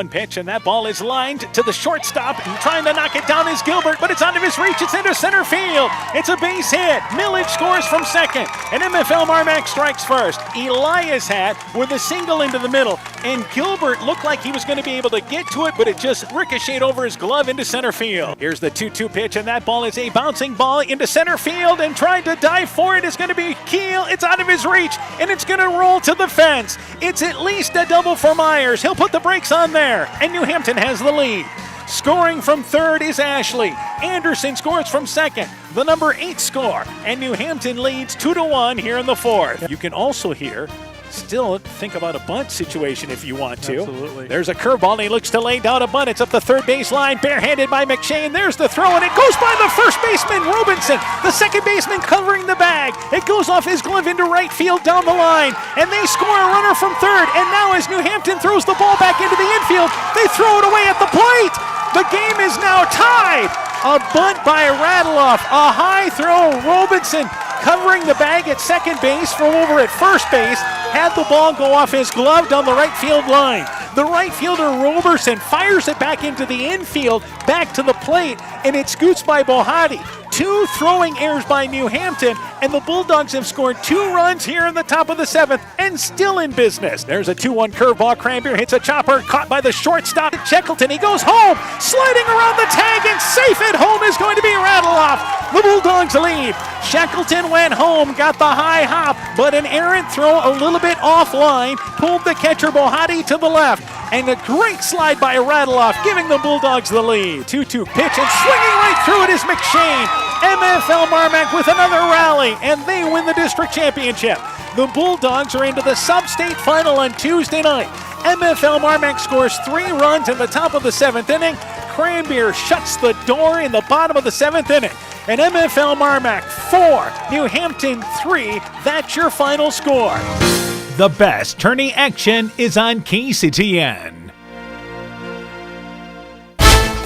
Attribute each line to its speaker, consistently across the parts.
Speaker 1: 2-1 pitch, and that ball is lined to the shortstop, and trying to knock it down is Gilbert, but it's out of his reach. It's into center field. It's a base hit. Millage scores from second, and MFL MarMac strikes first. Elias had with a single into the middle, and Gilbert looked like he was going to be able to get to it, but it just ricocheted over his glove into center field. Here's the 2-2 pitch, and that ball is a bouncing ball into center field, and trying to dive for it is going to be Keel. It's out of his reach, and it's going to roll to the fence. It's at least a double for Myers. He'll put the brakes on there, and New Hampton has the lead. Scoring from third is Ashley. Anderson scores from second, the number 8 score, and New Hampton leads 2-1 here in the fourth. You can also still think about a bunt situation if you want to.
Speaker 2: Absolutely.
Speaker 1: There's a curveball, and he looks to lay down a bunt. It's up the third base line, barehanded by McShane. There's the throw, and it goes by the first baseman, Robinson. The second baseman covering the bag. It goes off his glove into right field down the line, and they score a runner from third. And now as New Hampton throws the ball back into the infield, they throw it away at the plate. The game is now tied. A bunt by Radeloff, a high throw, Robinson covering the bag at second base from over at first base, had the ball go off his glove down the right field line. The right fielder, Roberson, fires it back into the infield, back to the plate, and it scoots by Bohati. 2 throwing errors by New Hampton, and the Bulldogs have scored 2 runs here in the top of the 7th and still in business. There's a 2-1 curveball. Cranberry hits a chopper, caught by the shortstop, Shackleton. He goes home, sliding around the tag, and safe at home is going to be Radeloff. The Bulldogs lead. Shackleton went home, got the high hop, but an errant throw a little bit offline, pulled the catcher Bohati to the left. And a great slide by Radeloff, giving the Bulldogs the lead. 2-2 pitch, and swinging right through it is McShane. MFL MarMac with another rally, and they win the district championship. The Bulldogs are into the sub-state final on Tuesday night. MFL MarMac scores 3 runs in the top of the 7th inning. Cranberry shuts the door in the bottom of the 7th inning. And MFL MarMac 4, New Hampton 3. That's your final score. The best tourney action is on KCTN.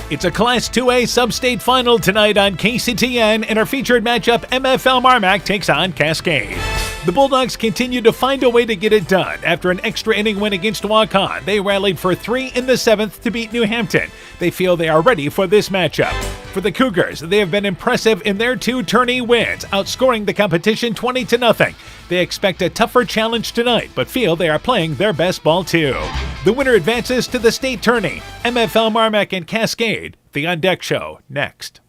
Speaker 1: It's a Class 2A sub-state final tonight on KCTN, and our featured matchup, MFL MarMac takes on Cascade. The Bulldogs continue to find a way to get it done. After an extra inning win against Waukon, they rallied for 3 in the 7th to beat New Hampton. They feel they are ready for this matchup. For the Cougars, they have been impressive in their 2 tourney wins, outscoring the competition 20-0. They expect a tougher challenge tonight, but feel they are playing their best ball too. The winner advances to the state tourney. MFL MarMac and Cascade, the On Deck Show, next.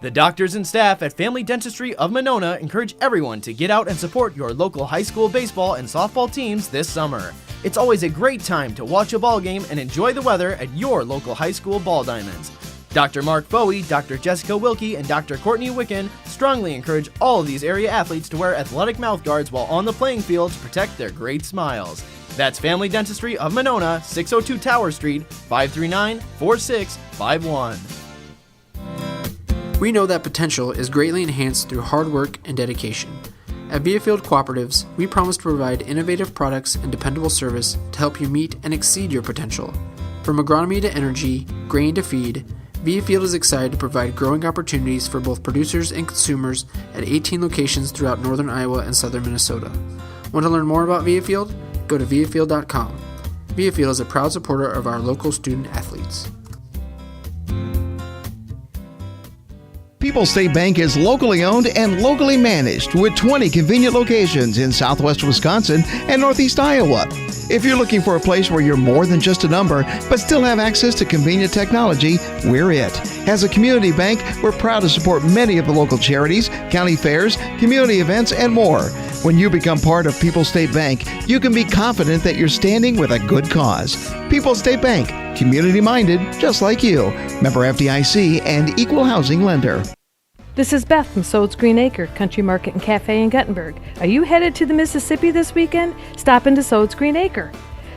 Speaker 3: The doctors and staff at Family Dentistry of Monona encourage everyone to get out and support your local high school baseball and softball teams this summer. It's always a great time to watch a ball game and enjoy the weather at your local high school ball diamonds. Dr. Mark Bowie, Dr. Jessica Wilkie, and Dr. Courtney Wicken strongly encourage all of these area athletes to wear athletic mouthguards while on the playing field to protect their great smiles. That's Family Dentistry of Monona, 602 Tower Street, 539-4651.
Speaker 4: We know that potential is greatly enhanced through hard work and dedication. At Viafield Cooperatives, we promise to provide innovative products and dependable service to help you meet and exceed your potential. From agronomy to energy, grain to feed, Viafield is excited to provide growing opportunities for both producers and consumers at 18 locations throughout northern Iowa and southern Minnesota. Want to learn more about Viafield? Go to viafield.com. Viafield is a proud supporter of our local student athletes.
Speaker 5: People's State Bank is locally owned and locally managed with 20 convenient locations in southwest Wisconsin and northeast Iowa. If you're looking for a place where you're more than just a number, but still have access to convenient technology, we're it. As a community bank, we're proud to support many of the local charities, county fairs, community events, and more. When you become part of People's State Bank, you can be confident that you're standing with a good cause. People's State Bank, community-minded, just like you. Member FDIC and equal housing lender.
Speaker 6: This is Beth from Sode's Green Acre, Country Market and Cafe in Guttenberg. Are you headed to the Mississippi this weekend? Stop into Sode's Green Acre.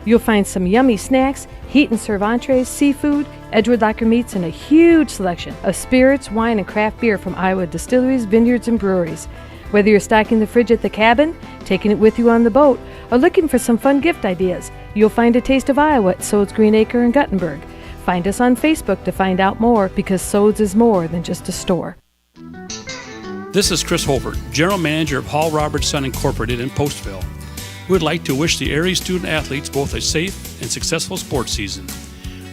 Speaker 6: You'll find some yummy snacks, heat and serve entrees, seafood, Edgewood Locker meats, and a huge selection of spirits, wine, and craft beer from Iowa distilleries, vineyards, and breweries. Whether you're stocking the fridge at the cabin, taking it with you on the boat, or looking for some fun gift ideas, you'll find a taste of Iowa at Sode's Green Acre in Guttenberg. Find us on Facebook to find out more, because Sode's is more than just a store.
Speaker 7: This is Chris Holbert, General Manager of Hall Roberts Son Incorporated in Postville. We would like to wish the area student athletes both a safe and successful sports season.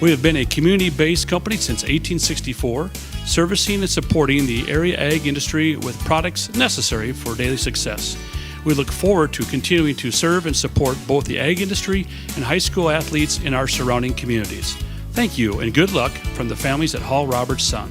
Speaker 7: We have been a community-based company since 1864, servicing and supporting the area ag industry with products necessary for daily success. We look forward to continuing to serve and support both the ag industry and high school athletes in our surrounding communities. Thank you and good luck from the families at Hall Roberts Son.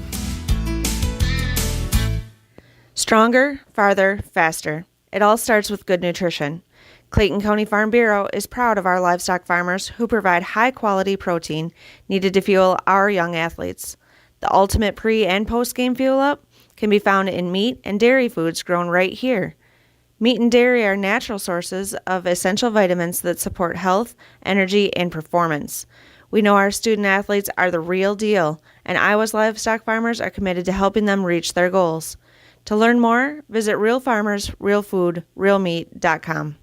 Speaker 2: Stronger, farther, faster. It all starts with good nutrition. Clayton County Farm Bureau is proud of our livestock farmers who provide high-quality protein needed to fuel our young athletes. The ultimate pre- and post-game fuel-up can be found in meat and dairy foods grown right here. Meat and dairy are natural sources of essential vitamins that support health, energy, and performance. We know our student athletes are the real deal, and Iowa's livestock farmers are committed to helping them reach their goals. To learn more, visit realfarmers.realfood.realmeat.com.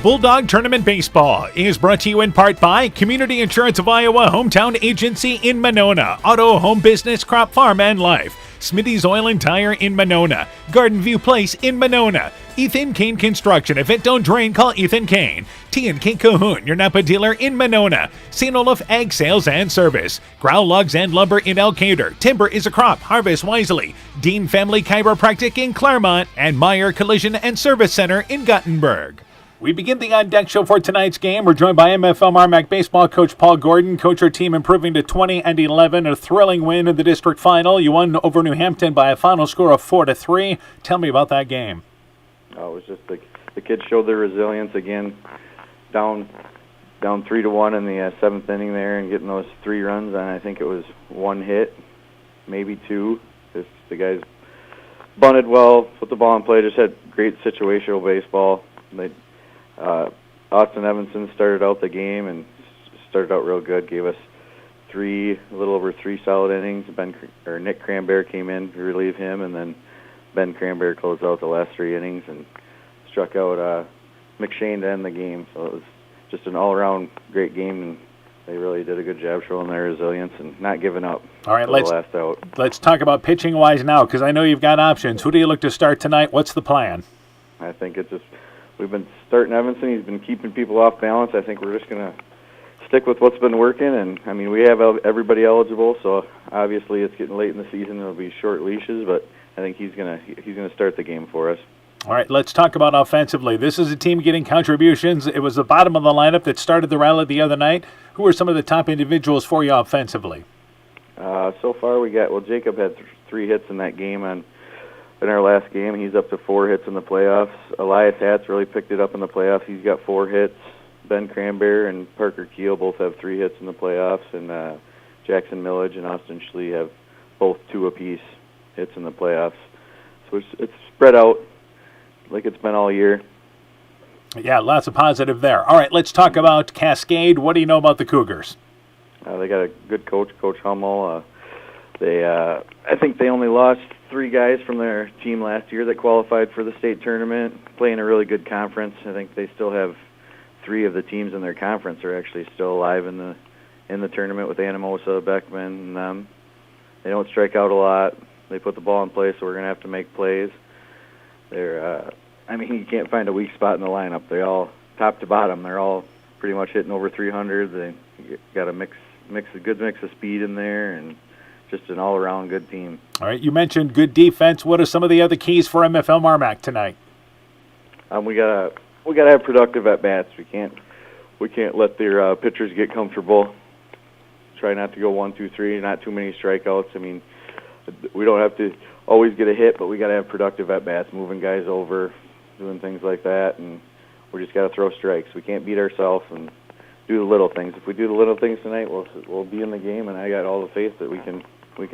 Speaker 1: Bulldog Tournament Baseball is brought to you in part by Community Insurance of Iowa, Hometown Agency in Monona, Auto, Home Business, Crop Farm, and Life, Smitty's Oil and Tire in Monona, Garden View Place in Monona, Ethan Kane Construction. If it don't drain, call Ethan Kane. T&K Cahoon, your Napa dealer in Monona, St. Olaf Ag Sales and Service, Growl Logs and Lumber in Elkader, Timber is a Crop, Harvest Wisely, Dean Family Chiropractic in Claremont, and Meyer Collision and Service Center in Gothenburg. We begin the on-deck show for tonight's game. We're joined by MFL MarMac baseball coach Paul Gordon. Coach, your team improving to 20-11, a thrilling win in the district final. You won over New Hampton by a final score of 4-3. Tell me about that game.
Speaker 8: It was just the kids showed their resilience again, down 3-1 in the seventh inning there, and getting those 3 runs. And I think it was 1 hit, maybe 2. The guys bunted well, put the ball in play, just had great situational baseball. Austin Evanson started out the game and started out real good. Gave us a little over 3 solid innings. Nick Cranberry came in to relieve him, and then Ben Cranberry closed out the last 3 innings and struck out McShane to end the game. So it was just an all-around great game, and they really did a good job showing their resilience and not giving up.
Speaker 1: All right,
Speaker 8: last out.
Speaker 1: Let's talk about pitching-wise now, because I know you've got options. Who do you look to start tonight? What's the plan?
Speaker 8: I think we've been starting Evanson. He's been keeping people off balance. I think we're just going to stick with what's been working. And, I mean, we have everybody eligible, so obviously it's getting late in the season. It'll be short leashes, but I think he's gonna start the game for us.
Speaker 1: All right, let's talk about offensively. This is a team getting contributions. It was the bottom of the lineup that started the rally the other night. Who are some of the top individuals for you offensively?
Speaker 8: So far Jacob had 3 hits in that game in our last game. He's up to 4 hits in the playoffs. Elias Hatz really picked it up in the playoffs. He's got 4 hits. Ben Cranberry and Parker Keel both have 3 hits in the playoffs, and Jackson Millage and Austin Schlee have both 2 apiece hits in the playoffs. So it's spread out like it's been all year.
Speaker 1: Yeah, lots of positive there. All right, let's talk about Cascade. What do you know about the Cougars?
Speaker 8: They got a good coach, Coach Hummel. I think they only lost 3 guys from their team last year that qualified for the state tournament, playing a really good conference. I think they still have 3 of the teams in their conference are actually still alive in the tournament with Anamosa, Beckman, and them. They don't strike out a lot. They put the ball in play, so we're going to have to make plays. You can't find a weak spot in the lineup. They all, top to bottom, they're all pretty much hitting over 300. They got a good mix of speed in there, and just an all-around good team. All
Speaker 1: right, you mentioned good defense. What are some of the other keys for MFL MarMac tonight?
Speaker 8: We gotta have productive at bats. We can't let their pitchers get comfortable. Try not to go 1, 2, 3. Not too many strikeouts. I mean, we don't have to always get a hit, but we gotta have productive at bats, moving guys over, doing things like that, and we just gotta throw strikes. We can't beat ourselves and do the little things. If we do the little things tonight, we'll be in the game, and I got all the faith that we can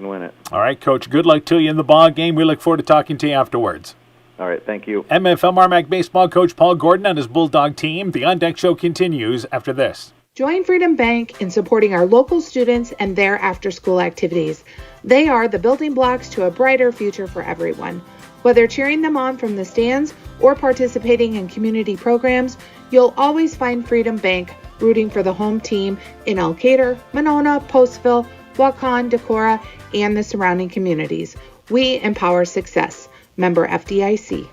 Speaker 8: win it.
Speaker 1: All right, Coach. Good luck to you in the ball game. We look forward to talking to you afterwards.
Speaker 8: All right, thank you.
Speaker 1: MFL MarMac baseball coach Paul Gordon on his Bulldog team. The On Deck Show continues after this.
Speaker 9: Join Freedom Bank in supporting our local students and their after-school activities. They are the building blocks to a brighter future for everyone. Whether cheering them on from the stands or participating in community programs, you'll always find Freedom Bank rooting for the home team in Elkader, Monona, Postville, Waukon, Decorah, and the surrounding communities. We empower success. Member FDIC.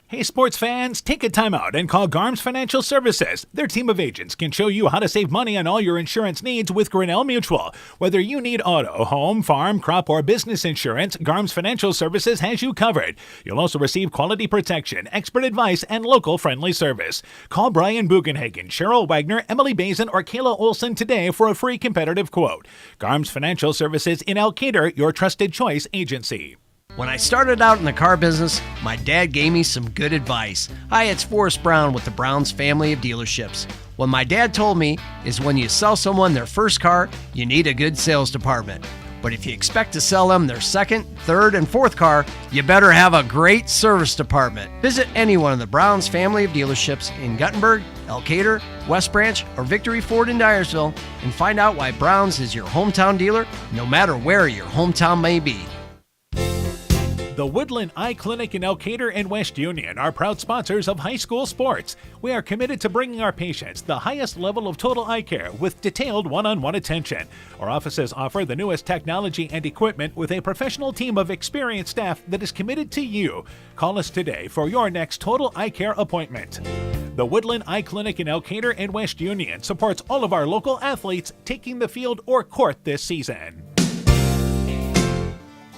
Speaker 1: Hey, sports fans, take a time out and call Garms Financial Services. Their team of agents can show you how to save money on all your insurance needs with Grinnell Mutual. Whether you need auto, home, farm, crop, or business insurance, Garms Financial Services has you covered. You'll also receive quality protection, expert advice, and local friendly service. Call Brian Bugenhagen, Cheryl Wagner, Emily Bazin, or Kayla Olson today for a free competitive quote. Garms Financial Services in Elkader, your trusted choice agency.
Speaker 10: When I started out in the car business, my dad gave me some good advice. Hi, it's Forrest Brown with the Browns family of dealerships. What my dad told me is when you sell someone their first car, you need a good sales department. But if you expect to sell them their second, third, and fourth car, you better have a great service department. Visit any one of the Browns family of dealerships in Guttenberg, Elkader, West Branch, or Victory Ford in Dyersville and find out why Browns is your hometown dealer, no matter where your hometown may be.
Speaker 1: The Woodland Eye Clinic in Elkader and West Union are proud sponsors of high school sports. We are committed to bringing our patients the highest level of total eye care with detailed one-on-one attention. Our offices offer the newest technology and equipment with a professional team of experienced staff that is committed to you. Call us today for your next total eye care appointment. The Woodland Eye Clinic in Elkader and West Union supports all of our local athletes taking the field or court this season.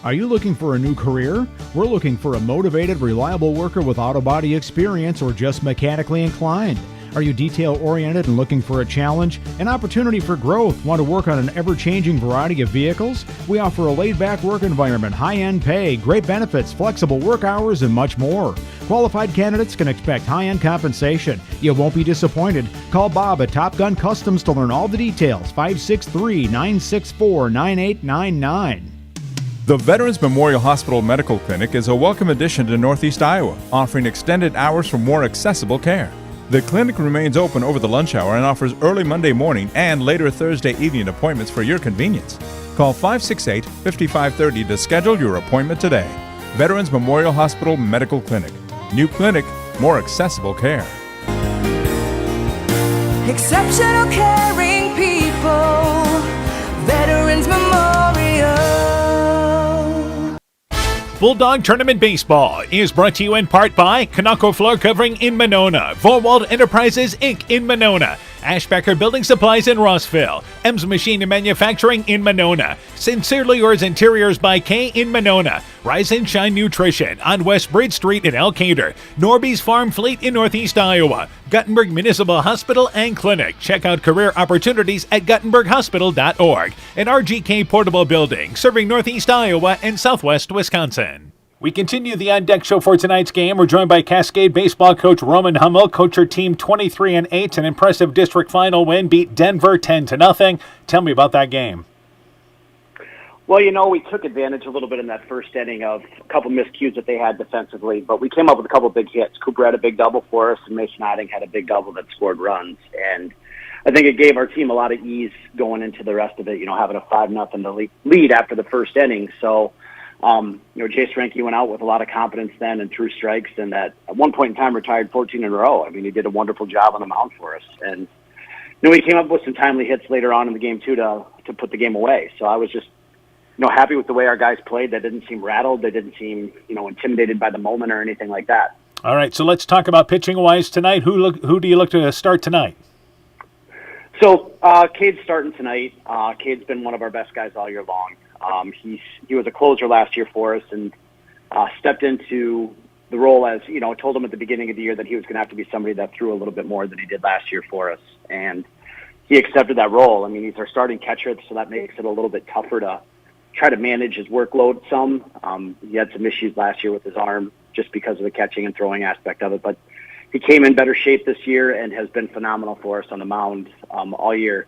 Speaker 11: Are you looking for a new career? We're looking for a motivated, reliable worker with auto body experience or just mechanically inclined. Are you detail-oriented and looking for a challenge? An opportunity for growth? Want to work on an ever-changing variety of vehicles? We offer a laid-back work environment, high-end pay, great benefits, flexible work hours, and much more. Qualified candidates can expect high-end compensation. You won't be disappointed. Call Bob at Top Gun Customs to learn all the details. 563-964-9899.
Speaker 12: The Veterans Memorial Hospital Medical Clinic is a welcome addition to Northeast Iowa, offering extended hours for more accessible care. The clinic remains open over the lunch hour and offers early Monday morning and later Thursday evening appointments for your convenience. Call 568-5530 to schedule your appointment today. Veterans Memorial Hospital Medical Clinic. New clinic, more accessible care.
Speaker 13: Exceptional caring people. Veterans Memorial.
Speaker 1: Bulldog Tournament Baseball is brought to you in part by Kanako Floor Covering in Monona, Vorwald Enterprises, Inc. in Monona, Ashbecker Building Supplies in Rossville, Ems Machine and Manufacturing in Monona, Sincerely Yours Interiors by K in Monona, Rise and Shine Nutrition on West Bridge Street in Elkader, Norby's Farm Fleet in Northeast Iowa, Guttenberg Municipal Hospital and Clinic. Check out career opportunities at guttenberghospital.org, and RGK Portable Building, serving Northeast Iowa and Southwest Wisconsin. We continue the on-deck show for tonight's game. We're joined by Cascade baseball coach Roman Hummel. Coach, your team 23-8, an impressive district final win, beat Denver 10-0. Tell me about that game.
Speaker 14: Well, you know, we took advantage a little bit in that first inning of a couple miscues that they had defensively, but we came up with a couple big hits. Cooper had a big double for us, and Mason Odding had a big double that scored runs. And I think it gave our team a lot of ease going into the rest of it, you know, having a 5-0 lead after the first inning. So, you know, Jace Reinke went out with a lot of confidence then and threw strikes, and at one point in time retired 14 in a row. I mean, he did a wonderful job on the mound for us. And, you know, he came up with some timely hits later on in the game, too, to put the game away. So I was just, you know, happy with the way our guys played. They didn't seem rattled. They didn't seem, you know, intimidated by the moment or anything like that.
Speaker 1: All right, so let's talk about pitching-wise tonight. Who do you look to start tonight?
Speaker 14: So Cade's starting tonight. Cade's been one of our best guys all year long. He was a closer last year for us and stepped into the role as, you know, I told him at the beginning of the year that he was going to have to be somebody that threw a little bit more than he did last year for us. And he accepted that role. I mean, he's our starting catcher, so that makes it a little bit tougher to try to manage his workload some. He had some issues last year with his arm just because of the catching and throwing aspect of it. But he came in better shape this year and has been phenomenal for us on the mound all year.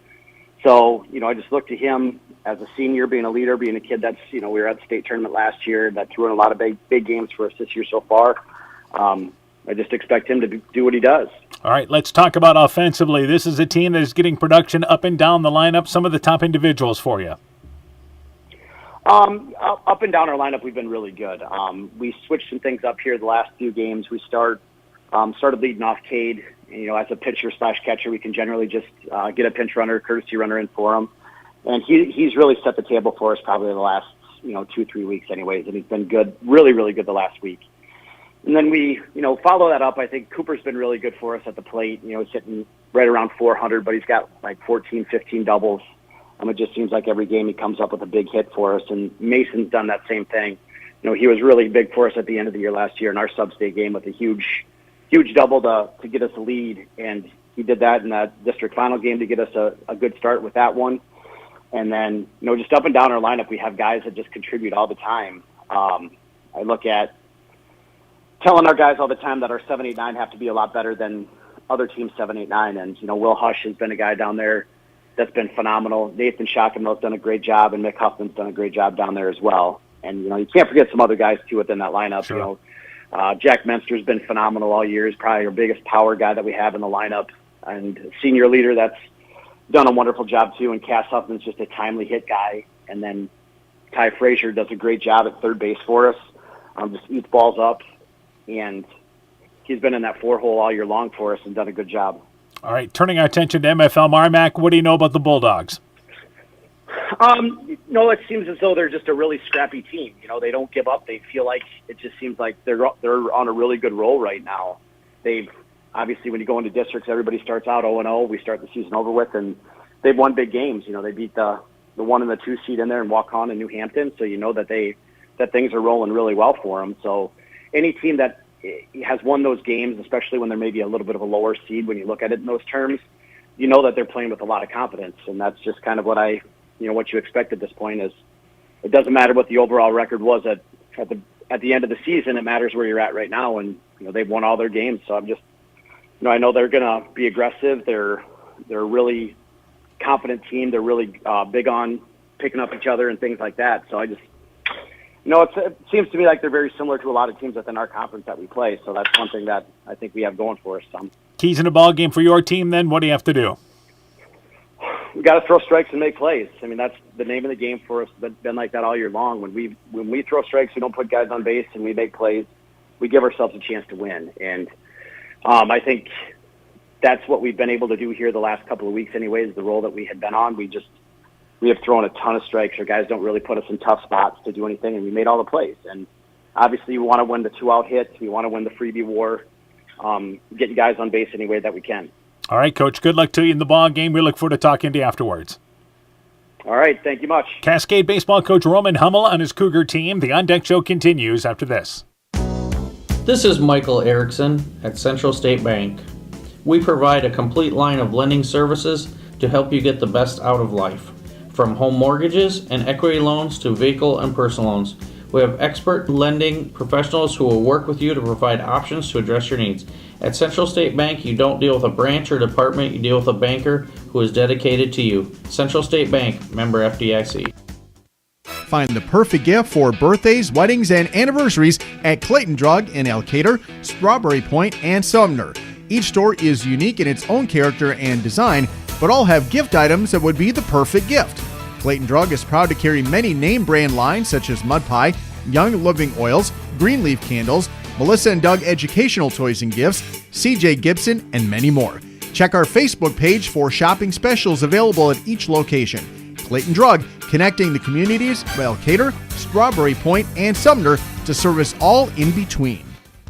Speaker 14: So, you know, I just look to him as a senior, being a leader, being a kid that's, you know, we were at the state tournament last year, that threw in a lot of big games for us this year so far. I just expect him to do what he does.
Speaker 1: All right, let's talk about offensively. This is a team that is getting production up and down the lineup. Some of the top individuals for you.
Speaker 14: Up and down our lineup, we've been really good. We switched some things up here the last few games. We started leading off Cade. You know, as a pitcher / catcher, we can generally just get a pinch runner, courtesy runner in for him. And he's really set the table for us probably the last, you know, 2-3 weeks anyways, and he's been good, really, really good the last week. And then we, follow that up. I think Cooper's been really good for us at the plate. He's hitting right around 400, but he's got like 14, 15 doubles. It just seems like every game he comes up with a big hit for us. And Mason's done that same thing. He was really big for us at the end of the year last year in our sub-state game with a huge double to get us a lead. And he did that in that district final game to get us a good start with that one. And then, just up and down our lineup, we have guys that just contribute all the time. I look at telling our guys all the time that our 7, 8, 9 have to be a lot better than other teams' 7, 8, 9. And, Will Hush has been a guy down there that's been phenomenal. Nathan Schockenmill's done a great job, and Mick Huffman's done a great job down there as well. And, you can't forget some other guys, too, within that lineup.
Speaker 1: Sure.
Speaker 14: Jack Menster's been phenomenal all year. He's probably our biggest power guy that we have in the lineup. And senior leader that's done a wonderful job, too. And Cass Huffman's just a timely hit guy. And then Ty Frazier does a great job at third base for us. Just eats balls up. And he's been in that 4-hole all year long for us and done a good job.
Speaker 1: All right, turning our attention to MFL MarMac, what do you know about the Bulldogs?
Speaker 14: It seems as though they're just a really scrappy team. They don't give up. They feel like it just seems like they're on a really good roll right now. They've obviously, when you go into districts, everybody starts out 0-0. We start the season over with, and they've won big games. They beat the 1 and the 2 seed in there in Waukon and New Hampton, so that things are rolling really well for them. So any team that has won those games, especially when they're maybe a little bit of a lower seed when you look at it in those terms, that they're playing with a lot of confidence. And that's just kind of what what you expect at this point is it doesn't matter what the overall record was at the end of the season. It matters where you're at right now. And, they've won all their games. So I'm just, I know they're going to be aggressive. They're a really confident team. They're really big on picking up each other and things like that. So I just, it seems to me like they're very similar to a lot of teams within our conference that we play. So that's one thing that I think we have going for us.
Speaker 1: Keys in a ball game for your team, then, what do you have to do?
Speaker 14: We got to throw strikes and make plays. That's the name of the game for us. It's been like that all year long. When we throw strikes, we don't put guys on base, and we make plays, we give ourselves a chance to win. And I think that's what we've been able to do here the last couple of weeks anyways, the role that we had been on. We have thrown a ton of strikes. Our guys don't really put us in tough spots to do anything, and we made all the plays. And obviously we want to win the 2-out hits. We want to win the freebie war, getting guys on base any way that we can.
Speaker 1: All right, Coach, good luck to you in the ball game. We look forward to talking to you afterwards.
Speaker 14: All right, thank you much.
Speaker 1: Cascade baseball coach Roman Hummel on his Cougar team. The On Deck Show continues after this.
Speaker 15: This is Michael Erickson at Central State Bank. We provide a complete line of lending services to help you get the best out of life. From home mortgages and equity loans to vehicle and personal loans. We have expert lending professionals who will work with you to provide options to address your needs. At Central State Bank, you don't deal with a branch or department, you deal with a banker who is dedicated to you. Central State Bank, member FDIC.
Speaker 16: Find the perfect gift for birthdays, weddings, and anniversaries at Clayton Drug in Elkader, Strawberry Point, and Sumner. Each store is unique in its own character and design, but all have gift items that would be the perfect gift. Clayton Drug is proud to carry many name brand lines such as Mud Pie, Young Living Oils, Greenleaf Candles, Melissa and Doug Educational Toys and Gifts, CJ Gibson, and many more. Check our Facebook page for shopping specials available at each location. Clayton Drug, connecting the communities of Elkader, Strawberry Point, and Sumner to service all in between.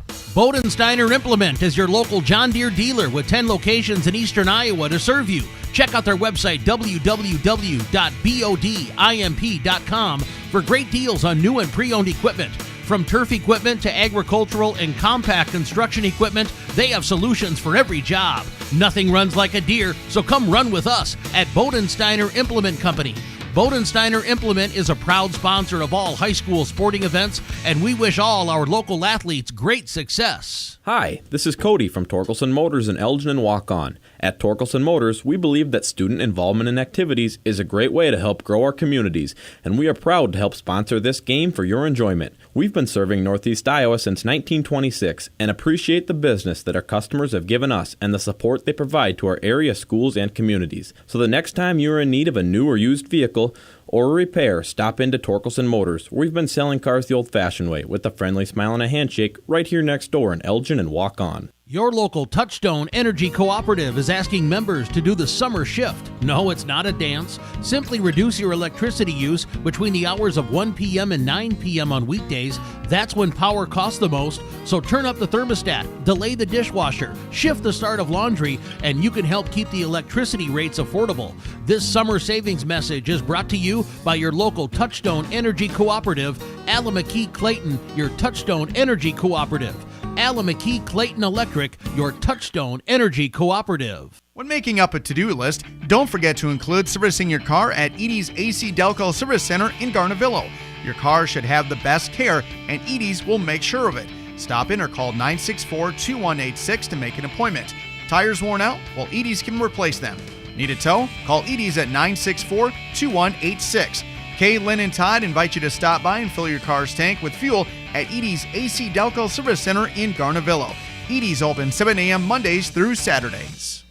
Speaker 17: Bodensteiner Implement is your local John Deere dealer with 10 locations in eastern Iowa to serve you. Check out their website, www.bodimp.com, for great deals on new and pre-owned equipment. From turf equipment to agricultural and compact construction equipment, they have solutions for every job. Nothing runs like a Deere, so come run with us at Bodensteiner Implement Company. Bodensteiner Implement is a proud sponsor of all high school sporting events, and we wish all our local athletes great success.
Speaker 18: Hi, this is Cody from Torkelson Motors in Elgin and Waukon. At Torkelson Motors, we believe that student involvement in activities is a great way to help grow our communities, and we are proud to help sponsor this game for your enjoyment. We've been serving Northeast Iowa since 1926 and appreciate the business that our customers have given us and the support they provide to our area schools and communities. So the next time you are in need of a new or used vehicle or a repair, stop into Torkelson Motors. We've been selling cars the old-fashioned way with a friendly smile and a handshake right here next door in Elgin and Waukon.
Speaker 17: Your local Touchstone Energy Cooperative is asking members to do the summer shift. No, it's not a dance. Simply reduce your electricity use between the hours of 1 p.m. and 9 p.m. on weekdays. That's when power costs the most. So turn up the thermostat, delay the dishwasher, shift the start of laundry, and you can help keep the electricity rates affordable. This summer savings message is brought to you by your local Touchstone Energy Cooperative, Alameda Clayton, your Touchstone Energy Cooperative. Alameda Clayton Electric, your Touchstone Energy Cooperative.
Speaker 16: When making up a to-do list, don't forget to include servicing your car at Edie's AC Delco Service Center in Garnavillo. Your car should have the best care, and Edie's will make sure of it. Stop in or call 964-2186 to make an appointment. Tires worn out? Well, Edie's can replace them. Need a tow? Call Edie's at 964-2186. Kay, Lynn, and Todd invite you to stop by and fill your car's tank with fuel at Edie's AC Delco Service Center in Garnavillo. Edie's open 7 a.m. Mondays through Saturdays.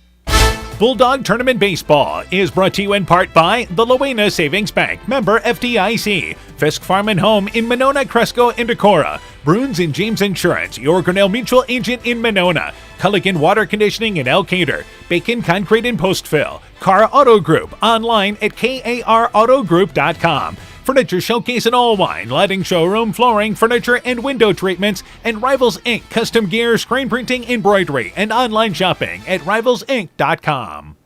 Speaker 1: Bulldog Tournament Baseball is brought to you in part by the Loena Savings Bank, member FDIC, Fisk Farm and Home in Monona, Cresco, and Decorah, Bruins and James Insurance, your Grinnell Mutual agent in Monona, Culligan Water Conditioning in Elkader, Bacon Concrete and Post Fill, Car Auto Group, online at karautogroup.com. Furniture Showcase and Allwine, lighting showroom, flooring, furniture, and window treatments, and Rivals Inc. Custom gear, screen printing, embroidery, and online shopping at rivalsinc.com.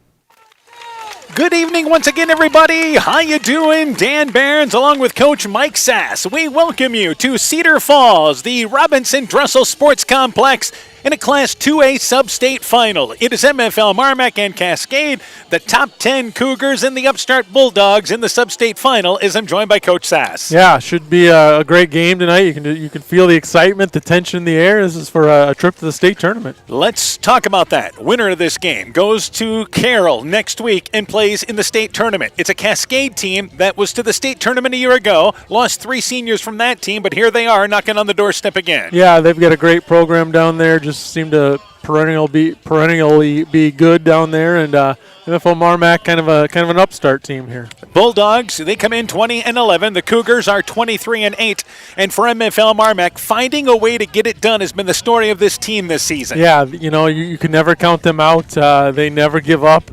Speaker 1: Good evening once again, everybody. How you doing? Dan Barnes along with Coach Mike Sass. We welcome you to Cedar Falls, the Robinson Dressel Sports Complex, in a Class 2A sub-state final. It is MFL, MarMac, and Cascade, the top 10 Cougars and the upstart Bulldogs in the sub-state final, as I'm joined by Coach Sass.
Speaker 19: Yeah, should be a great game tonight. You can feel the excitement, the tension in the air. This is for a trip to the state tournament.
Speaker 1: Let's talk about that. Winner of this game goes to Carroll next week and plays in the state tournament. It's a Cascade team that was to the state tournament a year ago, lost 3 seniors from that team, but here they are knocking on the doorstep again.
Speaker 19: Yeah, they've got a great program down there. Just seem to perennially be good down there, and MFL MarMac kind of an upstart team here.
Speaker 1: Bulldogs, they come in 20-11. The Cougars are 23-8, and for MFL MarMac, finding a way to get it done has been the story of this team this season.
Speaker 19: Yeah, you can never count them out. They never give up.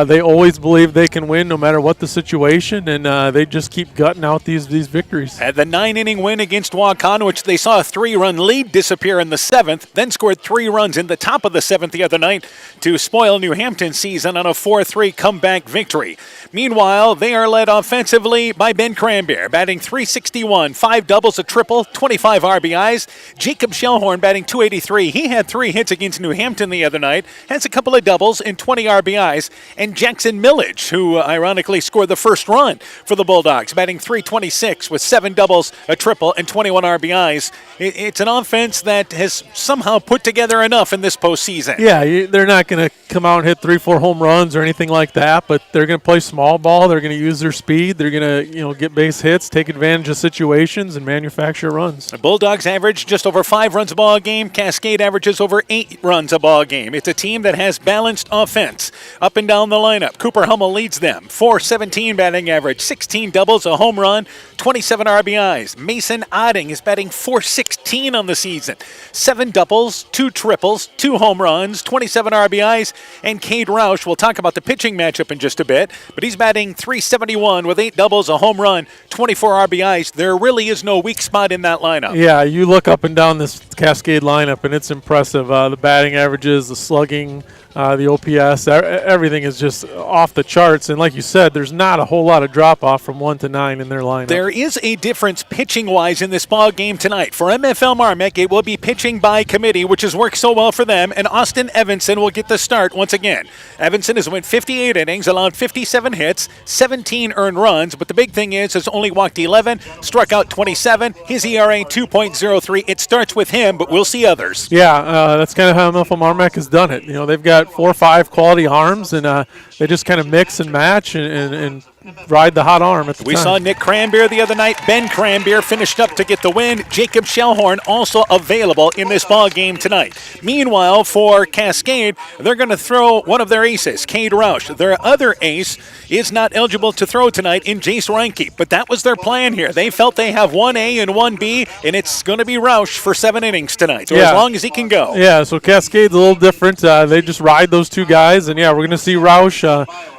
Speaker 19: They always believe they can win no matter what the situation, and they just keep gutting out these victories.
Speaker 1: At the 9-inning win against Waukon, which they saw a 3-run lead disappear in the 7th, then scored 3 runs in the top of the 7th the other night to spoil New Hampton's season on a 4-3 comeback victory. Meanwhile, they are led offensively by Ben Cranbeer, batting .361, 5 doubles, a triple, 25 RBIs. Jacob Shellhorn batting .283. He had 3 hits against New Hampton the other night, has a couple of doubles and 20 RBIs. And Jackson Millage, who ironically scored the first run for the Bulldogs, batting .326 with 7 doubles, a triple, and 21 RBIs. It's an offense that has somehow put together enough in this postseason.
Speaker 19: Yeah, they're not going to come out and hit 3-4 home runs or anything like that, but they're going to play small ball. They're going to use their speed. They're going to get base hits, take advantage of situations, and manufacture runs.
Speaker 1: The Bulldogs average just over 5 runs a ball game. Cascade averages over 8 runs a ball game. It's a team that has balanced offense up and down the lineup. Cooper Hummel leads them. .417 batting average, 16 doubles, a home run, 27 RBIs. Mason Odding is batting .416 on the season. 7 doubles, 2 triples, 2 home runs, 27 RBIs. And Cade Roush, we'll talk about the pitching matchup in just a bit, but he's batting .371 with 8 doubles, a home run, 24 RBIs. There really is no weak spot in that lineup.
Speaker 19: Yeah, you look up and down this Cascade lineup, and it's impressive. The batting averages, the slugging, the OPS, everything is just off the charts. And like you said, there's not a whole lot of drop-off from 1 to 9 in their lineup.
Speaker 1: There is a difference pitching-wise in this ball game tonight. For MFL MarMac, it will be pitching by committee, which has worked so well for them, and Austin Evanson will get the start once again. Evanson has went 58 innings, allowed 57 hits, 17 earned runs, but the big thing is has only walked 11, struck out 27, his ERA 2.03. It starts with him, but we'll see others.
Speaker 19: Yeah, that's kind of how MFL MarMac has done it. They've got 4 or 5 quality arms, and they just kind of mix and match and ride the hot arm at the
Speaker 1: We
Speaker 19: time.
Speaker 1: saw Nick Cranbeer the other night. Ben Cranbeer finished up to get the win. Jacob Shellhorn also available in this ball game tonight. Meanwhile, for Cascade, they're going to throw one of their aces, Cade Roush. Their other ace is not eligible to throw tonight in Jace Reinke, but that was their plan here. They felt they have 1A and 1B, and it's going to be Roush for 7 innings tonight, or as long as he can go.
Speaker 19: Yeah, so Cascade's a little different. They just ride those two guys, and we're going to see Roush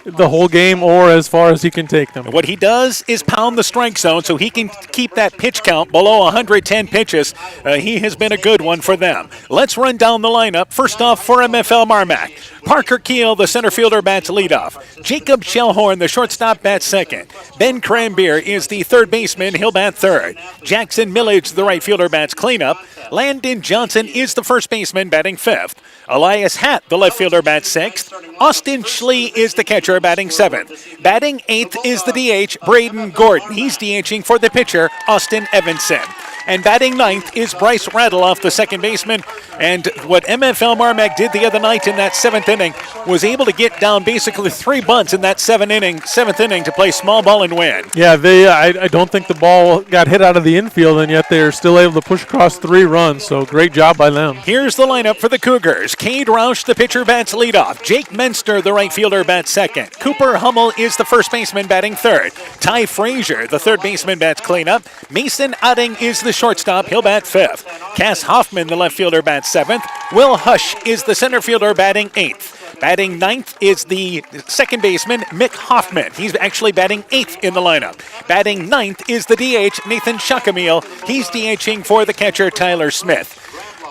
Speaker 19: the whole game or as far as he can take them.
Speaker 1: What he does is pound the strike zone so he can keep that pitch count below 110 pitches. He has been a good one for them. Let's run down the lineup. First off, for MFL MarMac, Parker Keel, the center fielder, bats leadoff. Jacob Shellhorn, the shortstop, bats second. Ben Cranbeer is the third baseman. He'll bat third. Jackson Millage, the right fielder, bats cleanup. Landon Johnson is the first baseman, batting fifth. Elias Hatt, the left fielder, bats sixth. Austin Schlee is the catcher, batting seventh. Batting eighth is the DH, Braden Gordon. He's DHing for the pitcher, Austin Evanson. And batting ninth is Bryce Radeloff, the second baseman. And what MFL MarMac did the other night in that seventh inning was able to get down basically 3 bunts in that seventh inning to play small ball and win.
Speaker 19: Yeah, I don't think the ball got hit out of the infield, and yet they're still able to push across 3 runs, so great job by them.
Speaker 1: Here's the lineup for the Cougars. Cade Roush, the pitcher, bats leadoff. Jake Menster, the right fielder, bats second. Cooper Hummel is the first baseman, batting third. Ty Frazier, the third baseman, bats cleanup. Mason Otting is the shortstop. He'll bat fifth. Cass Hoffman, the left fielder, bats seventh. Will Hush is the center fielder, batting eighth. Batting ninth is the second baseman, Mick Hoffman. He's actually batting eighth in the lineup. Batting ninth is the DH, Nathan Shuckameel. He's DHing for the catcher, Tyler Smith.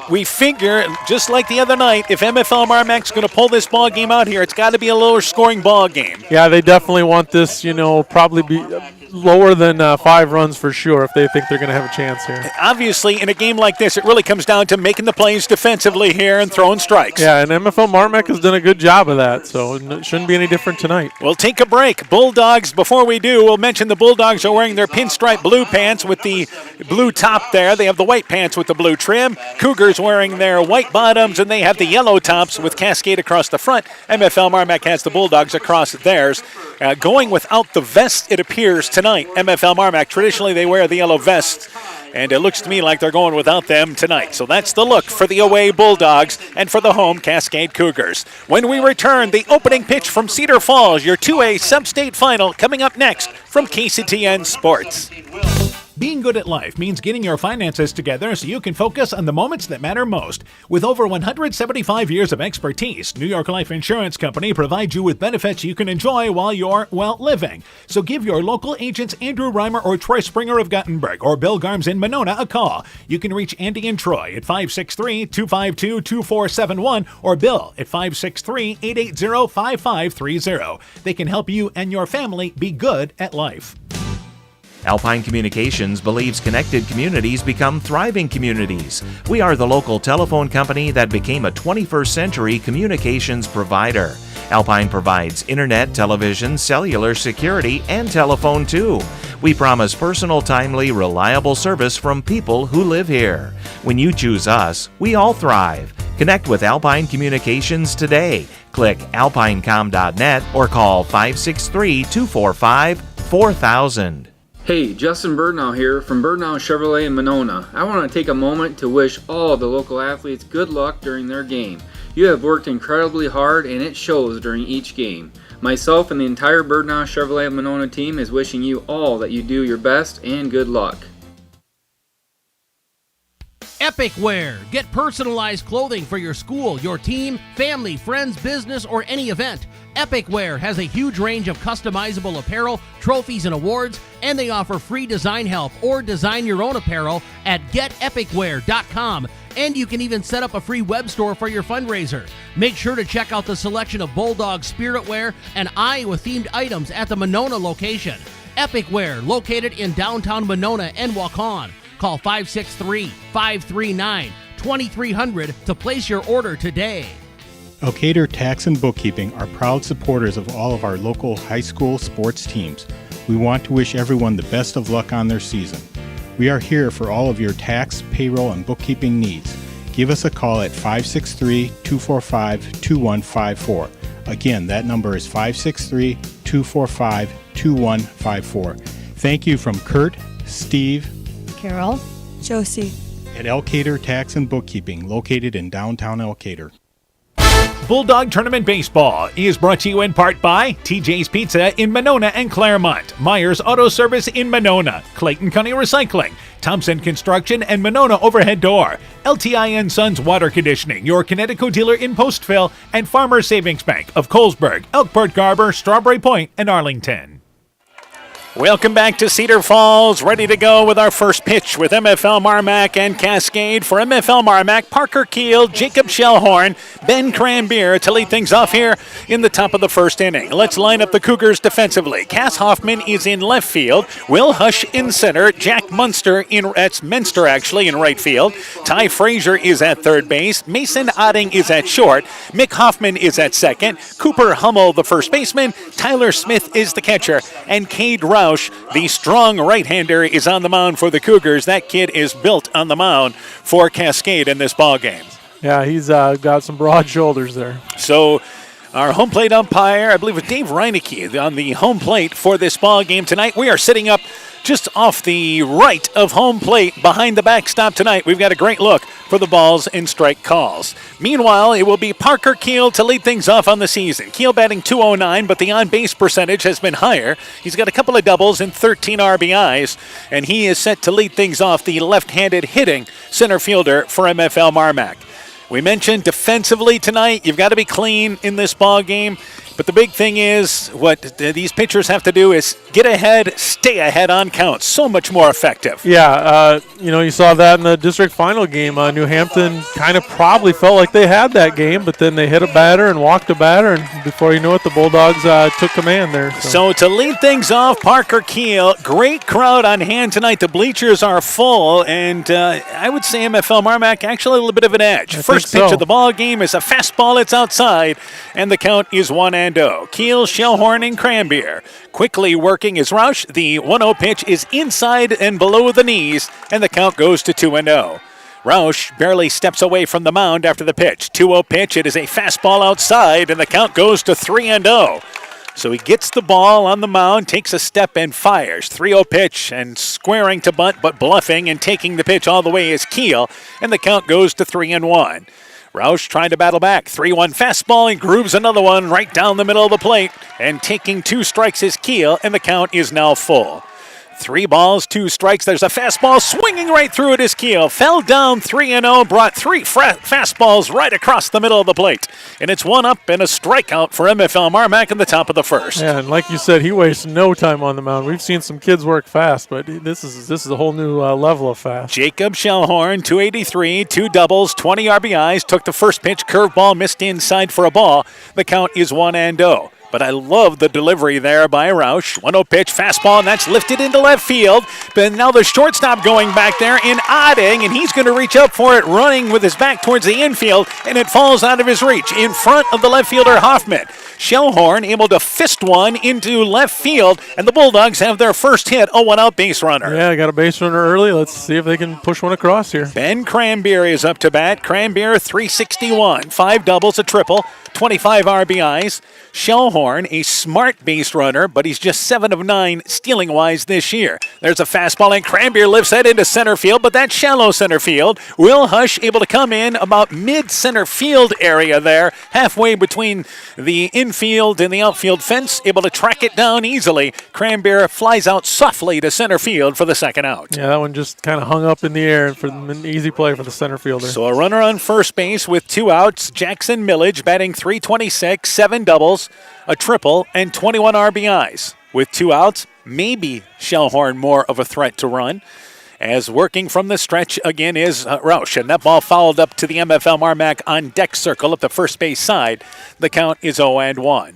Speaker 1: We figure, just like the other night, if MFL MarMac's going to pull this ball game out here, it's got to be a lower scoring ball game.
Speaker 19: Yeah, they definitely want this, probably be lower than 5 runs for sure if they think they're going to have a chance here.
Speaker 1: Obviously, in a game like this, it really comes down to making the plays defensively here and throwing strikes.
Speaker 19: Yeah, and MFL MarMac has done a good job of that, so it shouldn't be any different tonight.
Speaker 1: We'll take a break. Bulldogs, before we do, we'll mention the Bulldogs are wearing their pinstripe blue pants with the blue top there. They have the white pants with the blue trim. Cougars wearing their white bottoms, and they have the yellow tops with Cascade across the front. MFL MarMac has the Bulldogs across theirs. Going without the vest, it appears, tonight. MFL MarMac, traditionally they wear the yellow vest, and it looks to me like they're going without them tonight. So that's the look for the away Bulldogs and for the home Cascade Cougars. When we return, the opening pitch from Cedar Falls, your 2A sub-state final, coming up next from KCTN Sports. Being good at life means getting your finances together so you can focus on the moments that matter most. With over 175 years of expertise, New York Life Insurance Company provides you with benefits you can enjoy while you're, living. So give your local agents Andrew Reimer or Troy Springer of Guttenberg or Bill Garms in Monona a call. You can reach Andy and Troy at 563-252-2471 or Bill at 563-880-5530. They can help you and your family be good at life.
Speaker 20: Alpine Communications believes connected communities become thriving communities. We are the local telephone company that became a 21st century communications provider. Alpine provides internet, television, cellular security, and telephone too. We promise personal, timely, reliable service from people who live here. When you choose us, we all thrive. Connect with Alpine Communications today. Click alpinecom.net or call 563-245-4000.
Speaker 21: Hey, Justin Birdnow here from Birdnow Chevrolet in Monona. I want to take a moment to wish all the local athletes good luck during their game. You have worked incredibly hard and it shows during each game. Myself and the entire Birdnow Chevrolet Monona team is wishing you all that you do your best and good luck.
Speaker 17: Epic Wear. Get personalized clothing for your school, your team, family, friends, business, or any event. Epic Wear has a huge range of customizable apparel, trophies, and awards, and they offer free design help or design your own apparel at getepicwear.com. And you can even set up a free web store for your fundraiser. Make sure to check out the selection of Bulldog Spirit Wear and Iowa-themed items at the Monona location. Epic Wear, located in downtown Monona and Waukon. Call 563-539-2300 to place your order today.
Speaker 22: Elkader Tax and Bookkeeping are proud supporters of all of our local high school sports teams. We want to wish everyone the best of luck on their season. We are here for all of your tax, payroll, and bookkeeping needs. Give us a call at 563-245-2154. Again, that number is 563-245-2154. Thank you from Kurt, Steve,
Speaker 3: Carol, Josie,
Speaker 22: and Elkader Tax and Bookkeeping, located in downtown Elkader.
Speaker 1: Bulldog Tournament Baseball is brought to you in part by TJ's Pizza in Monona and Claremont, Myers Auto Service in Monona, Clayton County Recycling, Thompson Construction and Monona Overhead Door, LTI & Sons Water Conditioning, your Connecticut dealer in Postville, and Farmer Savings Bank of Colesburg, Elkport Garber, Strawberry Point, and Arlington. Welcome back to Cedar Falls, ready to go with our first pitch with MFL MarMac and Cascade. For MFL MarMac, Parker Keel, Jacob Shellhorn, Ben Cranbeer to lead things off here in the top of the first inning. Let's line up the Cougars defensively. Cass Hoffman is in left field, Will Hush in center, Jack Munster in right field, Ty Frazier is at third base, Mason Otting is at short, Mick Hoffman is at second, Cooper Hummel the first baseman, Tyler Smith is the catcher, and Cade Rausch, the strong right-hander, is on the mound for the Cougars. That kid is built on the mound for Cascade in this ball game.
Speaker 19: Yeah, he's got some broad shoulders there.
Speaker 1: So our home plate umpire, I believe it's Dave Reinecke on the home plate for this ball game tonight. We are sitting up just off the right of home plate behind the backstop tonight. We've got a great look for the balls and strike calls. Meanwhile, it will be Parker Keel to lead things off on the season. Keel batting .209, but the on-base percentage has been higher. He's got a couple of doubles and 13 RBIs, and he is set to lead things off, the left-handed hitting center fielder for MFL MarMac. We mentioned defensively tonight, you've got to be clean in this ball game. But the big thing is what these pitchers have to do is get ahead, stay ahead on counts. So much more effective.
Speaker 19: Yeah, you saw that in the district final game. New Hampton kind of probably felt like they had that game, but then they hit a batter and walked a batter, and before you know it, the Bulldogs took command there.
Speaker 1: So to lead things off, Parker Keel, great crowd on hand tonight. The bleachers are full, and I would say MFL MarMac actually a little bit of an edge. First pitch of the ball game is a fastball. It's outside, and the count is 1-0. Keel, Shellhorn, and Cranbeer. Quickly working is Roush. The 1-0 pitch is inside and below the knees, and the count goes to 2-0. Roush barely steps away from the mound after the pitch. 2-0 pitch, it is a fastball outside, and the count goes to 3-0. So he gets the ball on the mound, takes a step, and fires. 3-0 pitch, and squaring to bunt, but bluffing and taking the pitch all the way is Keel, and the count goes to 3-1. Roush trying to battle back. 3-1 fastball, and grooves another one right down the middle of the plate. And taking 2 strikes is Keel, and the count is now full. 3 balls, 2 strikes. There's a fastball swinging right through it is Keel. Fell down 3-0, brought 3 fastballs right across the middle of the plate. And it's 1 up and a strikeout for MFL MarMac in the top of the first.
Speaker 19: Yeah, and like you said, he wastes no time on the mound. We've seen some kids work fast, but this is a whole new level of fast.
Speaker 1: Jacob Shellhorn, 283, 2 doubles, 20 RBIs. Took the first pitch, curveball, missed inside for a ball. The count is 1-0. But I love the delivery there by Roush. 1-0 pitch, fastball, and that's lifted into left field. But now the shortstop going back there in Otting, and he's going to reach up for it, running with his back towards the infield, and it falls out of his reach in front of the left fielder Hoffman. Shellhorn able to fist one into left field, and the Bulldogs have their first hit, a 1-out base runner.
Speaker 19: Yeah, got a base runner early. Let's see if they can push one across here.
Speaker 1: Ben Cranbeer is up to bat. Cranbeer, 361, 5 doubles, a triple, 25 RBIs. Shellhorn, a smart base runner, but he's just 7 of 9 stealing-wise this year. There's a fastball, and Cranbeer lifts that into center field, but that's shallow center field. Will Hush able to come in about mid-center field area there, halfway between the infield and the outfield fence, able to track it down easily. Cranbeer flies out softly to center field for the second out.
Speaker 19: Yeah, that one just kind of hung up in the air for an easy play for the center fielder.
Speaker 1: So a runner on first base with 2 outs. Jackson Millage batting .326, 7 doubles, a triple, and 21 RBIs. With 2 outs, maybe Shellhorn more of a threat to run. As working from the stretch again is Roush, and that ball fouled up to the MFL MarMac on deck circle at the first base side. The count is 0-1.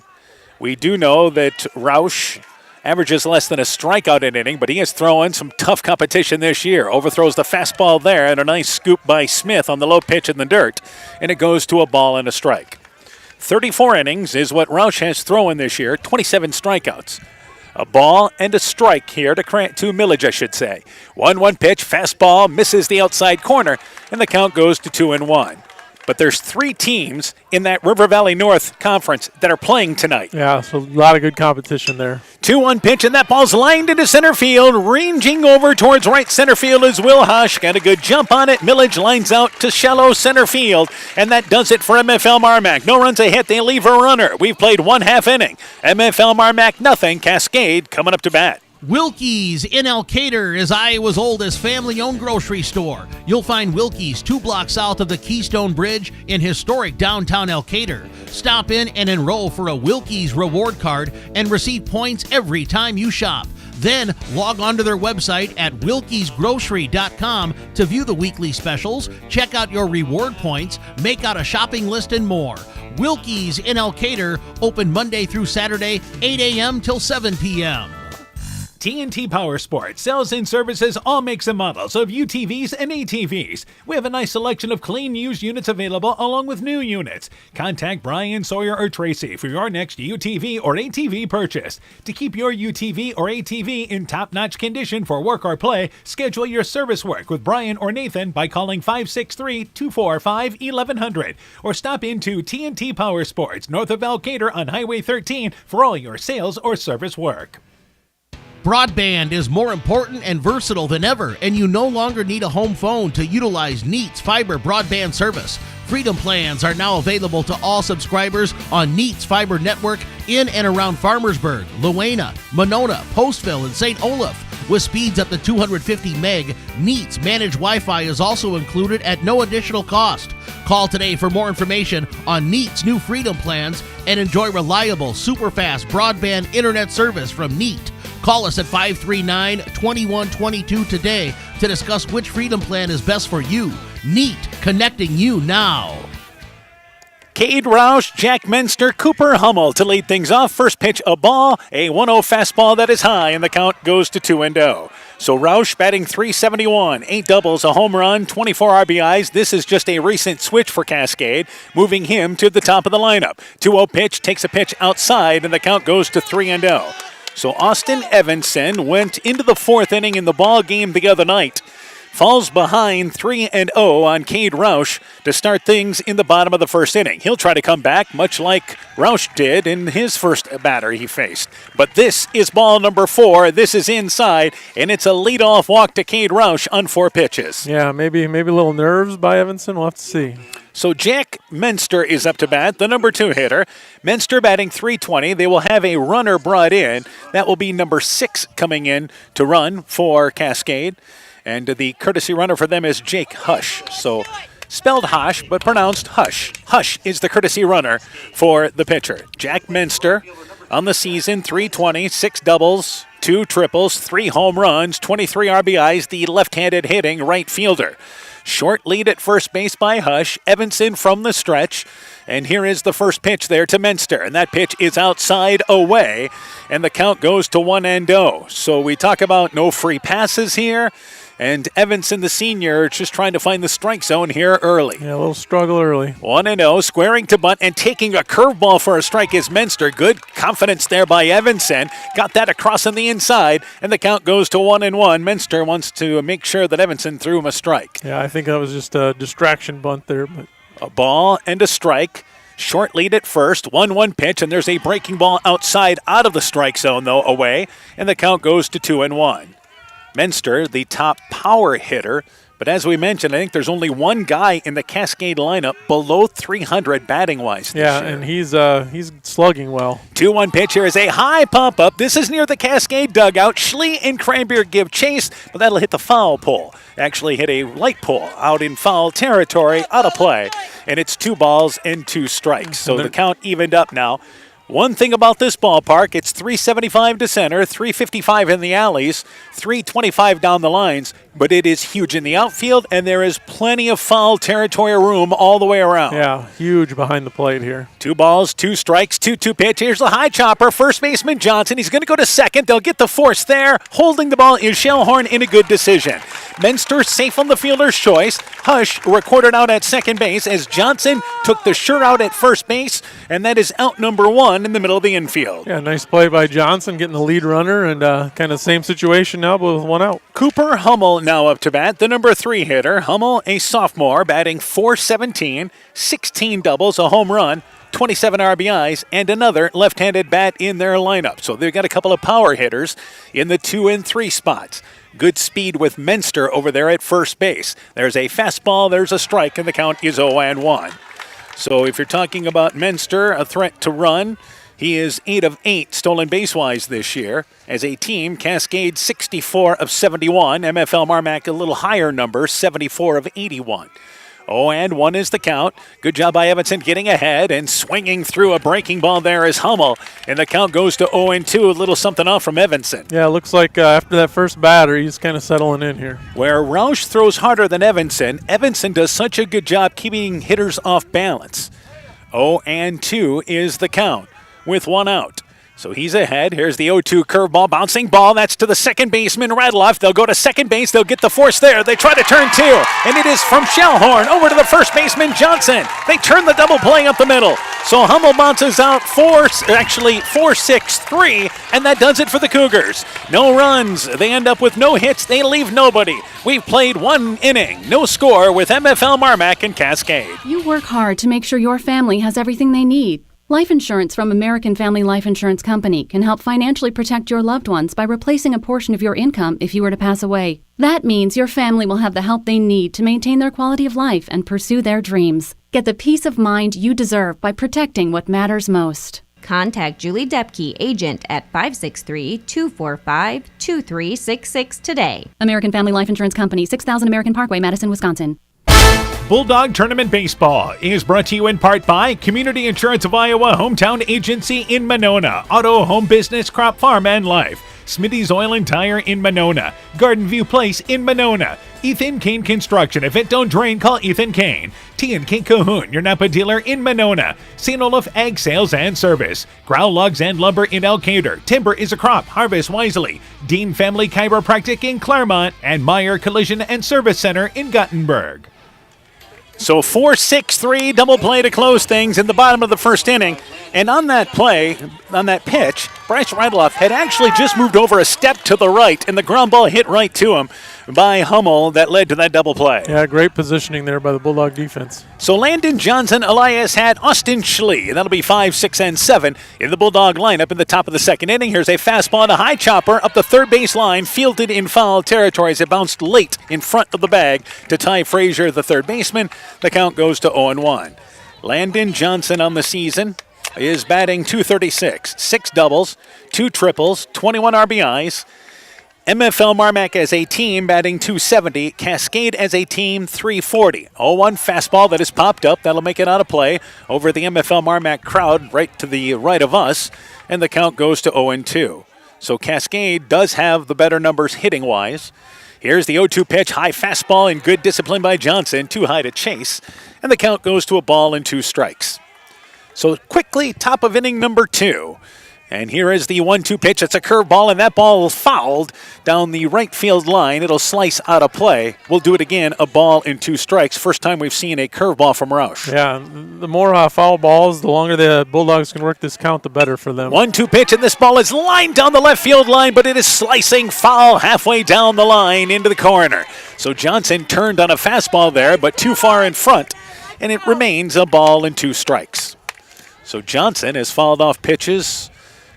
Speaker 1: We do know that Roush averages less than a strikeout an inning, but he is throwing some tough competition this year. Overthrows the fastball there, and a nice scoop by Smith on the low pitch in the dirt, and it goes to a ball and a strike. 34 innings is what Roush has thrown this year, 27 strikeouts. A ball and a strike here to Millage, I should say. 1-1 pitch, fastball, misses the outside corner, and the count goes to 2-1. But there's 3 teams in that River Valley North Conference that are playing tonight.
Speaker 19: Yeah, so a lot of good competition there.
Speaker 1: 2-1 pitch, and that ball's lined into center field. Ranging over towards right center field is Will Hush. Got a good jump on it. Millage lines out to shallow center field, and that does it for MFL MarMac. No runs a hit. They leave a runner. We've played 1/2 inning. MFL MarMac nothing. Cascade coming up to bat.
Speaker 17: Wilkie's in Elkader is Iowa's oldest family-owned grocery store. You'll find Wilkie's 2 blocks south of the Keystone Bridge in historic downtown Elkader. Stop in and enroll for a Wilkie's reward card and receive points every time you shop. Then log on to their website at wilkiesgrocery.com to view the weekly specials, check out your reward points, make out a shopping list, and more. Wilkie's in Elkader, open Monday through Saturday, 8 a.m. till 7 p.m.
Speaker 1: TNT Power Sports sells and services all makes and models of UTVs and ATVs. We have a nice selection of clean used units available along with new units. Contact Brian, Sawyer, or Tracy for your next UTV or ATV purchase. To keep your UTV or ATV in top-notch condition for work or play, schedule your service work with Brian or Nathan by calling 563-245-1100 or stop into TNT Power Sports north of Elkader on Highway 13 for all your sales or service work.
Speaker 17: Broadband is more important and versatile than ever, and you no longer need a home phone to utilize Neat's fiber broadband service. Freedom plans are now available to all subscribers on Neat's fiber network in and around Farmersburg, Luena, Monona, Postville, and St. Olaf. With speeds up to 250 meg, Neat's managed Wi-Fi is also included at no additional cost. Call today for more information on Neat's new Freedom plans and enjoy reliable, super-fast broadband internet service from Neat. Call us at 539-2122 today to discuss which Freedom plan is best for you. Neat, connecting you now.
Speaker 1: Cade Roush, Jack Menster, Cooper Hummel to lead things off. First pitch, a ball, a 1-0 fastball that is high, and the count goes to 2-0. So Roush batting .371, 8 doubles, a home run, 24 RBIs. This is just a recent switch for Cascade, moving him to the top of the lineup. 2-0 pitch, takes a pitch outside, and the count goes to 3-0. So Austin Evanson went into the 4th inning in the ball game the other night. Falls behind 3-0 on Cade Roush to start things in the bottom of the 1st inning. He'll try to come back, much like Roush did in his first batter he faced. But this is ball number 4. This is inside, and it's a leadoff walk to Cade Roush on 4 pitches.
Speaker 19: Yeah, maybe a little nerves by Evanson. We'll have to see.
Speaker 1: So Jack Menster is up to bat, the number 2 hitter. Menster batting .320. They will have a runner brought in. That will be number 6 coming in to run for Cascade. And the courtesy runner for them is Jake Hush. So spelled Hosh, but pronounced Hush. Hush is the courtesy runner for the pitcher. Jack Menster on the season, .320, 6 doubles, 2 triples, 3 home runs, 23 RBIs, the left-handed hitting right fielder. Short lead at first base by Hush. Evanson from the stretch. And here is the first pitch there to Menster. And that pitch is outside away. And the count goes to 1-0. So we talk about no free passes here. And Evanson, the senior, just trying to find the strike zone here early.
Speaker 19: Yeah, a little struggle early.
Speaker 1: 1-0, squaring to bunt and taking a curveball for a strike is Menster. Good confidence there by Evanson. Got that across on the inside, and the count goes to 1-1. Menster wants to make sure that Evanson threw him a strike.
Speaker 19: Yeah, I think that was just a distraction bunt there. But
Speaker 1: a ball and a strike. Short lead at first, 1-1 pitch, and there's a breaking ball outside out of the strike zone, though, away, and the count goes to 2-1. Menster, the top power hitter, but as we mentioned, I think there's only one guy in the Cascade lineup below 300 batting-wise this year.
Speaker 19: And he's slugging well.
Speaker 1: 2-1 pitch here is a high pump-up. This is near the Cascade dugout. Schlee and Cranberg give chase, but that'll hit the foul pole. Actually hit a light pole out in foul territory, out of play, and it's 2 balls and 2 strikes. So the count evened up now. One thing about this ballpark, it's 375 to center, 355 in the alleys, 325 down the lines, but it is huge in the outfield, and there is plenty of foul territory room all the way around.
Speaker 19: Yeah, huge behind the plate here.
Speaker 1: 2 balls, 2 strikes, 2-2 pitch. Here's the high chopper, first baseman Johnson. He's going to go to second. They'll get the force there. Holding the ball is Shellhorn in a good decision. Menster safe on the fielder's choice. Hush recorded out at second base as Johnson took the sure out at first base, and that is out number 1 in the middle of the infield.
Speaker 19: Yeah, nice play by Johnson, getting the lead runner, and kind of same situation now, but with 1 out.
Speaker 1: Cooper Hummel now up to bat, the number 3 hitter. Hummel, a sophomore, batting .417, 16 doubles, a home run, 27 RBIs, and another left-handed bat in their lineup. So they've got a couple of power hitters in the 2 and 3 spots. Good speed with Menster over there at first base. There's a fastball, there's a strike, and the count is 0-1. So if you're talking about Menster, a threat to run, he is 8 of 8 stolen base-wise this year. As a team, Cascade 64 of 71. MFL MarMac a little higher number, 74 of 81. 0-1 is the count. Good job by Evanson getting ahead and swinging through a breaking ball there is Hummel. And the count goes to 0-2, a little something off from Evanson.
Speaker 19: Yeah, it looks like after that first batter, he's kind of settling in here.
Speaker 1: Where Roush throws harder than Evanson, Evanson does such a good job keeping hitters off balance. 0-2 is the count with 1 out. So he's ahead. Here's the 0-2 curveball, bouncing ball. That's to the second baseman, Radloff. They'll go to second base. They'll get the force there. They try to turn 2, and it is from Shellhorn over to the first baseman, Johnson. They turn the double play up the middle. So Hummel bounces out 4-6-3, and that does it for the Cougars. No runs. They end up with no hits. They leave nobody. We've played 1 inning. No score with MFL MarMac and Cascade.
Speaker 4: You work hard to make sure your family has everything they need. Life insurance from American Family Life Insurance Company can help financially protect your loved ones by replacing a portion of your income if you were to pass away. That means your family will have the help they need to maintain their quality of life and pursue their dreams. Get the peace of mind you deserve by protecting what matters most.
Speaker 5: Contact Julie Depke, agent at 563-245-2366 today.
Speaker 4: American Family Life Insurance Company, 6000 American Parkway, Madison, Wisconsin.
Speaker 1: Bulldog Tournament Baseball is brought to you in part by Community Insurance of Iowa, Hometown Agency in Monona, Auto, Home Business, Crop Farm, and Life, Smitty's Oil and Tire in Monona, Garden View Place in Monona, Ethan Kane Construction. If it don't drain, call Ethan Kane. T&K Cahoon, your Napa dealer in Monona, St. Olaf Ag Sales and Service, Growl Logs and Lumber in Elkader, Timber is a Crop, Harvest Wisely, Dean Family Chiropractic in Claremont, and Meyer Collision and Service Center in Gothenburg. So 4-6-3 double play to close things in the bottom of the first inning. And on that play, on that pitch, Bryce Radloff had actually just moved over a step to the right, and the ground ball hit right to him by Hummel that led to that double play.
Speaker 19: Yeah, great positioning there by the Bulldog defense.
Speaker 1: So Landon Johnson, Elias had Austin Schlee, and that'll be 5, 6, and 7 in the Bulldog lineup in the top of the second inning. Here's a fastball and a high chopper up the third base line, fielded in foul territory as it bounced late in front of the bag to Ty Frazier, the third baseman. The count goes to 0-1. Landon Johnson on the season is batting .236, 6 doubles, 2 triples, 21 RBIs. MFL MarMac as a team batting .270, Cascade as a team .340. 0-1 fastball that is popped up. That'll make it out of play over the MFL MarMac crowd right to the right of us, and the count goes to 0-2. So Cascade does have the better numbers hitting-wise. Here's the 0-2 pitch, high fastball, and good discipline by Johnson, too high to chase, and the count goes to a ball and 2 strikes. So quickly, top of inning number 2. And here is the 1-2 pitch. It's a curveball, and that ball fouled down the right field line. It'll slice out of play. We'll do it again, a ball and 2 strikes. First time we've seen a curveball from Roush.
Speaker 19: Yeah, the more foul balls, the longer the Bulldogs can work this count, the better for them.
Speaker 1: 1-2 pitch, and this ball is lined down the left field line, but it is slicing foul halfway down the line into the corner. So Johnson turned on a fastball there, but too far in front, and it remains a ball and 2 strikes. So Johnson has fouled off pitches.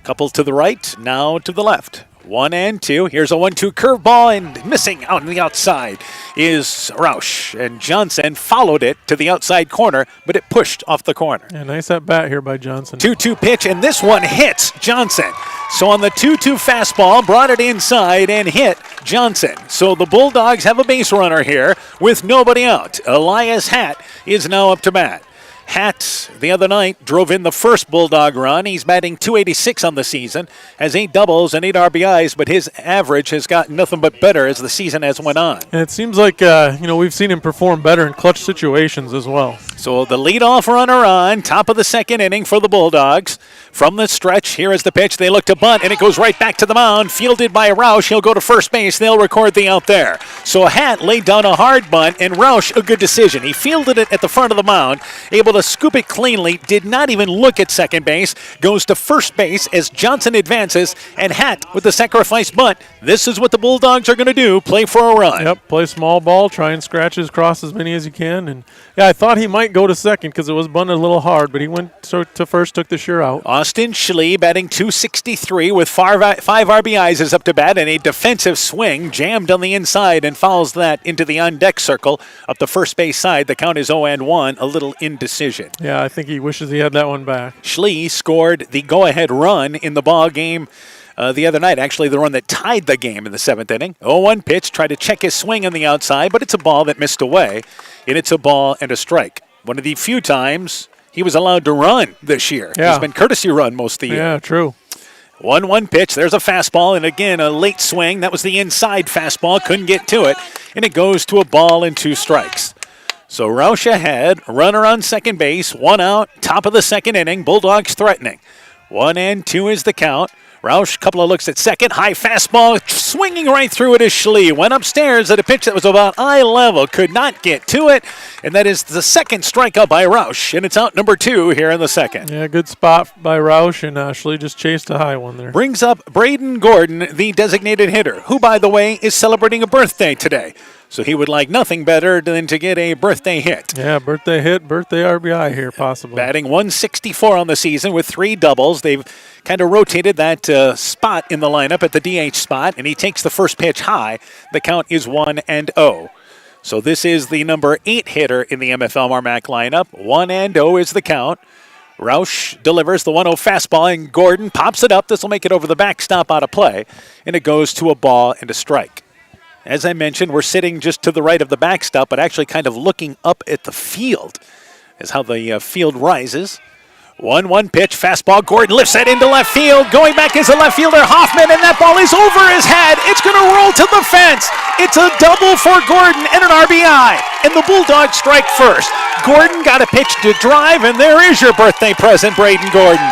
Speaker 1: Couple to the right, now to the left. 1-2. Here's a 1-2 curveball, and missing out on the outside is Roush. And Johnson followed it to the outside corner, but it pushed off the corner.
Speaker 19: Yeah, nice at bat here by Johnson.
Speaker 1: 2-2 pitch, and this one hits Johnson. So on the 2-2 fastball, brought it inside and hit Johnson. So the Bulldogs have a base runner here with nobody out. Elias Hatt is now up to bat. Hatt, the other night, drove in the first Bulldog run. He's batting .286 on the season, has 8 doubles and 8 RBIs, but his average has gotten nothing but better as the season has went on.
Speaker 19: And it seems like, we've seen him perform better in clutch situations as well.
Speaker 1: So the leadoff runner on top of the second inning for the Bulldogs. From the stretch, here is the pitch. They look to bunt, and it goes right back to the mound. Fielded by Roush. He'll go to first base. They'll record the out there. So Hatt laid down a hard bunt, and Roush a good decision. He fielded it at the front of the mound, able to scoop it cleanly, did not even look at second base, goes to first base as Johnson advances, and Hatt with the sacrifice bunt. This is what the Bulldogs are going to do, play for a run.
Speaker 19: Yep, play small ball, try and scratch his cross as many as you can. And yeah, I thought he might go to second because it was bunted a little hard, but he went to first, took the sure out.
Speaker 1: Austin Schlee batting .263 with 5 RBIs is up to bat, and a defensive swing jammed on the inside and fouls that into the on-deck circle up the first base side. The count is 0-1, a little indecision.
Speaker 19: Yeah, I think he wishes he had that one back.
Speaker 1: Schlee scored the go-ahead run in the ball game the other night, actually the run that tied the game in the 7th inning. 0-1 pitch, tried to check his swing on the outside, but it's a ball that missed away, and it's a ball and a strike. One of the few times he was allowed to run this year.
Speaker 19: Yeah.
Speaker 1: He's been courtesy run most of the year.
Speaker 19: Yeah, true.
Speaker 1: 1-1 pitch. There's a fastball, and again, a late swing. That was the inside fastball. Couldn't get to it, and it goes to a ball and 2 strikes. So Roush ahead, runner on second base, 1 out, top of the 2nd inning. Bulldogs threatening. 1-2 is the count. Roush, couple of looks at second. High fastball, swinging right through it as Schlee went upstairs at a pitch that was about eye level. Could not get to it. And that is the second strikeout by Roush. And it's out number 2 here in the 2nd.
Speaker 19: Yeah, good spot by Roush, and Schlee just chased a high one there.
Speaker 1: Brings up Braden Gordon, the designated hitter, who, by the way, is celebrating a birthday today. So he would like nothing better than to get a birthday hit.
Speaker 19: Yeah, birthday hit, birthday RBI here, possibly.
Speaker 1: Batting .164 on the season with 3 doubles. They've kind of rotated that spot in the lineup at the DH spot, and he takes the first pitch high. The count is 1-0. So this is the number 8 hitter in the MFL MarMac lineup. 1-0 is the count. Roush delivers the 1-0 fastball, and Gordon pops it up. This will make it over the backstop out of play, and it goes to a ball and a strike. As I mentioned, we're sitting just to the right of the backstop, but actually kind of looking up at the field is how the field rises. 1-1 pitch, fastball. Gordon lifts that into left field. Going back is the left fielder, Hoffman, and that ball is over his head. It's going to roll to the fence. It's a double for Gordon and an RBI, and the Bulldogs strike first. Gordon got a pitch to drive, and there is your birthday present, Braden Gordon.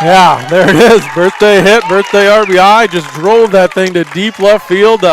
Speaker 19: Yeah, there it is. Birthday hit, birthday RBI. Just drove that thing to deep left field.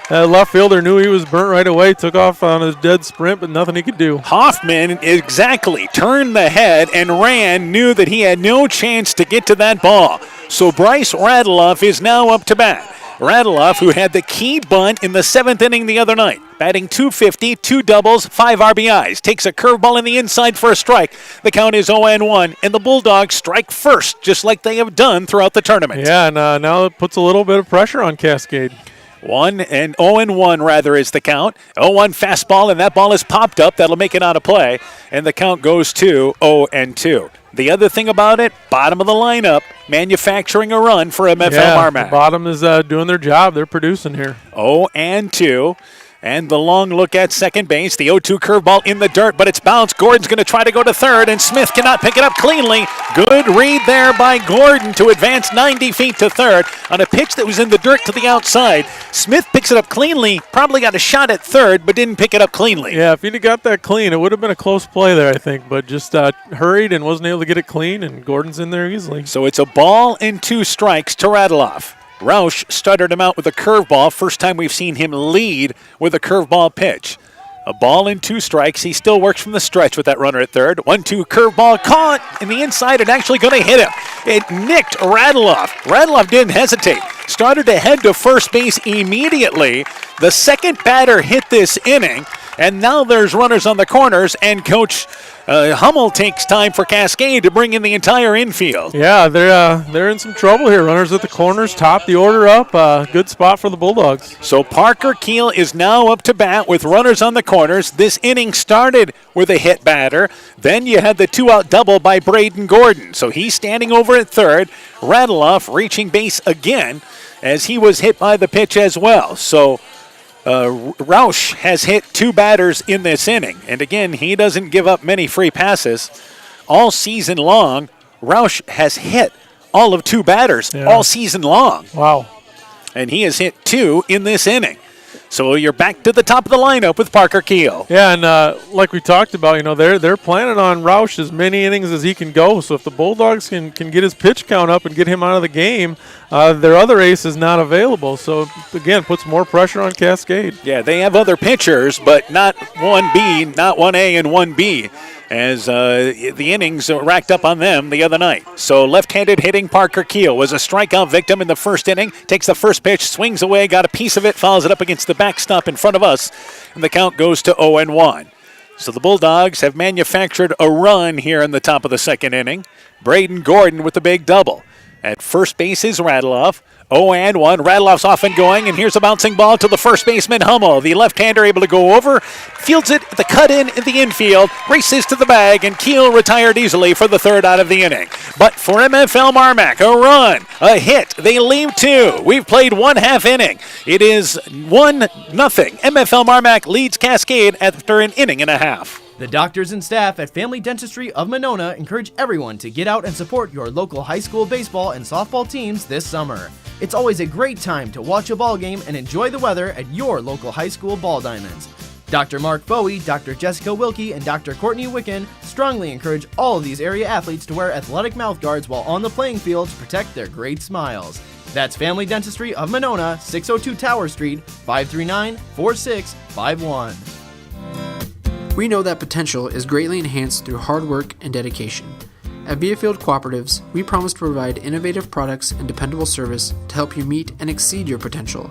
Speaker 19: Left fielder knew he was burnt right away, took off on his dead sprint, but nothing he could do.
Speaker 1: Hoffman exactly turned the head and ran, knew that he had no chance to get to that ball. So Bryce Radeloff is now up to bat. Radeloff, who had the key bunt in the 7th inning the other night, batting .250, 2 doubles, 5 RBIs, takes a curveball in the inside for a strike. The count is 0-1, and the Bulldogs strike first, just like they have done throughout the tournament.
Speaker 19: Yeah, and now it puts a little bit of pressure on Cascade.
Speaker 1: 0-1 rather is the count. 0-1 fastball, and that ball is popped up. That'll make it out of play, and the count goes to 0-2. The other thing about it, bottom of the lineup, manufacturing a run for MFL MarMac.
Speaker 19: The bottom is doing their job. They're producing here.
Speaker 1: 0-2. And the long look at second base. The 0-2 curveball in the dirt, but it's bounced. Gordon's going to try to go to third, and Smith cannot pick it up cleanly. Good read there by Gordon to advance 90 feet to third on a pitch that was in the dirt to the outside. Smith picks it up cleanly, probably got a shot at third, but didn't pick it up cleanly.
Speaker 19: Yeah, if he'd have got that clean, it would have been a close play there, I think, but just hurried and wasn't able to get it clean, and Gordon's in there easily.
Speaker 1: So it's a ball and 2 strikes to Radeloff. Roush started him out with a curveball. First time we've seen him lead with a curveball pitch. A ball and 2 strikes. He still works from the stretch with that runner at third. 1-2 curveball caught in the inside and actually going to hit him. It nicked Radeloff. Radeloff didn't hesitate. Started to head to first base immediately. The second batter hit this inning, and now there's runners on the corners, and Coach Hummel takes time for Cascade to bring in the entire infield.
Speaker 19: Yeah, they're in some trouble here. Runners at the corners, top the order up. Good spot for the Bulldogs.
Speaker 1: So Parker Keel is now up to bat with runners on the corners. This inning started with a hit batter. Then you had the 2-out double by Braden Gordon. So he's standing over at third. Radeloff reaching base again as he was hit by the pitch as well. So Roush has hit 2 batters in this inning. And again, he doesn't give up many free passes. All season long, Roush has hit all of 2 batters all season long.
Speaker 19: Wow.
Speaker 1: And he has hit 2 in this inning. So you're back to the top of the lineup with Parker Keel.
Speaker 19: Yeah, and like we talked about, they're planning on Roush as many innings as he can go. So if the Bulldogs can get his pitch count up and get him out of the game, their other ace is not available. So, again, puts more pressure on Cascade.
Speaker 1: Yeah, they have other pitchers, but not 1B, not 1A and 1B, as the innings racked up on them the other night. So left-handed hitting Parker Keel was a strikeout victim in the first inning, takes the first pitch, swings away, got a piece of it, fouls it up against the backstop in front of us, and the count goes to 0-1. So the Bulldogs have manufactured a run here in the top of the second inning. Braden Gordon with the big double. At first base is Radiloff. 0-1. Radiloff's off and going, and here's a bouncing ball to the first baseman, Hummel. The left-hander able to go over, fields it at the cut-in in the infield, races to the bag, and Keel retired easily for the third out of the inning. But for MFL MarMac, a run, a hit. They leave two. We've played one half inning. It is 1-0. MFL MarMac leads Cascade after an inning and a half.
Speaker 6: The doctors and staff at Family Dentistry of Monona encourage everyone to get out and support your local high school baseball and softball teams this summer. It's always a great time to watch a ball game and enjoy the weather at your local high school ball diamonds. Dr. Mark Bowie, Dr. Jessica Wilkie, and Dr. Courtney Wicken strongly encourage all of these area athletes to wear athletic mouthguards while on the playing field to protect their great smiles. That's Family Dentistry of Monona, 602 Tower Street, 539-4651.
Speaker 7: We know that potential is greatly enhanced through hard work and dedication. At Viafield Cooperatives, we promise to provide innovative products and dependable service to help you meet and exceed your potential.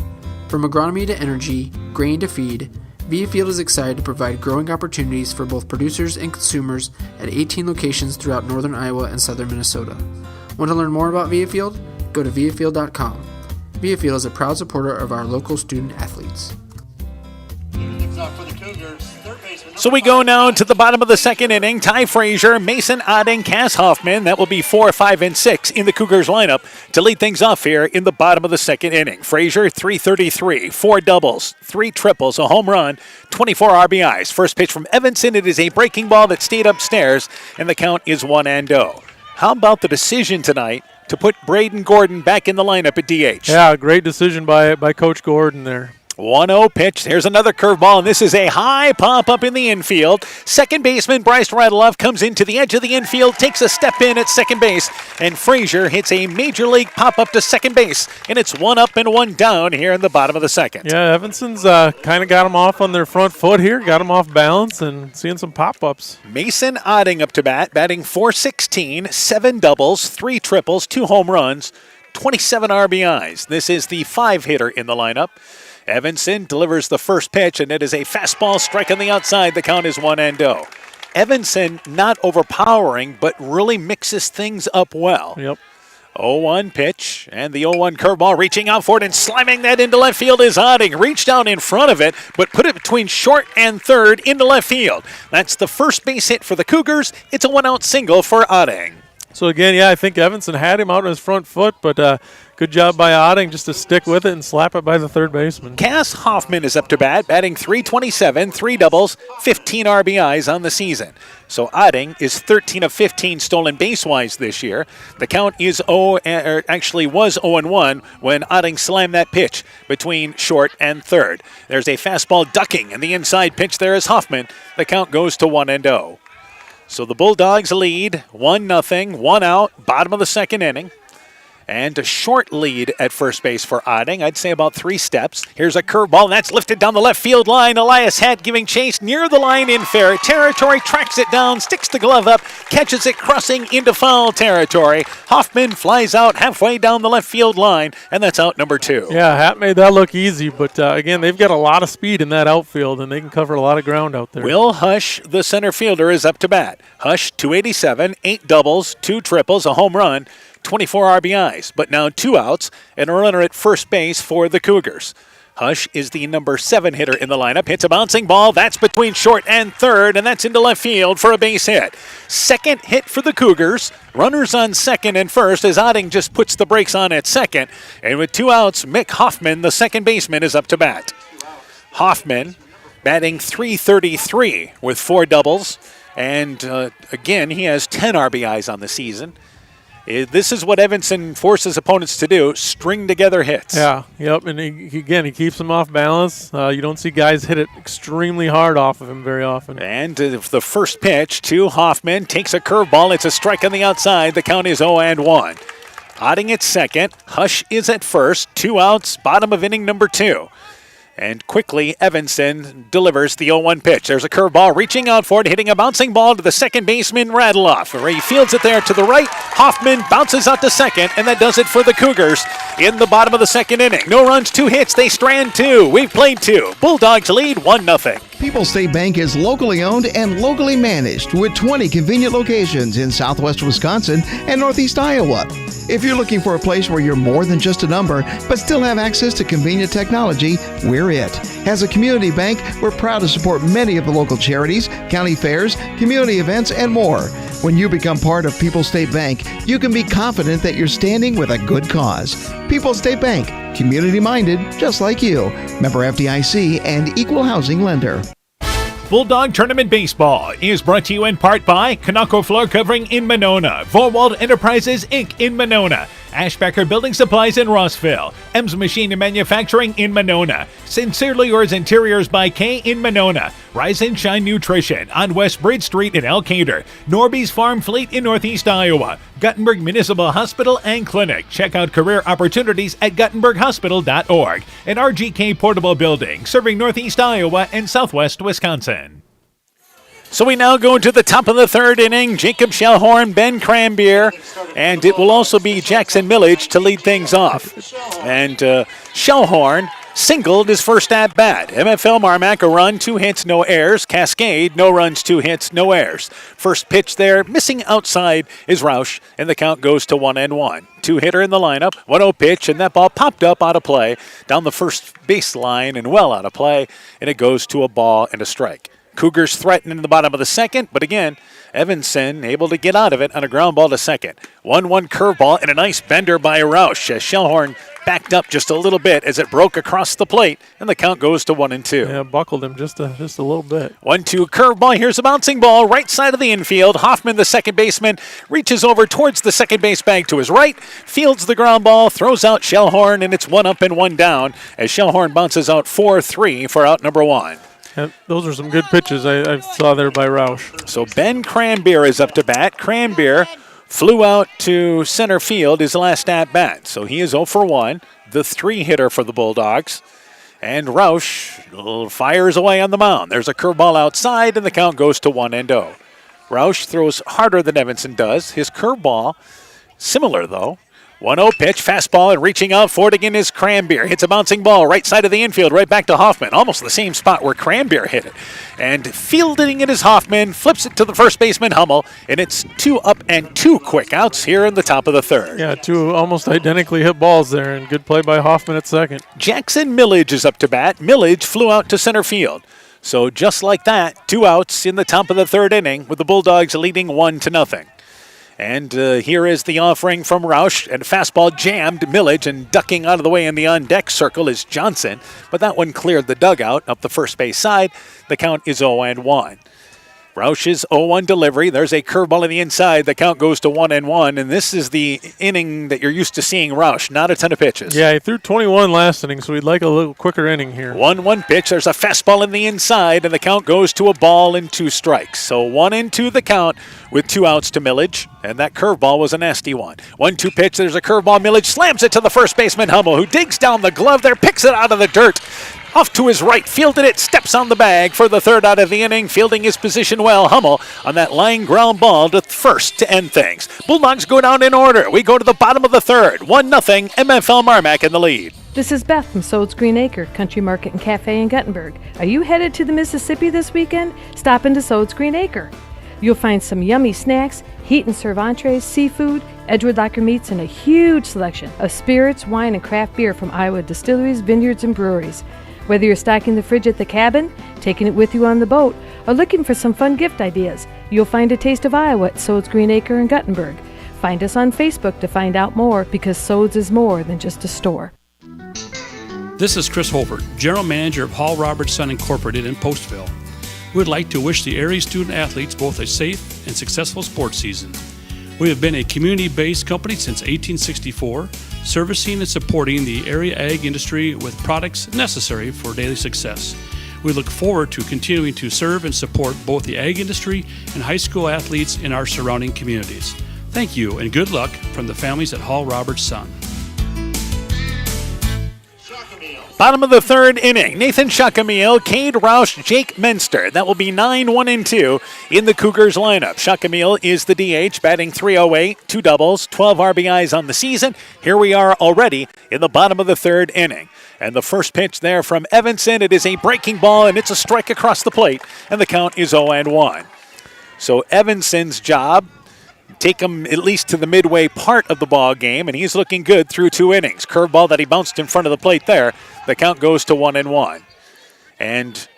Speaker 7: From agronomy to energy, grain to feed, Viafield is excited to provide growing opportunities for both producers and consumers at 18 locations throughout northern Iowa and southern Minnesota. Want to learn more about Viafield? Go to viafield.com. Viafield is a proud supporter of our local student athletes.
Speaker 1: So we go now to the bottom of the second inning. Ty Frazier, Mason Odding, Cass Hoffman. That will be 4, 5, and 6 in the Cougars lineup to lead things off here in the bottom of the second inning. Frazier, 333, 4 doubles, 3 triples, a home run, 24 RBIs. First pitch from Evanson. It is a breaking ball that stayed upstairs, and the count is 1-0. How about the decision tonight to put Braden Gordon back in the lineup at DH?
Speaker 19: Yeah, great decision by Coach Gordon there.
Speaker 1: 1-0 pitch. Here's another curveball, and this is a high pop up in the infield. Second baseman Bryce Radiloff comes into the edge of the infield, takes a step in at second base, and Frazier hits a major league pop up to second base, and it's 1 up and 1 down here in the bottom of the second.
Speaker 19: Yeah, Evanson's kind of got them off on their front foot here, got them off balance, and seeing some pop-ups.
Speaker 1: Mason Odding up to bat, batting .416, 7 doubles, 3 triples, 2 home runs, 27 RBIs. This is the 5-hitter in the lineup. Evanson delivers the first pitch, and it is a fastball strike on the outside. The count is 1-0. Evanson not overpowering, but really mixes things up well.
Speaker 19: Yep.
Speaker 1: 0-1 pitch, and the 0-1 curveball reaching out for it and slamming that into left field is Odding. Reached down in front of it, but put it between short and third into left field. That's the first base hit for the Cougars. It's a 1-out single for Odding.
Speaker 19: So again, yeah, I think Evanson had him out on his front foot, but good job by Odding just to stick with it and slap it by the third baseman.
Speaker 1: Cass Hoffman is up to bat, batting .327, 3 doubles, 15 RBIs on the season. So Odding is 13 of 15 stolen base-wise this year. The count is was 0-1 when Odding slammed that pitch between short and third. There's a fastball ducking, and the inside pitch there is Hoffman. The count goes to 1-0. So the Bulldogs lead 1-0, 1 out, bottom of the second inning. And a short lead at first base for Odding. I'd say about 3 steps. Here's a curveball, and that's lifted down the left field line. Elias Hatt giving chase near the line in fair territory, tracks it down, sticks the glove up, catches it crossing into foul territory. Hoffman flies out halfway down the left field line, and that's out number 2.
Speaker 19: Yeah, Hatt made that look easy, but again, they've got a lot of speed in that outfield, and they can cover a lot of ground out there.
Speaker 1: Will Hush, the center fielder, is up to bat. Hush, 287, 8 doubles, 2 triples, a home run, 24 RBIs, but now 2 outs and a runner at first base for the Cougars. Hush is the number 7 hitter in the lineup. Hits a bouncing ball. That's between short and third, and that's into left field for a base hit. Second hit for the Cougars. Runners on second and first as Odding just puts the brakes on at second. And with 2 outs, Mick Hoffman, the second baseman, is up to bat. Hoffman batting .333 with 4 doubles. And again, he has 10 RBIs on the season. This is what Evanston forces opponents to do, string together hits.
Speaker 19: Yeah, yep, and he keeps them off balance. You don't see guys hit it extremely hard off of him very often.
Speaker 1: And the first pitch to Hoffman takes a curveball. It's a strike on the outside. The count is 0-1. Otting at second. Hush is at first. 2 outs, bottom of inning number 2. And quickly, Evanston delivers the 0-1 pitch. There's a curveball reaching out for it, hitting a bouncing ball to the second baseman, Radeloff. He fields it there to the right. Hoffman bounces out to second, and that does it for the Cougars in the bottom of the second inning. No runs, 2 hits. They strand 2. We've played 2. Bulldogs lead 1-0.
Speaker 2: People's State Bank is locally owned and locally managed with 20 convenient locations in southwest Wisconsin and northeast Iowa. If you're looking for a place where you're more than just a number, but still have access to convenient technology, we're it. As a community bank, we're proud to support many of the local charities, county fairs, community events, and more. When you become part of People's State Bank, you can be confident that you're standing with a good cause. People's State Bank, community-minded, just like you. Member FDIC and equal housing lender.
Speaker 1: Bulldog Tournament Baseball is brought to you in part by Kanako Floor Covering in Monona, Vorwald Enterprises, Inc. in Monona, Ashbecker Building Supplies in Rossville, Ems Machine and Manufacturing in Monona, Sincerely Yours Interiors by K in Monona, Rise and Shine Nutrition on West Bridge Street in Elkader, Norby's Farm Fleet in Northeast Iowa, Guttenberg Municipal Hospital and Clinic. Check out career opportunities at guttenberghospital.org, and RGK Portable Building, serving Northeast Iowa and Southwest Wisconsin. So we now go to the top of the third inning. Jacob Shellhorn, Ben Cranbeer, and it will also be Jackson Millage to lead things off. And Shellhorn singled his first at-bat. MFL MarMac, a run, 2 hits, no errors. Cascade, no runs, 2 hits, no errors. First pitch there, missing outside is Roush, and the count goes to 1-1. 2-hitter in the lineup, 1-0 pitch, and that ball popped up out of play down the first baseline and well out of play, and it goes to a ball and a strike. Cougars threaten in the bottom of the second, but again, Evanston able to get out of it on a ground ball to second. 1-1 curveball and a nice bender by Roush as Shellhorn backed up just a little bit as it broke across the plate, and the count goes to 1-2.
Speaker 19: Yeah, buckled him just a little bit.
Speaker 1: 1-2 curveball. Here's a bouncing ball right side of the infield. Hoffman, the second baseman, reaches over towards the second base bag to his right, fields the ground ball, throws out Shellhorn, and it's 1 up and 1 down as Shellhorn bounces out 4-3 for out number 1.
Speaker 19: Yeah, those are some good pitches I saw there by Roush.
Speaker 1: So Ben Cranbeer is up to bat. Cranbeer flew out to center field his last at-bat. So he is 0 for 1, the 3-hitter for the Bulldogs. And Roush fires away on the mound. There's a curveball outside, and the count goes to 1-0. Roush throws harder than Evanston does. His curveball, similar though. 1-0 pitch, fastball, and reaching out for it again is Cranbeer. Hits a bouncing ball right side of the infield, right back to Hoffman. Almost the same spot where Cranbeer hit it. And fielding it is Hoffman, flips it to the first baseman, Hummel, and it's 2 up and 2 quick outs here in the top of the third.
Speaker 19: Yeah, 2 almost identically hit balls there, and good play by Hoffman at second.
Speaker 1: Jackson Millage is up to bat. Millage flew out to center field. So just like that, 2 outs in the top of the third inning with the Bulldogs leading 1-0. And here is the offering from Roush, and fastball jammed Millage, and ducking out of the way in the on-deck circle is Johnson. But that one cleared the dugout up the first base side. The count is 0-1. Roush's 0-1 delivery. There's a curveball on the inside. The count goes to 1-1, and this is the inning that you're used to seeing Roush. Not a ton of pitches.
Speaker 19: Yeah, he threw 21 last inning, so we'd like a little quicker inning here.
Speaker 1: 1-1 pitch. There's a fastball in the inside, and the count goes to a ball and 2 strikes. So 1-2 the count with 2 outs to Millage, and that curveball was a nasty one. 1-2 pitch. There's a curveball. Millage slams it to the first baseman, Hummel, who digs down the glove there, picks it out of the dirt. Off to his right, fielded it, steps on the bag for the third out of the inning, fielding his position well. Hummel on that line ground ball to first to end things. Bulldogs go down in order. We go to the bottom of the third. 1-0, MFL MarMac in the lead.
Speaker 8: This is Beth from Sodes Green Acre, Country Market and Cafe in Guttenberg. Are you headed to the Mississippi this weekend? Stop into Sodes Green Acre. You'll find some yummy snacks, heat and serve entrees, seafood, Edgewood Locker meats, and a huge selection of spirits, wine, and craft beer from Iowa distilleries, vineyards, and breweries. Whether you're stocking the fridge at the cabin, taking it with you on the boat, or looking for some fun gift ideas, you'll find a taste of Iowa at Sodes Green Acre in Guttenberg. Find us on Facebook to find out more, because Sodes is more than just a store.
Speaker 23: This is Chris Holbert, General Manager of Hall Roberts Son Incorporated in Postville. We would like to wish the area student athletes both a safe and successful sports season. We have been a community-based company since 1864, servicing and supporting the area ag industry with products necessary for daily success. We look forward to continuing to serve and support both the ag industry and high school athletes in our surrounding communities. Thank you and good luck from the families at Hall Roberts Son.
Speaker 1: Bottom of the third inning, Nathan Shuckameel, Cade Roush, Jake Menster. That will be 9-1-2 in the Cougars lineup. Shuckameel is the DH, batting .308, 2 doubles, 12 RBIs on the season. Here we are already in the bottom of the third inning. And the first pitch there from Evanson, it is a breaking ball, and it's a strike across the plate, and the count is 0-1. So Evanson's job, take him at least to the midway part of the ball game, and he's looking good through 2 innings. Curveball that he bounced in front of the plate there. The count goes to 1-1. And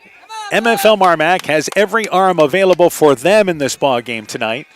Speaker 1: MFL MarMac has every arm available for them in this ball game tonight.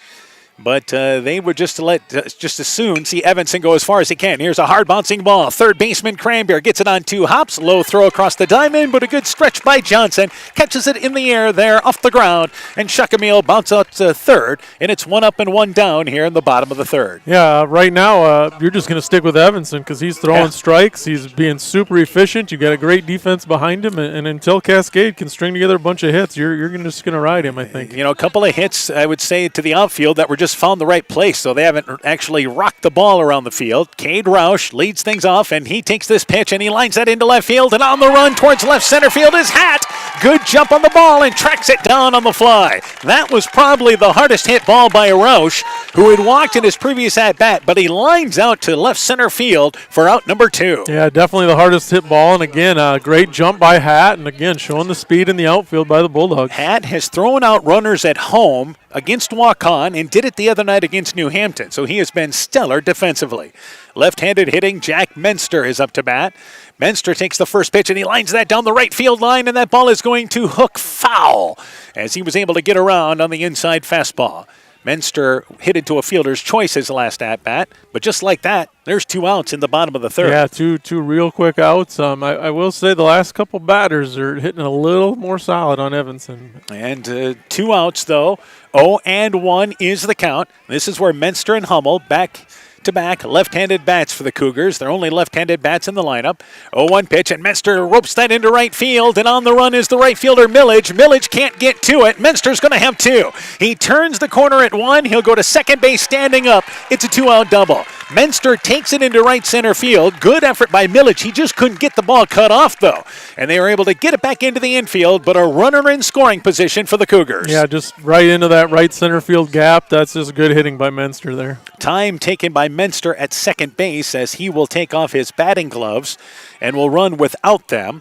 Speaker 1: But they would just as soon see Evanson go as far as he can. Here's a hard bouncing ball. Third baseman Cranberry gets it on 2 hops. Low throw across the diamond, but a good stretch by Johnson. Catches it in the air there off the ground. And Shuckameel bounces out to third. And it's 1 up and 1 down here in the bottom of the third.
Speaker 19: Yeah, right now you're just going to stick with Evanson because he's throwing strikes. He's being super efficient. You got a great defense behind him. And until Cascade can string together a bunch of hits, you're just going to ride him, I think.
Speaker 1: You know, a couple of hits, I would say, to the outfield that were just found the right place, so they haven't actually rocked the ball around the field. Cade Roush leads things off, and he takes this pitch, and he lines that into left field, and on the run towards left center field is Hatt. Good jump on the ball and tracks it down on the fly. That was probably the hardest hit ball by Roush, who had walked in his previous at-bat, but he lines out to left center field for out number 2.
Speaker 19: Yeah, definitely the hardest hit ball, and again, a great jump by Hatt, and again, showing the speed in the outfield by the Bulldogs.
Speaker 1: Hatt has thrown out runners at home against Waukon and did it the other night against New Hampton, so he has been stellar defensively. Left-handed hitting Jack Menster is up to bat. Menster takes the first pitch and he lines that down the right field line, and that ball is going to hook foul as he was able to get around on the inside fastball. Menster hit it to a fielder's choice his last at-bat, but just like that, there's 2 outs in the bottom of the third.
Speaker 19: Yeah, two real quick outs. I will say the last couple batters are hitting a little more solid on Evanson.
Speaker 1: And 2 outs, though. 0-1 is the count. This is where Menster and Hummel back-to-back left-handed bats for the Cougars. They're only left-handed bats in the lineup. 0-1 pitch, and Menster ropes that into right field, and on the run is the right fielder, Millage. Millage can't get to it. Menster's going to have 2. He turns the corner at 1. He'll go to second base standing up. It's a 2-out double. Menster takes it into right center field. Good effort by Millage. He just couldn't get the ball cut off, though. And they were able to get it back into the infield, but a runner in scoring position for the Cougars.
Speaker 19: Yeah, just right into that right center field gap. That's just good hitting by Menster there.
Speaker 1: Time taken by Menster at second base as he will take off his batting gloves and will run without them.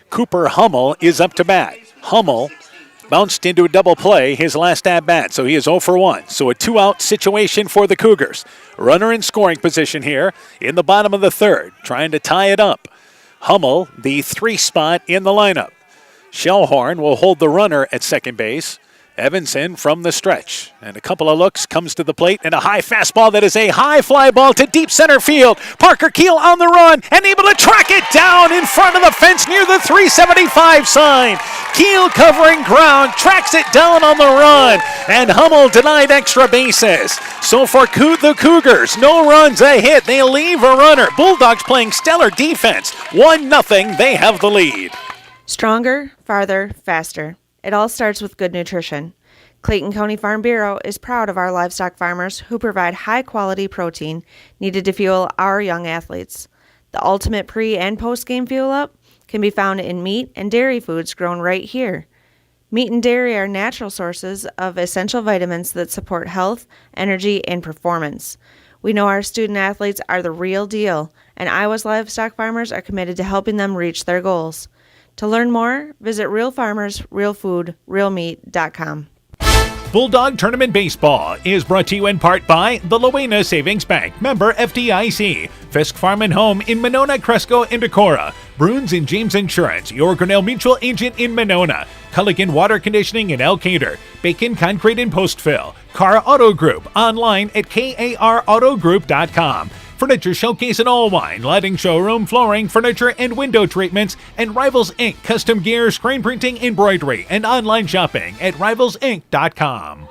Speaker 1: Cooper Hummel is up to bat. Hummel bounced into a double play his last at-bat, so he is 0 for 1. So a 2-out situation for the Cougars. Runner in scoring position here in the bottom of the third, trying to tie it up. Hummel, the 3 spot in the lineup. Shellhorn will hold the runner at second base. Evanson from the stretch. And a couple of looks, comes to the plate, and a high fastball that is a high fly ball to deep center field. Parker Keel on the run and able to track it down in front of the fence near the 375 sign. Keel covering ground, tracks it down on the run, and Hummel denied extra bases. So for the Cougars, no runs, a hit. They leave a runner. Bulldogs playing stellar defense. 1-0, they have the lead.
Speaker 9: Stronger, farther, faster. It all starts with good nutrition. Clayton County Farm Bureau is proud of our livestock farmers who provide high-quality protein needed to fuel our young athletes. The ultimate pre- and post-game fuel-up can be found in meat and dairy foods grown right here. Meat and dairy are natural sources of essential vitamins that support health, energy, and performance. We know our student athletes are the real deal, and Iowa's livestock farmers are committed to helping them reach their goals. To learn more, visit realfarmersrealfoodrealmeat.com.
Speaker 1: Bulldog Tournament Baseball is brought to you in part by the Loena Savings Bank, member FDIC, Fisk Farm and Home in Monona, Cresco, and Decorah, Bruins and James Insurance, your Grinnell Mutual agent in Monona, Culligan Water Conditioning in Elkader, Bacon Concrete and Post Fill, Car Auto Group, online at karautogroup.com. Furniture Showcase and All Wine, lighting showroom, flooring, furniture, and window treatments, and Rivals Inc. Custom gear, screen printing, embroidery, and online shopping at rivalsinc.com.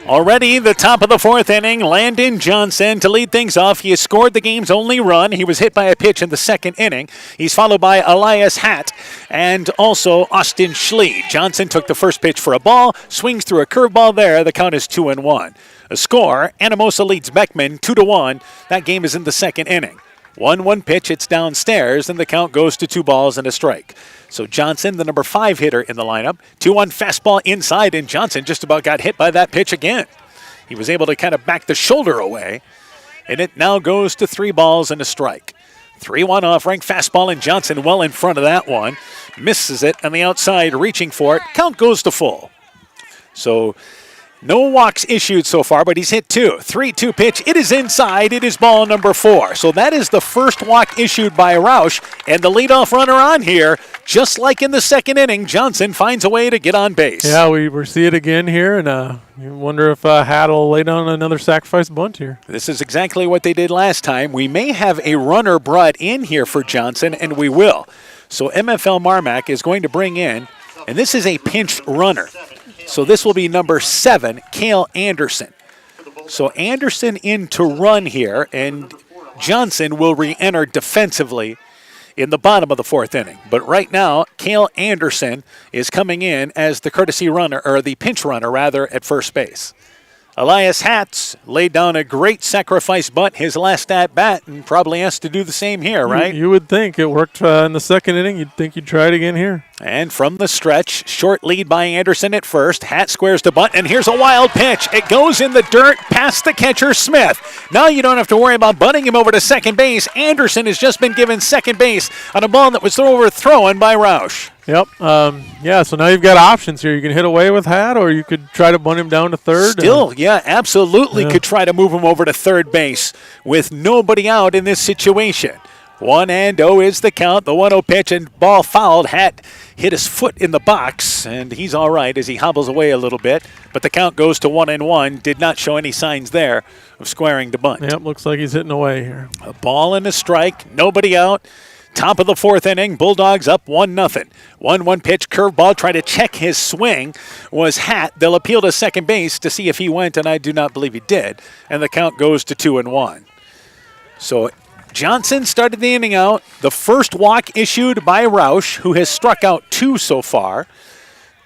Speaker 1: Already the top of the fourth inning, Landon Johnson to lead things off. He has scored the game's only run. He was hit by a pitch in the second inning. He's followed by Elias Hatt and also Austin Schlee. Johnson took the first pitch for a ball, swings through a curveball there. The count is 2-1. A score, Anamosa leads Beckman 2-1. That game is in the second inning. 1-1 pitch, it's downstairs, and the count goes to 2 balls and a strike. So Johnson, the number 5 hitter in the lineup, 2-1 fastball inside, and Johnson just about got hit by that pitch again. He was able to kind of back the shoulder away, and it now goes to 3 balls and a strike. 3-1 off-rank fastball, and Johnson well in front of that one. Misses it on the outside, reaching for it. Count goes to full. So no walks issued so far, but he's hit 2. 3-2 pitch. It is inside. It is ball number 4. So that is the first walk issued by Roush, and the leadoff runner on here. Just like in the second inning, Johnson finds a way to get on base.
Speaker 19: Yeah, we see it again here, and you wonder if Hatt will lay down another sacrifice bunt here.
Speaker 1: This is exactly what they did last time. We may have a runner brought in here for Johnson, and we will. So MFL MarMac is going to bring in, and this is a pinch runner. So this will be number 7, Cale Anderson. So Anderson in to run here, and Johnson will re-enter defensively in the bottom of the fourth inning. But right now, Cale Anderson is coming in as the courtesy runner, or the pinch runner, rather, at first base. Elias Hatz laid down a great sacrifice bunt his last at-bat and probably has to do the same here, right?
Speaker 19: You would think. It worked in the second inning. You'd think you'd try it again here.
Speaker 1: And from the stretch, short lead by Anderson at first. Hatt squares the bunt, and here's a wild pitch. It goes in the dirt past the catcher, Smith. Now you don't have to worry about bunting him over to second base. Anderson has just been given second base on a ball that was overthrown by Roush.
Speaker 19: Yep. Yeah, so now you've got options here. You can hit away with Hatt, or you could try to bunt him down to third.
Speaker 1: Still, yeah, absolutely could try to move him over to third base with nobody out in this situation. 1-0 is the count. The 1-0 pitch and ball fouled. Hatt hit his foot in the box, and he's all right as he hobbles away a little bit. But the count goes to 1-1. Did not show any signs there of squaring the bunt.
Speaker 19: Yep, looks like he's hitting away here.
Speaker 1: A ball and a strike. Nobody out. Top of the fourth inning, Bulldogs up 1-0. 1-1 pitch, curveball, try to check his swing was Hatt. They'll appeal to second base to see if he went, and I do not believe he did. And the count goes to 2-1. So Johnson started the inning out. The first walk issued by Roush, who has struck out 2 so far.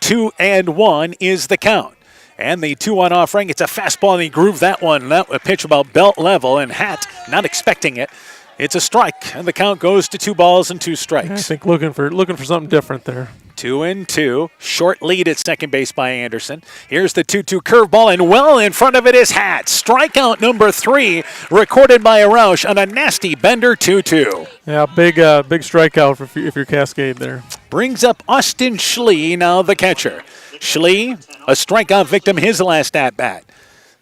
Speaker 1: 2-1 is the count. And the 2-1 offering, it's a fastball, and he grooved that one. That pitch about belt level, and Hatt not expecting it. It's a strike, and the count goes to 2 balls and 2 strikes.
Speaker 19: I think looking for something different there.
Speaker 1: 2-2. Short lead at second base by Anderson. Here's the 2-2 curveball, and well in front of it is Hatt. Strikeout number 3, recorded by Roush on a nasty bender 2-2.
Speaker 19: Yeah, big strikeout if you're Cascade there.
Speaker 1: Brings up Austin Schlee, now the catcher. Schlee, a strikeout victim his last at-bat.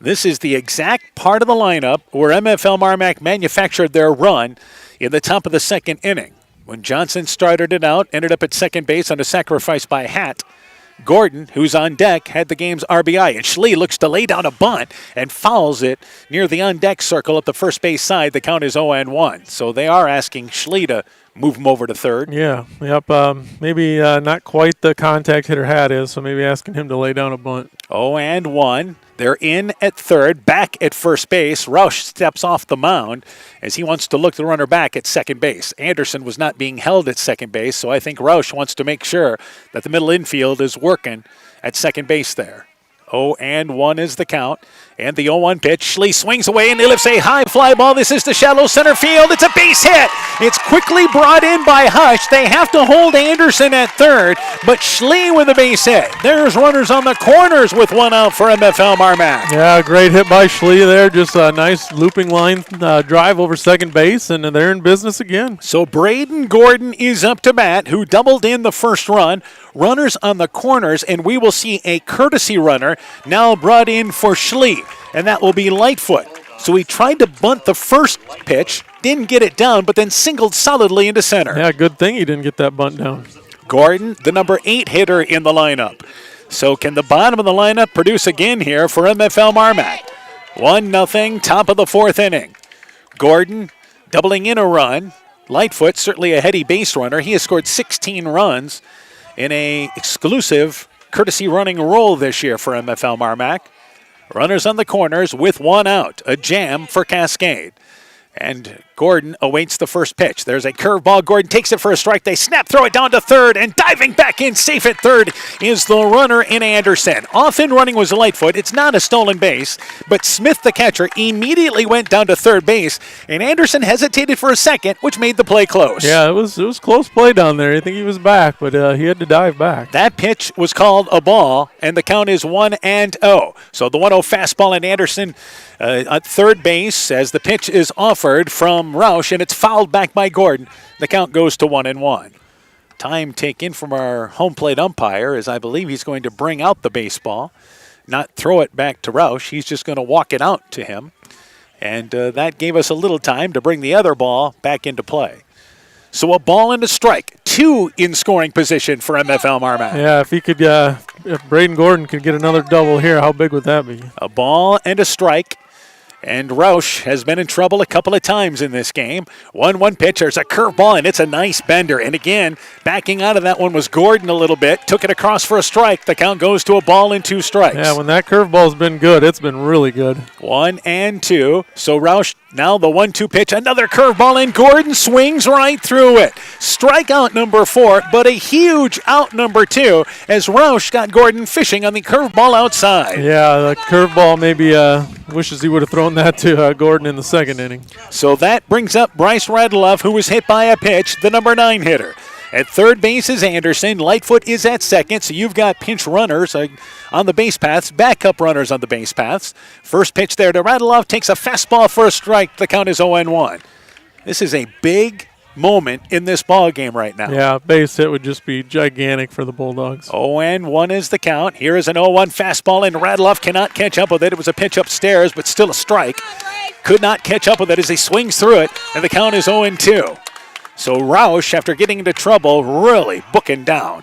Speaker 1: This is the exact part of the lineup where MFL MarMac manufactured their run in the top of the second inning. When Johnson started it out, ended up at second base on a sacrifice by Hatt. Gordon, who's on deck, had the game's RBI, and Schlee looks to lay down a bunt and fouls it near the on-deck circle at the first base side. The count is 0-1. So they are asking Schlee to move him over to third.
Speaker 19: Yeah, yep. Maybe not quite the contact hitter Hatt is, so maybe asking him to lay down a bunt.
Speaker 1: 0-1. They're in at third, back at first base. Roush steps off the mound as he wants to look the runner back at second base. Anderson was not being held at second base, so I think Roush wants to make sure that the middle infield is working at second base there. 0-1 is the count. And the 0-1 pitch. Schlee swings away and he lifts a high fly ball. This is to shallow center field. It's a base hit. It's quickly brought in by Hush. They have to hold Anderson at third, but Schlee with a base hit. There's runners on the corners with 1 out for MFL MarMac.
Speaker 19: Yeah, great hit by Schlee there. Just a nice looping line drive over second base, and they're in business again.
Speaker 1: So Braden Gordon is up to bat, who doubled in the first run. Runners on the corners, and we will see a courtesy runner now brought in for Schlee, and that will be Lightfoot. So he tried to bunt the first pitch, didn't get it down, but then singled solidly into center.
Speaker 19: Yeah, good thing he didn't get that bunt down.
Speaker 1: Gordon, the number 8 hitter in the lineup. So can the bottom of the lineup produce again here for MFL MarMac? 1-0, top of the fourth inning. Gordon doubling in a run. Lightfoot, certainly a heady base runner. He has scored 16 runs in a exclusive courtesy running role this year for MFL MarMac. Runners on the corners with one out. A jam for Cascade. And Gordon awaits the first pitch. There's a curveball. Gordon takes it for a strike. They snap, throw it down to third, and diving back in, safe at third, is the runner in Anderson. Off and running was Lightfoot. It's not a stolen base, but Smith, the catcher, immediately went down to third base, and Anderson hesitated for a second, which made the play close.
Speaker 19: Yeah, it was close play down there. I think he was back, but he had to dive back.
Speaker 1: That pitch was called a ball, and the count is 1-0. So the 1-0 fastball and Anderson at third base as the pitch is offered from Roush, and it's fouled back by Gordon. The count goes to 1-1. Time taken from our home plate umpire, as I believe he's going to bring out the baseball, not throw it back to Roush. He's just going to walk it out to him. And that gave us a little time to bring the other ball back into play. So a ball and a strike. 2 in scoring position for MFL MarMac.
Speaker 19: Yeah, if Braden Gordon could get another double here, how big would that be?
Speaker 1: A ball and a strike. And Roush has been in trouble a couple of times in this game. 1-1 pitch. There's a curveball, and it's a nice bender. And again, backing out of that one was Gordon a little bit. Took it across for a strike. The count goes to a ball and 2 strikes.
Speaker 19: Yeah, when that curveball's been good, it's been really good.
Speaker 1: 1-2. So Roush now the 1-2 pitch. Another curveball, and Gordon swings right through it. Strikeout number 4, but a huge out number 2 as Roush got Gordon fishing on the curveball outside.
Speaker 19: Yeah, the curveball maybe wishes he would have thrown that to Gordon in the second inning.
Speaker 1: So that brings up Bryce Radloff, who was hit by a pitch, the number 9 hitter. At third base is Anderson. Lightfoot is at second, so you've got pinch runners on the base paths, backup runners on the base paths. First pitch there to Radloff, takes a fastball for a strike. The count is 0-1. This is a big moment in this ball game right now.
Speaker 19: Yeah, base hit would just be gigantic for the Bulldogs.
Speaker 1: 0-1 is the count. Here is an 0-1 fastball, and Radloff cannot catch up with it. It was a pitch upstairs, but still a strike. Could not catch up with it as he swings through it, and the count is 0-2. So Roush, after getting into trouble, really booking down.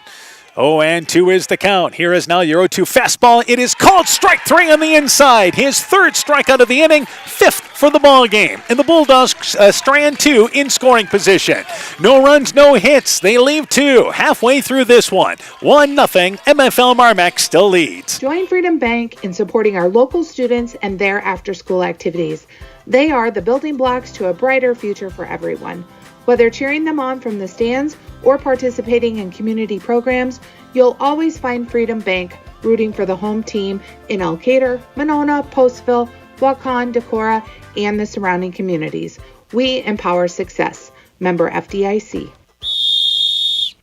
Speaker 1: 0-2 is the count. Here is now your 0-2 fastball. It is called strike 3 on the inside. His third strikeout of the inning, 5th for the ball game. And the Bulldogs strand 2 in scoring position. No runs, no hits. They leave 2 halfway through this one. 1-0. MFL MarMac still leads.
Speaker 10: Join Freedom Bank in supporting our local students and their after-school activities. They are the building blocks to a brighter future for everyone. Whether cheering them on from the stands or participating in community programs, you'll always find Freedom Bank rooting for the home team in Elkader, Monona, Postville, Waukon, Decorah, and the surrounding communities. We empower success. Member FDIC.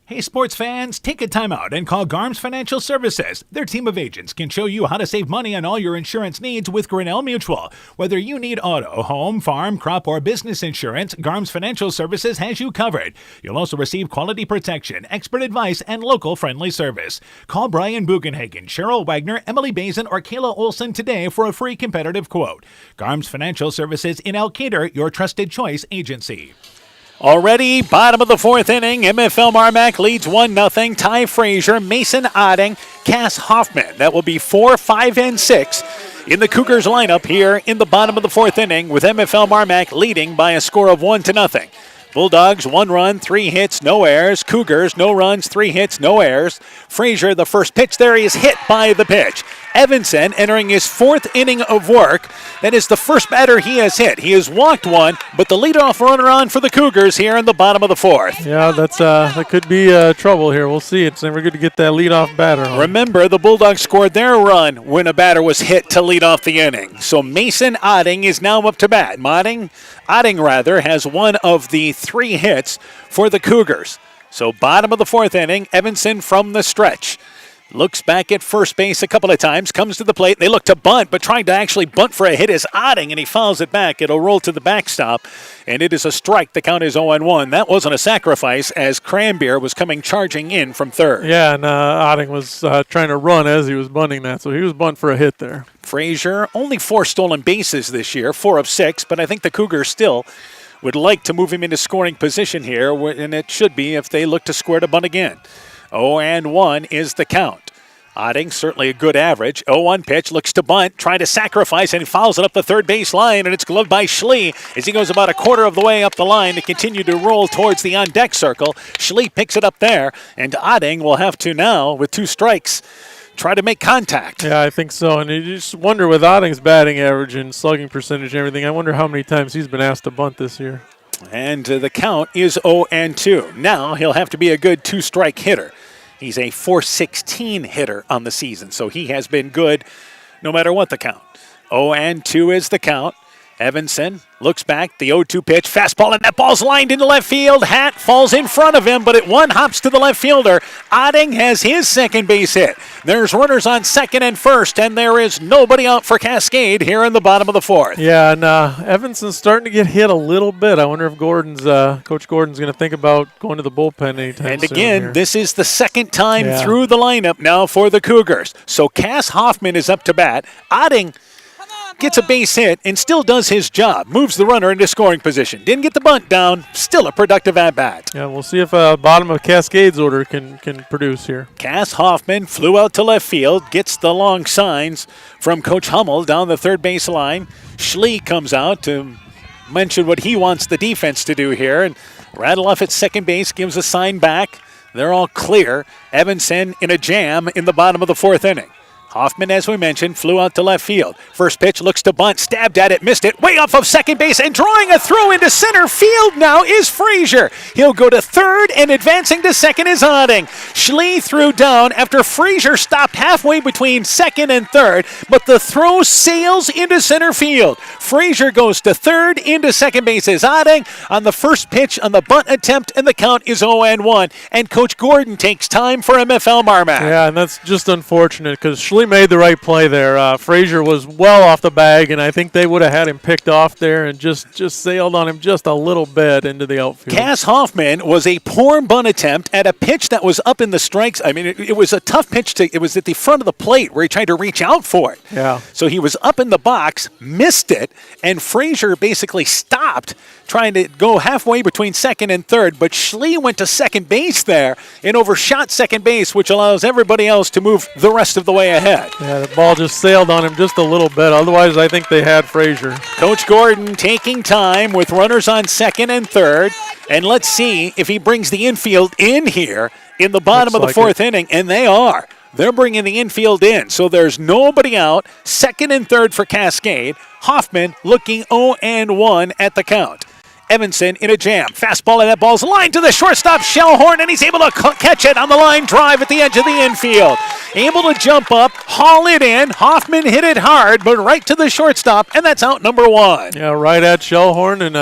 Speaker 1: Hey sports fans, take a time out and call Garms Financial Services. Their team of agents can show you how to save money on all your insurance needs with Grinnell Mutual. Whether you need auto, home, farm, crop, or business insurance, Garms Financial Services has you covered. You'll also receive quality protection, expert advice, and local friendly service. Call Brian Bugenhagen, Cheryl Wagner, Emily Bazin, or Kayla Olson today for a free competitive quote. Garms Financial Services in Elkader, your trusted choice agency. Already, bottom of the 4th inning, MFL MarMac leads 1-0. Ty Frazier, Mason Odding, Cass Hoffman. That will be 4, 5, and 6 in the Cougars lineup here in the bottom of the 4th inning, with MFL MarMac leading by a score of 1-0. Bulldogs, 1 run, 3 hits, no errors. Cougars, no runs, 3 hits, no errors. Frazier, the first pitch there, he is hit by the pitch. Evanson entering his 4th inning of work. That is the first batter he has hit. He has walked one, but the leadoff runner on for the Cougars here in the bottom of the 4th.
Speaker 19: Yeah, that could be trouble here. We'll see. It's never good to get that leadoff batter on.
Speaker 1: Remember, the Bulldogs scored their run when a batter was hit to lead off the inning. So Mason Odding is now up to bat. Odding has one of the 3 hits for the Cougars. So bottom of the 4th inning, Evanson from the stretch. Looks back at first base a couple of times, comes to the plate. They look to bunt, but trying to actually bunt for a hit is Odding, and he fouls it back. It'll roll to the backstop, and it is a strike. The count is 0-1. That wasn't a sacrifice, as Cranbeer was coming charging in from third.
Speaker 19: Yeah, and Odding was trying to run as he was bunting that, so he was bunt for a hit there.
Speaker 1: Frazier, only 4 stolen bases this year, 4 of 6, but I think the Cougars still would like to move him into scoring position here, and it should be if they look to square to bunt again. 0-1 is the count. Odding, certainly a good average. 0-1 pitch, looks to bunt, trying to sacrifice, and he fouls it up the third base line, and it's gloved by Schlee as he goes about a quarter of the way up the line to continue to roll towards the on-deck circle. Schlee picks it up there, and Odding will have to now, with 2 strikes, try to make contact.
Speaker 19: Yeah, I think so. And you just wonder with Otting's batting average and slugging percentage and everything, I wonder how many times he's been asked to bunt this year.
Speaker 1: And the count is 0-2. Now he'll have to be a good two-strike hitter. He's a .416 hitter on the season, so he has been good no matter what the count. 0-2 is the count. Evanson looks back, the 0-2 pitch, fastball, and that ball's lined into left field. Hatt falls in front of him, but it one hops to the left fielder. Otting has his second base hit. There's runners on second and first, and there is nobody out for Cascade here in the bottom of the fourth.
Speaker 19: Yeah, and Evanson's starting to get hit a little bit. I wonder if Coach Gordon's going to think about going to the bullpen anytime
Speaker 1: And
Speaker 19: soon
Speaker 1: again,
Speaker 19: here.
Speaker 1: this is the second time through the lineup now for the Cougars. So Cass Hoffman is up to bat. Otting gets a base hit and still does his job. Moves the runner into scoring position. Didn't get the bunt down. Still a productive at-bat.
Speaker 19: Yeah, we'll see if bottom of Cascade's order can produce here.
Speaker 1: Cass Hoffman flew out to left field. Gets the long signs from Coach Hummel down the third base line. Schlee comes out to mention what he wants the defense to do here. And Radeloff at second base gives a sign back. They're all clear. Evanson in a jam in the bottom of the fourth inning. Hoffman, as we mentioned, flew out to left field. First pitch looks to bunt, stabbed at it, missed it, way off of second base, and drawing a throw into center field now is Frazier. He'll go to third, and advancing to second is Otting. Schlee threw down after Frazier stopped halfway between second and third, but the throw sails into center field. Frazier goes to third, into second base is Otting on the first pitch on the bunt attempt, and the count is 0-1, and Coach Gordon takes time for MFL MarMac.
Speaker 19: Yeah, and that's just unfortunate because Schlee made the right play there. Frazier was well off the bag, and I think they would have had him picked off there and just sailed on him just a little bit into the outfield.
Speaker 1: Cass Hoffman was a poor bunt attempt at a pitch that was up in the strikes. I mean, it was a tough pitch. It was at the front of the plate where he tried to reach out for it.
Speaker 19: Yeah.
Speaker 1: So he was up in the box, missed it, and Frazier basically stopped trying to go halfway between second and third, but Schlee went to second base there and overshot second base, which allows everybody else to move the rest of the way ahead.
Speaker 19: Yeah, the ball just sailed on him just a little bit. Otherwise, I think they had Frazier.
Speaker 1: Coach Gordon taking time with runners on second and third, and let's see if he brings the infield in here in the bottom of the fourth inning, and they are. They're bringing the infield in, so there's nobody out. Second and third for Cascade. Hoffman looking 0-1 at the count. Evanson in a jam. Fastball, and that ball's lined to the shortstop, Shellhorn, and he's able to catch it on the line drive at the edge of the infield. Able to jump up, haul it in. Hoffman hit it hard, but right to the shortstop, and that's out number one.
Speaker 19: Yeah, right at Shellhorn, and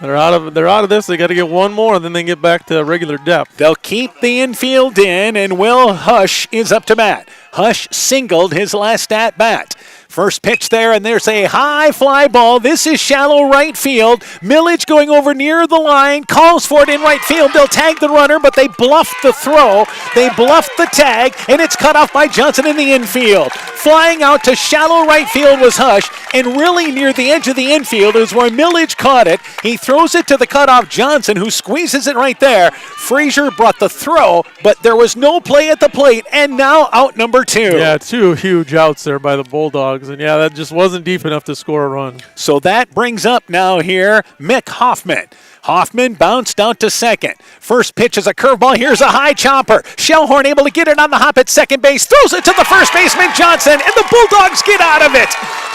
Speaker 19: they're out of this. They got to get one more, and then they get back to regular depth.
Speaker 1: They'll keep the infield in, and Will Hush is up to bat. Hush singled his last at bat. First pitch there, and there's a high fly ball. This is shallow right field. Millage going over near the line, calls for it in right field. They'll tag the runner, but they bluffed the throw. They bluffed the tag, and it's cut off by Johnson in the infield. Flying out to shallow right field was Hush, and really near the edge of the infield is where Millage caught it. He throws it to the cutoff Johnson, who squeezes it right there. Frazier brought the throw, but there was no play at the plate, and now out number two.
Speaker 19: Yeah, two huge outs there by the Bulldogs. And yeah, that just wasn't deep enough to score a run.
Speaker 1: So that brings up now here Mick Hoffman. Hoffman bounced out to second. First pitch is a curveball. Here's a high chopper. Shellhorn able to get it on the hop at second base. Throws it to the first baseman, Johnson, and the Bulldogs get out of it.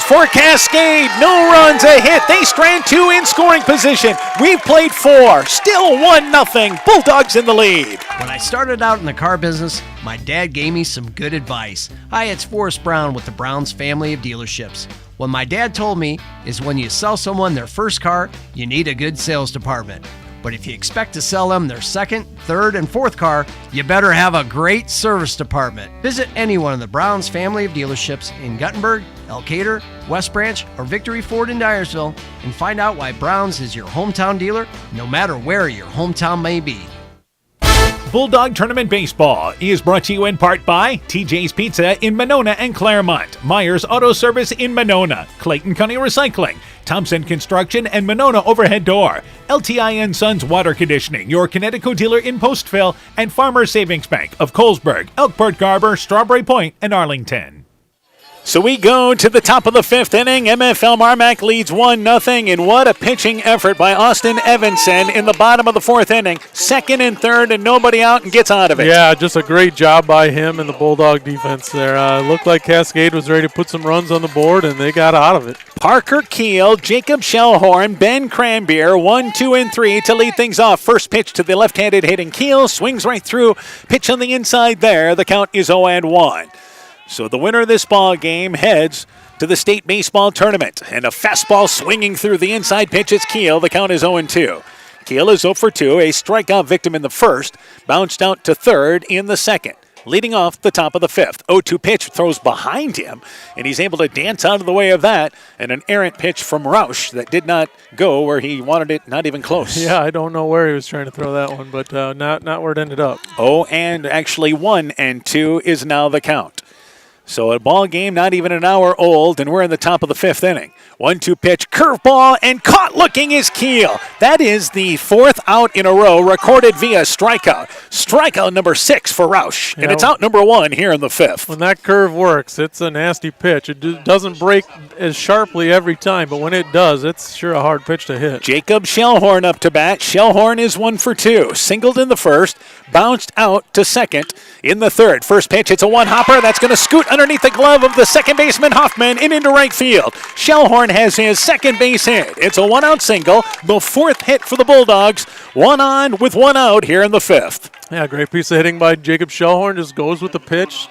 Speaker 1: For Cascade, no runs, a hit. They strand two in scoring position. We've played four. Still 1-0. Bulldogs in the lead.
Speaker 11: When I started out in the car business, my dad gave me some good advice. Hi, it's Forrest Brown with the Browns family of dealerships. What my dad told me is when you sell someone their first car, you need a good sales department. But if you expect to sell them their second, third, and fourth car, you better have a great service department. Visit any one of the Browns family of dealerships in Guttenberg, Elkader, West Branch, or Victory Ford in Dyersville and find out why Browns is your hometown dealer, no matter where your hometown may be.
Speaker 1: Bulldog Tournament Baseball is brought to you in part by TJ's Pizza in Monona and Claremont, Myers Auto Service in Monona, Clayton County Recycling, Thompson Construction and Monona Overhead Door, LTI & Sons Water Conditioning, your Connecticut dealer in Postville, and Farmers Savings Bank of Colesburg, Elkport Garber, Strawberry Point, and Arlington. So we go to the top of the 5th inning. MFL MarMac leads 1-0, and what a pitching effort by Austin Evanson in the bottom of the 4th inning. 2nd and 3rd, and nobody out, and gets out of it.
Speaker 19: Yeah, just a great job by him and the Bulldog defense there. Looked like Cascade was ready to put some runs on the board, and they got out of it.
Speaker 1: Parker Keel, Jacob Shellhorn, Ben Cranbeer, 1, 2, and 3 to lead things off. First pitch to the left-handed hitting Keel, swings right through, pitch on the inside there. The count is 0-1. So the winner of this ball game heads to the state baseball tournament. And a fastball swinging through the inside pitch is Keel. The count is 0-2. Keel is 0 for 2, a strikeout victim in the first, bounced out to third in the second. Leading off the top of the 5th. 0-2 pitch throws behind him, and he's able to dance out of the way of that. And an errant pitch from Roush that did not go where he wanted it, not even close.
Speaker 19: Yeah, I don't know where he was trying to throw that one, but not where it ended up.
Speaker 1: Oh, and actually 1-2 is now the count. So a ball game not even an hour old, and we're in the top of the 5th inning. 1-2 pitch, curveball, and caught looking is Keel. That is the 4th out in a row recorded via strikeout. Strikeout number 6 for Roush, and it's out number 1 here in the 5th.
Speaker 19: When that curve works, it's a nasty pitch. It doesn't break as sharply every time, but when it does, it's sure a hard pitch to hit.
Speaker 1: Jacob Shellhorn up to bat. Shellhorn is 1 for 2. Singled in the first, bounced out to second in the third. First pitch, it's a one-hopper. That's going to scoot underneath the glove of the second baseman Hoffman and into right field. Shellhorn has his second base hit. It's a one-out single, the 4th hit for the Bulldogs. 1 on with 1 out here in the 5th.
Speaker 19: Yeah, great piece of hitting by Jacob Shellhorn. Just goes with the pitch.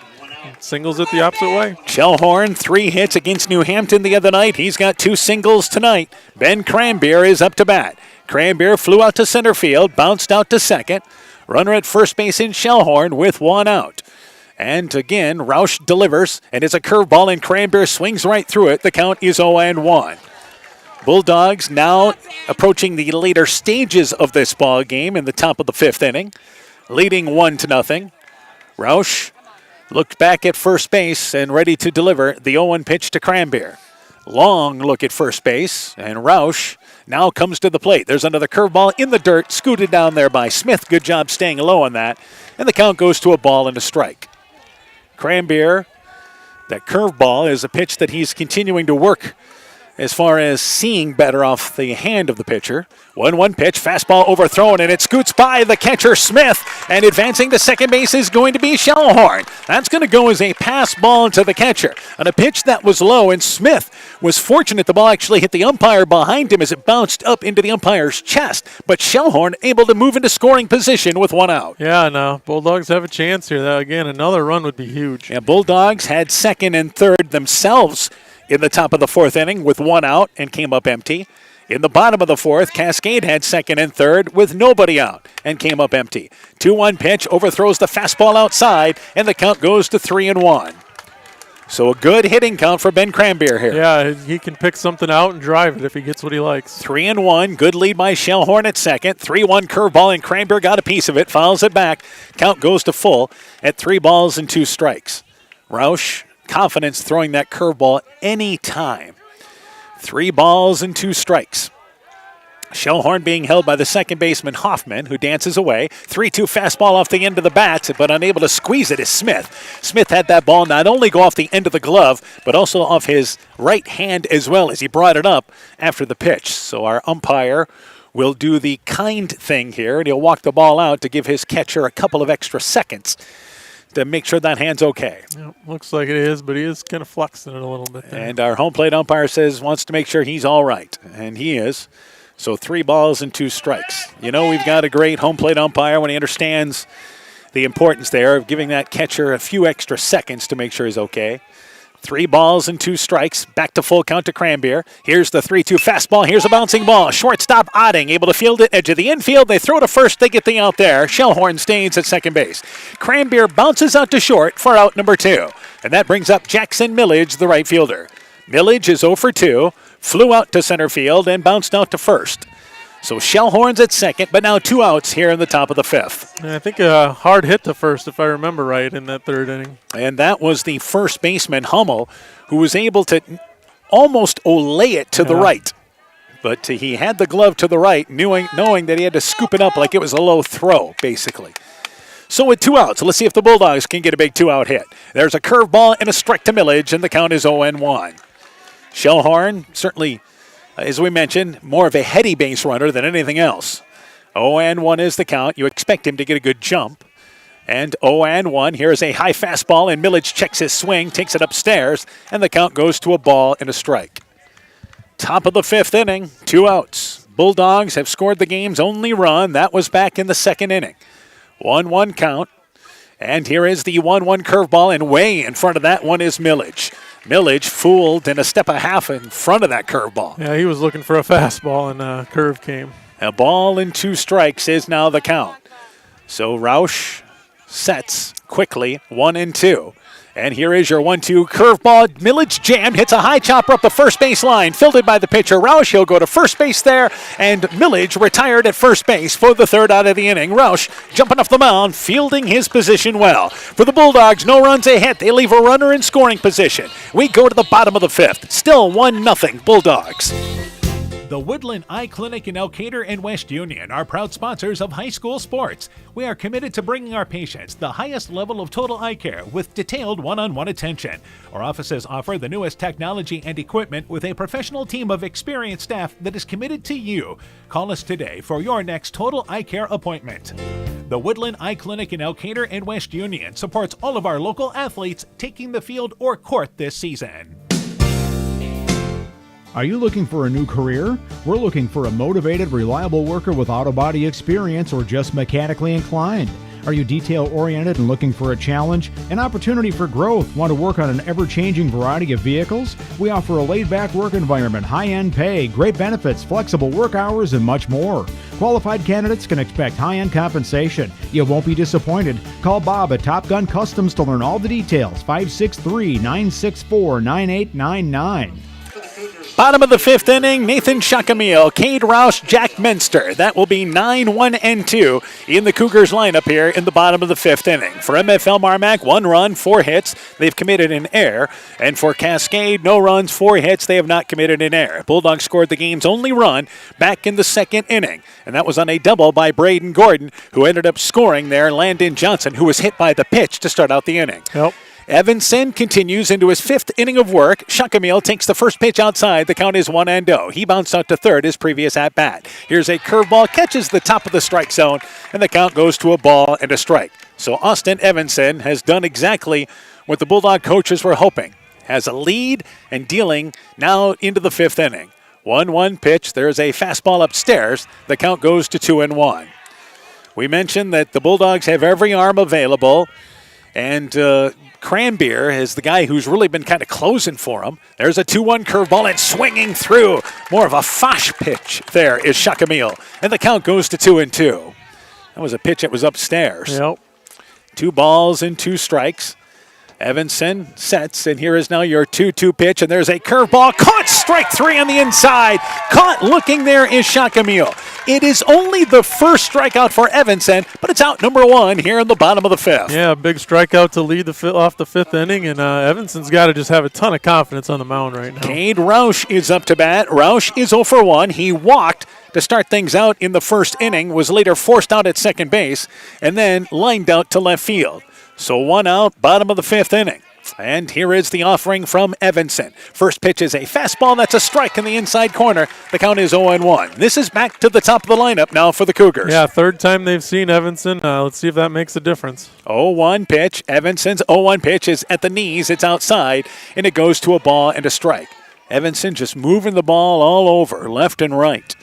Speaker 19: Singles it the opposite way.
Speaker 1: Shellhorn, 3 hits against New Hampton the other night. He's got 2 singles tonight. Ben Cranbeer is up to bat. Cranbeer flew out to center field, bounced out to second. Runner at first base in Shellhorn with 1 out. And again, Roush delivers, and it's a curveball, and Cranbeer swings right through it. The count is 0-1. Bulldogs now approaching the later stages of this ball game in the top of the 5th inning, leading 1-0. Roush looked back at first base and ready to deliver the 0-1 pitch to Cranbeer. Long look at first base, and Roush now comes to the plate. There's another curveball in the dirt, scooted down there by Smith. Good job staying low on that. And the count goes to a ball and a strike. Cranbeer, that curveball is a pitch that he's continuing to work as far as seeing better off the hand of the pitcher. 1-1 pitch, fastball overthrown, and it scoots by the catcher Smith, and advancing to second base is going to be Shellhorn. That's going to go as a pass ball to the catcher on a pitch that was low, and Smith was fortunate the ball actually hit the umpire behind him as it bounced up into the umpire's chest, but Shellhorn able to move into scoring position with 1 out.
Speaker 19: Yeah, no, Bulldogs have a chance here. Again, another run would be huge.
Speaker 1: Yeah, Bulldogs had second and third themselves in the top of the 4th inning with 1 out and came up empty. In the bottom of the 4th, Cascade had second and third with nobody out and came up empty. 2-1 pitch, overthrows the fastball outside, and the count goes to 3-1. So a good hitting count for Ben Cranbeer here.
Speaker 19: Yeah, he can pick something out and drive it if he gets what he likes.
Speaker 1: 3-1, good lead by Shellhorn at second. 3-1 curveball, and Cranbeer got a piece of it, fouls it back. Count goes to full at 3 balls and 2 strikes. Roush, confidence throwing that curveball any time. 3 balls and 2 strikes. Shellhorn being held by the second baseman Hoffman, who dances away. 3-2 fastball off the end of the bat, but unable to squeeze it is Smith. Smith had that ball not only go off the end of the glove, but also off his right hand as well as he brought it up after the pitch. So our umpire will do the kind thing here, and he'll walk the ball out to give his catcher a couple of extra seconds to make sure that hand's okay.
Speaker 19: Yep, looks like it is, but he is kind of flexing it a little bit there.
Speaker 1: And our home plate umpire says wants to make sure he's all right, and he is. So 3 balls and 2 strikes. You know, we've got a great home plate umpire when he understands the importance there of giving that catcher a few extra seconds to make sure he's okay. 3 balls and 2 strikes. Back to full count to Cranbeer. Here's the 3-2 fastball. Here's a bouncing ball. Shortstop Otting able to field it. Edge of the infield. They throw to first. They get the out there. Shellhorn stays at second base. Cranbeer bounces out to short for out number 2. And that brings up Jackson Millage, the right fielder. Millage is 0 for 2. Flew out to center field and bounced out to first. So Shellhorn's at second, but now 2 outs here in the top of the 5th.
Speaker 19: I think a hard hit to first, if I remember right, in that 3rd inning.
Speaker 1: And that was the first baseman, Hummel, who was able to almost olay it to the right. But he had the glove to the right, knowing that he had to scoop it up like it was a low throw, basically. So with 2 outs, let's see if the Bulldogs can get a big 2-out hit. There's a curveball and a strike to Millage, and the count is 0-1. Shellhorn, certainly, as we mentioned, more of a heady base runner than anything else. 0-1 is the count. You expect him to get a good jump. And 0-1. Here's a high fastball, and Millage checks his swing, takes it upstairs, and the count goes to a ball and a strike. Top of the 5th inning, 2 outs. Bulldogs have scored the game's only run. That was back in the 2nd inning. 1-1 count. And here is the 1-1 curveball, and way in front of that one is Millage. Millage fooled and a step and a half in front of that curveball.
Speaker 19: Yeah, he was looking for a fastball, and curve came.
Speaker 1: A ball and 2 strikes is now the count. So Roush sets quickly, 1-2. And here is your 1-2 curveball. Millage jammed, hits a high chopper up the first base line, fielded by the pitcher Roush. He'll go to first base there, and Millage retired at first base for the 3rd out of the inning. Roush jumping off the mound, fielding his position well. For the Bulldogs, no runs a hit. They leave a runner in scoring position. We go to the bottom of the 5th. Still 1-0 Bulldogs. The Woodland Eye Clinic in Elkader and West Union are proud sponsors of high school sports. We are committed to bringing our patients the highest level of total eye care with detailed one-on-one attention. Our offices offer the newest technology and equipment with a professional team of experienced staff that is committed to you. Call us today for your next total eye care appointment. The Woodland Eye Clinic in Elkader and West Union supports all of our local athletes taking the field or court this season.
Speaker 16: Are you looking for a new career? We're looking for a motivated, reliable worker with auto body experience or just mechanically inclined. Are you detail-oriented and looking for a challenge? An opportunity for growth? Want to work on an ever-changing variety of vehicles? We offer a laid-back work environment, high-end pay, great benefits, flexible work hours, and much more. Qualified candidates can expect high-end compensation. You won't be disappointed. Call Bob at Top Gun Customs to learn all the details. 563-964-9899.
Speaker 1: Bottom of the 5th inning, Nathan Shackamil, Cade Roush, Jack Menster. That will be 9-1-2 in the Cougars lineup here in the bottom of the 5th inning. For MFL MarMac, 1 run, 4 hits. They've committed an error. And for Cascade, no runs, 4 hits. They have not committed an error. Bulldogs scored the game's only run back in the 2nd inning. And that was on a double by Braden Gordon, who ended up scoring there. Landon Johnson, who was hit by the pitch to start out the inning.
Speaker 19: Yep.
Speaker 1: Evanson continues into his 5th inning of work. Shackamil takes the first pitch outside. The count is 1-0. He bounced out to third his previous at-bat. Here's a curveball, catches the top of the strike zone, and the count goes to a ball and a strike. So Austin Evanson has done exactly what the Bulldog coaches were hoping. Has a lead and dealing now into the 5th inning. 1-1 pitch. There's a fastball upstairs. The count goes to 2-1. We mentioned that the Bulldogs have every arm available, and Cranbeer is the guy who's really been kind of closing for him. There's a 2-1 curveball and swinging through. More of a Fosh pitch there is Shackamil. And the count goes to 2-2. That was a pitch that was upstairs.
Speaker 19: Yep.
Speaker 1: 2 balls and 2 strikes. Evanson sets, and here is now your 2-2 pitch, and there's a curveball. Caught, strike 3 on the inside. Caught looking there is Shackamil. It is only the first strikeout for Evanson, but it's out number 1 here in the bottom of the 5th.
Speaker 19: Yeah, big strikeout to lead off the 5th inning, and Evanson's got to just have a ton of confidence on the mound right now.
Speaker 1: Cade Roush is up to bat. Roush is 0 for 1. He walked to start things out in the 1st inning, was later forced out at second base, and then lined out to left field. So 1 out, bottom of the 5th inning. And here is the offering from Evanson. First pitch is a fastball. That's a strike in the inside corner. The count is 0-1. This is back to the top of the lineup now for the Cougars.
Speaker 19: Yeah, 3rd time they've seen Evanson. Let's see if that makes a difference.
Speaker 1: 0-1 pitch. Evanson's 0-1 pitch is at the knees. It's outside, and it goes to a ball and a strike. Evanson just moving the ball all over, left and right.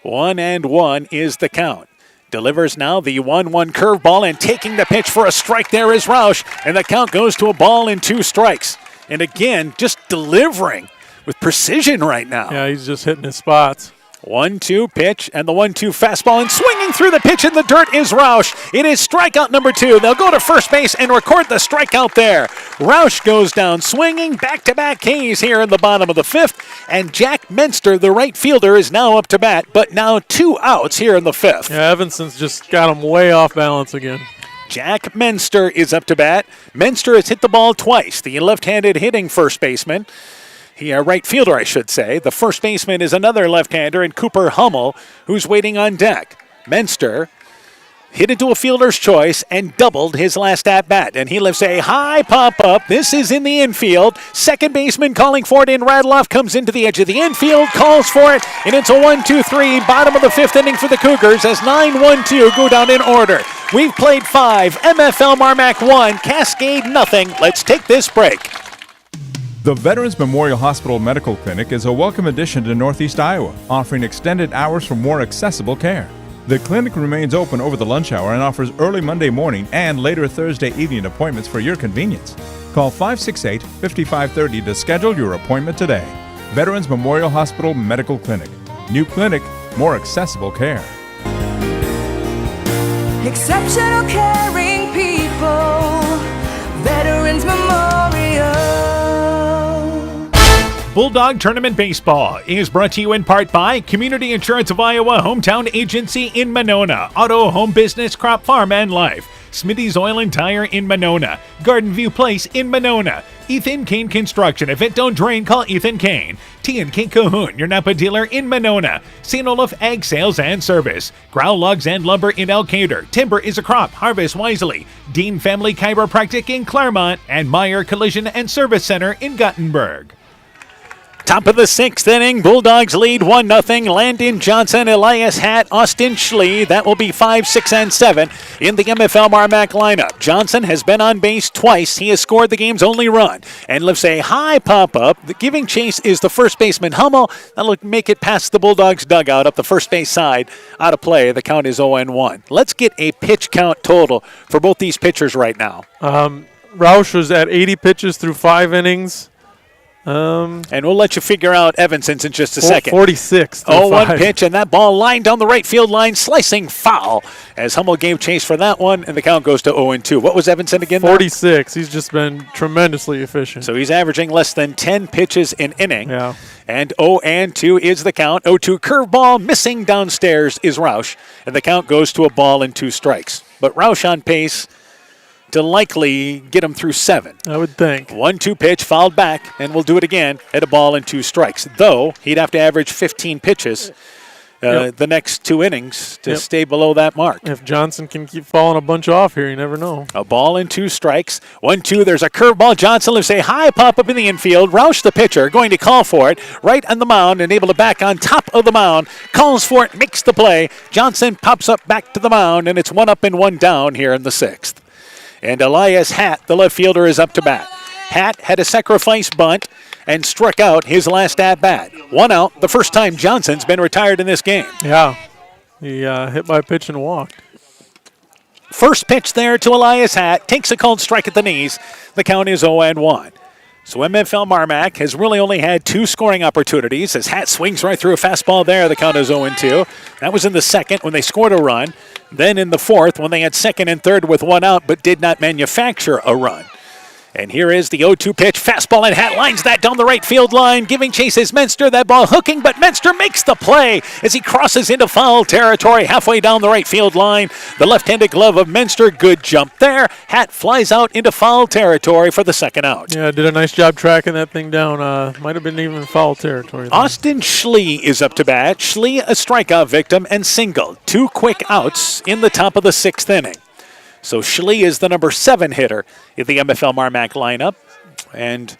Speaker 1: 1-1 is the count. Delivers now the 1-1 curveball, and taking the pitch for a strike there is Roush, and the count goes to a ball and 2 strikes. And again, just delivering with precision right now.
Speaker 19: Yeah, he's just hitting his spots.
Speaker 1: 1-2 pitch, and the 1-2 fastball, and swinging through the pitch in the dirt is Roush. It is strikeout number 2. They'll go to first base and record the strikeout there. Roush goes down swinging, back-to-back Ks here in the bottom of the 5th, and Jack Menster, the right fielder, is now up to bat, but now 2 outs here in the 5th.
Speaker 19: Yeah, Evanson's just got him way off balance again.
Speaker 1: Jack Menster is up to bat. Menster has hit the ball twice, the left-handed hitting first baseman. Right fielder, I should say. The first baseman is another left-hander, and Cooper Hummel, who's waiting on deck. Menster hit into a fielder's choice and doubled his last at-bat. And he lifts a high pop-up. This is in the infield. Second baseman calling for it in. Radloff comes into the edge of the infield, calls for it, and it's a 1-2-3, bottom of the fifth inning for the Cougars as 9-1-2 go down in order. We've played 5, MFL MarMac 1, Cascade nothing. Let's take this break.
Speaker 12: The Veterans Memorial Hospital Medical Clinic is a welcome addition to Northeast Iowa, offering extended hours for more accessible care. The clinic remains open over the lunch hour and offers early Monday morning and later Thursday evening appointments for your convenience. Call 568-5530 to schedule your appointment today. Veterans Memorial Hospital Medical Clinic. New clinic, more accessible care.
Speaker 13: Exceptional caring people. Veterans Memorial.
Speaker 1: Bulldog Tournament Baseball is brought to you in part by Community Insurance of Iowa, Hometown Agency in Monona, Auto, Home Business, Crop Farm, and Life, Smitty's Oil and Tire in Monona, Garden View Place in Monona, Ethan Kane Construction. If it don't drain, call Ethan Kane. T&K Cahoon, your Napa dealer in Monona, St. Olaf Ag Sales and Service, Growl Logs and Lumber in Elkader, Timber is a Crop, Harvest Wisely, Dean Family Chiropractic in Claremont, and Meyer Collision and Service Center in Gothenburg. Top of the sixth inning, Bulldogs lead 1-0. Landon Johnson, Elias Hatt, Austin Schlee. That will be 5, 6, and 7 in the MFL MarMac lineup. Johnson has been on base twice. He has scored the game's only run and lifts a high pop-up. The giving chase is the first baseman, Hummel. That'll make it past the Bulldogs' dugout up the first base side. Out of play. The count is 0-1. Let's get a pitch count total for both these pitchers right now.
Speaker 19: Roush was at 80 pitches through 5 innings.
Speaker 1: And we'll let you figure out Evanson's in just a second.
Speaker 19: 46.
Speaker 1: 0-1 pitch, and that ball lined down the right field line, slicing foul as Hummel gave chase for that one, and the count goes to 0-2. What was Evanson again?
Speaker 19: 46. He's just been tremendously efficient.
Speaker 1: So he's averaging less than 10 pitches an inning.
Speaker 19: Yeah.
Speaker 1: And 0-2 is the count. 0-2 curveball, missing downstairs is Roush, and the count goes to a ball and 2 strikes. But Roush on pace to likely get him through 7.
Speaker 19: I would think.
Speaker 1: 1-2 pitch, fouled back, and we'll do it again at a ball and 2 strikes. Though, he'd have to average 15 pitches the next 2 innings to stay below that mark.
Speaker 19: If Johnson can keep falling a bunch off here, you never know.
Speaker 1: A ball and 2 strikes. 1-2, there's a curveball. Johnson lifts a high pop-up in the infield. Roush, the pitcher, going to call for it. Right on the mound and able to back on top of the mound. Calls for it, makes the play. Johnson pops up back to the mound, and it's 1 up and 1 down here in the 6th. And Elias Hatt, the left fielder, is up to bat. Hatt had a sacrifice bunt and struck out his last at-bat. 1 out, the first time Johnson's been retired in this game.
Speaker 19: Yeah, he hit by a pitch and walked.
Speaker 1: First pitch there to Elias Hatt, takes a cold strike at the knees. The count is 0-1. So MFL MarMac has really only had 2 scoring opportunities as Hatt swings right through a fastball there. The count is 0-2. That was in the 2nd when they scored a run. Then in the 4th when they had 2nd and 3rd with 1 out but did not manufacture a run. And here is the 0-2 pitch. Fastball, and Hatt lines that down the right field line. Giving chase is Menster. That ball hooking, but Menster makes the play as he crosses into foul territory halfway down the right field line. The left-handed glove of Menster. Good jump there. Hatt flies out into foul territory for the 2nd out.
Speaker 19: Yeah, did a nice job tracking that thing down. Might have been even foul territory there.
Speaker 1: Austin Schlee is up to bat. Schlee, a strikeout victim, and single. 2 quick outs in the top of the 6th inning. So Schlee is the number 7 hitter in the MFL MarMac lineup. And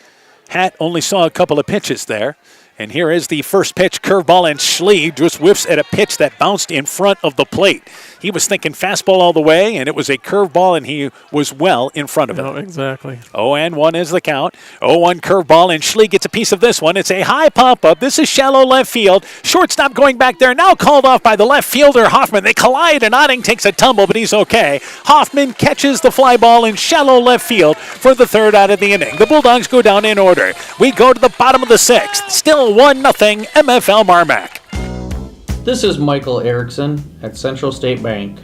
Speaker 1: Hatt only saw a couple of pitches there. And here is the first pitch, curveball, and Schlee just whiffs at a pitch that bounced in front of the plate. He was thinking fastball all the way, and it was a curveball, and he was well in front of it.
Speaker 19: No, exactly.
Speaker 1: 0-1 is the count. 0-1 curveball, and Schlee gets a piece of this one. It's a high pop-up. This is shallow left field. Shortstop going back there, now called off by the left fielder, Hoffman. They collide, and Otting takes a tumble, but he's okay. Hoffman catches the fly ball in shallow left field for the 3rd out of the inning. The Bulldogs go down in order. We go to the bottom of the 6th. Still 1-0 MFL MarMac.
Speaker 15: This is Michael Erickson at Central State Bank.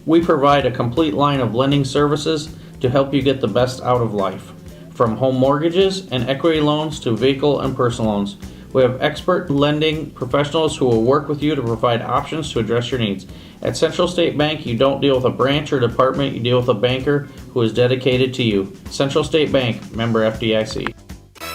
Speaker 15: We provide a complete line of lending services to help you get the best out of life. From home mortgages and equity loans to vehicle and personal loans. We have expert lending professionals who will work with you to provide options to address your needs. At Central State Bank, you don't deal with a branch or department, you deal with a banker who is dedicated to you. Central State Bank, member FDIC.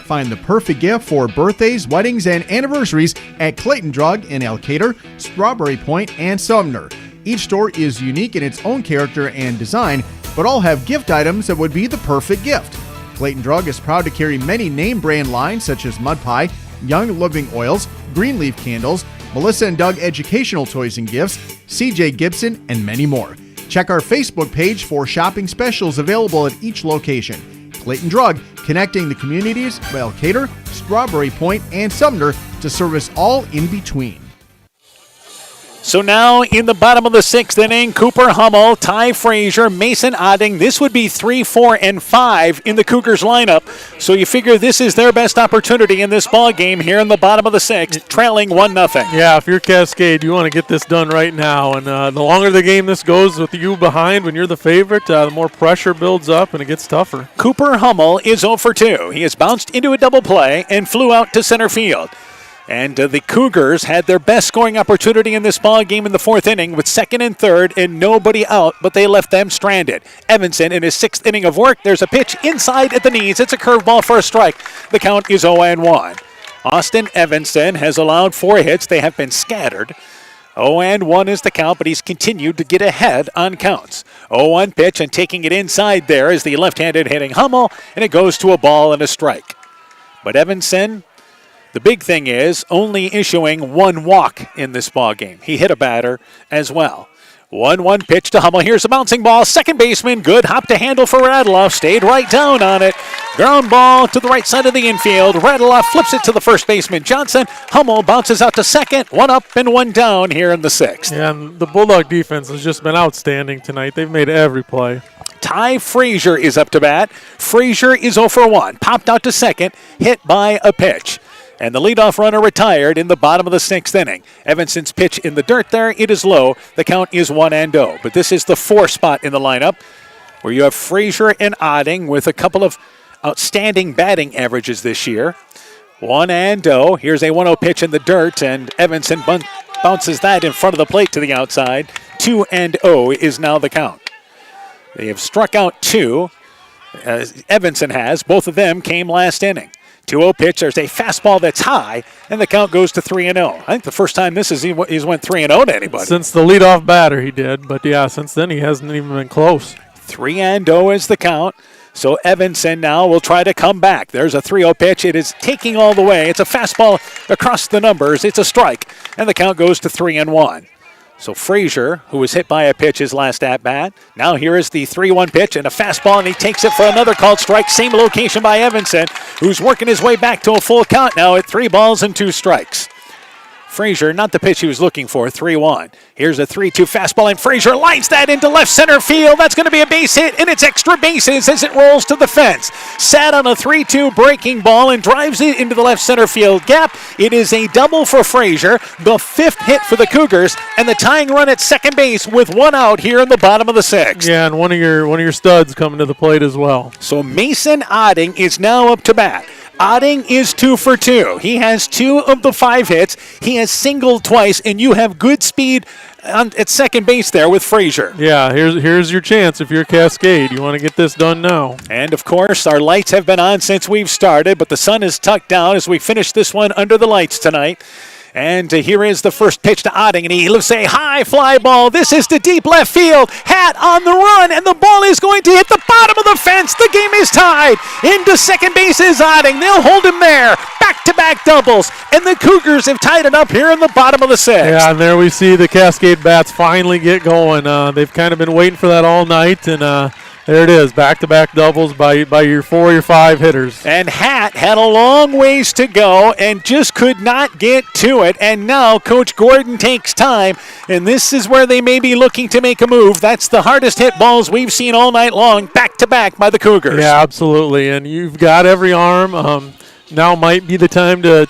Speaker 16: Find the perfect gift for birthdays, weddings, and anniversaries at Clayton Drug in Elkader, Strawberry Point, and Sumner. Each store is unique in its own character and design, but all have gift items that would be the perfect gift. Clayton Drug is proud to carry many name brand lines such as Mud Pie, Young Living Oils, Greenleaf Candles, Melissa and Doug Educational Toys and Gifts, CJ Gibson, and many more. Check our Facebook page for shopping specials available at each location. Clayton Drug, connecting the communities of Elkader, Strawberry Point, and Sumner to service all in between.
Speaker 1: So now in the bottom of the sixth inning, Cooper Hummel, Ty Frazier, Mason Odding. This would be 3, 4, and 5 in the Cougars lineup. So you figure this is their best opportunity in this ball game here in the bottom of the sixth, trailing 1-0.
Speaker 19: Yeah, if you're Cascade, you want to get this done right now. And the longer the game this goes with you behind when you're the favorite, the more pressure builds up and it gets tougher.
Speaker 1: Cooper Hummel is 0 for 2. He has bounced into a double play and flew out to center field. And the Cougars had their best scoring opportunity in this ball game in the fourth inning with second and third and nobody out, but they left them stranded. Evanson in his sixth inning of work. There's a pitch inside at the knees. It's a curveball for a strike. The count is 0-1. Austin Evanson has allowed 4 hits. They have been scattered. 0-1 is the count, but he's continued to get ahead on counts. 0-1 pitch, and taking it inside there is the left-handed hitting Hummel, and it goes to a ball and a strike. But Evanson, the big thing is only issuing 1 walk in this ball game. He hit a batter as well. 1-1 pitch to Hummel. Here's a bouncing ball. Second baseman, good hop to handle for Radeloff. Stayed right down on it. Ground ball to the right side of the infield. Radeloff flips it to the first baseman, Johnson. Hummel bounces out to second. 1 up and 1 down here in the sixth.
Speaker 19: Yeah, and the Bulldog defense has just been outstanding tonight. They've made every play.
Speaker 1: Ty Frazier is up to bat. Frazier is 0 for 1. Popped out to second. Hit by a pitch. And the leadoff runner retired in the bottom of the sixth inning. Evanson's pitch in the dirt there. It is low. The count is 1-0. But this is the 4 spot in the lineup where you have Frazier and Odding with a couple of outstanding batting averages this year. 1-0. Here's a 1-0 pitch in the dirt, and Evanson bounces that in front of the plate to the outside. 2-0 is now the count. They have struck out 2. Evanson has. Both of them came last inning. 2-0 pitch. There's a fastball that's high, and the count goes to 3-0. I think the first time he's went 3-0 to anybody.
Speaker 19: Since the leadoff batter, he did. But, yeah, since then he hasn't even been close.
Speaker 1: 3-0 is the count. So Evanson now will try to come back. There's a 3-0 pitch. It is taking all the way. It's a fastball across the numbers. It's a strike, and the count goes to 3-1. So Frazier, who was hit by a pitch his last at-bat, now here is the 3-1 pitch and a fastball, and he takes it for another called strike. Same location by Evanson, who's working his way back to a full count now at 3 balls and 2 strikes. Frazier, not the pitch he was looking for, 3-1. Here's a 3-2 fastball, and Frazier lines that into left center field. That's going to be a base hit, and it's extra bases as it rolls to the fence. Sat on a 3-2 breaking ball and drives it into the left center field gap. It is a double for Frazier, the 5th hit for the Cougars, and the tying run at second base with 1 out here in the bottom of the 6th.
Speaker 19: Yeah, and one of your studs coming to the plate as well.
Speaker 1: So Mason Odding is now up to bat. Odding is 2 for 2. He has 2 of the 5 hits. He has singled twice, and you have good speed at second base there with Frazier.
Speaker 19: Yeah, here's your chance if you're Cascade. You want to get this done now.
Speaker 1: And, of course, our lights have been on since we've started, but the sun is tucked down as we finish this one under the lights tonight. And here is the first pitch to Odding, and he lifts a high fly ball. This is to deep left field. Hat on the run, and the ball is going to hit the bottom of the fence. The game is tied. Into second base is Odding. They'll hold him there. Back-to-back doubles, and the Cougars have tied it up here in the bottom of the 6th.
Speaker 19: Yeah, and there we see the Cascade bats finally get going. They've kind of been waiting for that all night, and there it is, back-to-back doubles by your 4 or 5 hitters.
Speaker 1: And Hat had a long ways to go and just could not get to it. And now Coach Gordon takes time, and this is where they may be looking to make a move. That's the hardest hit balls we've seen all night long, back-to-back by the Cougars.
Speaker 19: Yeah, absolutely. And you've got every arm. Now might be the time to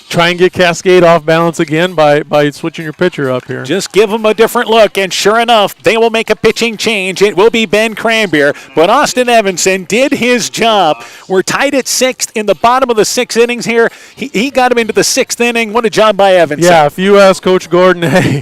Speaker 19: try and get Cascade off balance again by switching your pitcher up here.
Speaker 1: Just give them a different look, and sure enough, they will make a pitching change. It will be Ben Cranbeer, but Austin Evanson did his job. We're tied at 6th in the bottom of the 6 innings here. He got him into the 6th inning. What a job by Evanson.
Speaker 19: Yeah, if you ask Coach Gordon, hey,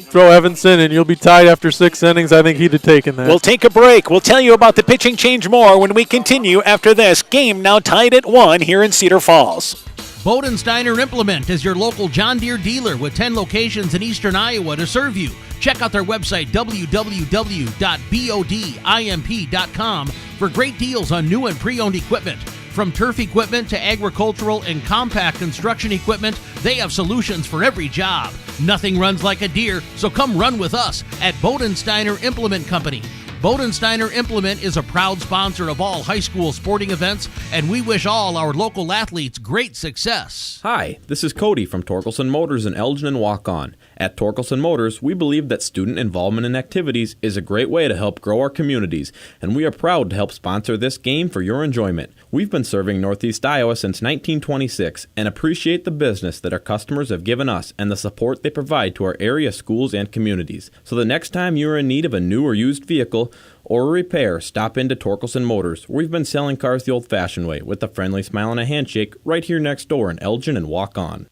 Speaker 19: throw Evanson and you'll be tied after 6 innings, I think he'd have taken that.
Speaker 1: We'll take a break. We'll tell you about the pitching change more when we continue after this. Game now tied at 1 here in Cedar Falls.
Speaker 17: Bodensteiner Implement is your local John Deere dealer with 10 locations in eastern Iowa to serve you. Check out their website, www.bodimp.com, for great deals on new and pre-owned equipment. From turf equipment to agricultural and compact construction equipment, they have solutions for every job. Nothing runs like a Deere, so come run with us at Bodensteiner Implement Company. Bodensteiner Implement is a proud sponsor of all high school sporting events, and we wish all our local athletes great success.
Speaker 14: Hi, this is Cody from Torkelson Motors in Elgin and Waukon. At Torkelson Motors, we believe that student involvement in activities is a great way to help grow our communities, and we are proud to help sponsor this game for your enjoyment. We've been serving Northeast Iowa since 1926 and appreciate the business that our customers have given us and the support they provide to our area schools and communities. So the next time you are in need of a new or used vehicle or a repair, stop into Torkelson Motors. We've been selling cars the old-fashioned way with a friendly smile and a handshake right here next door in Elgin and Waukon.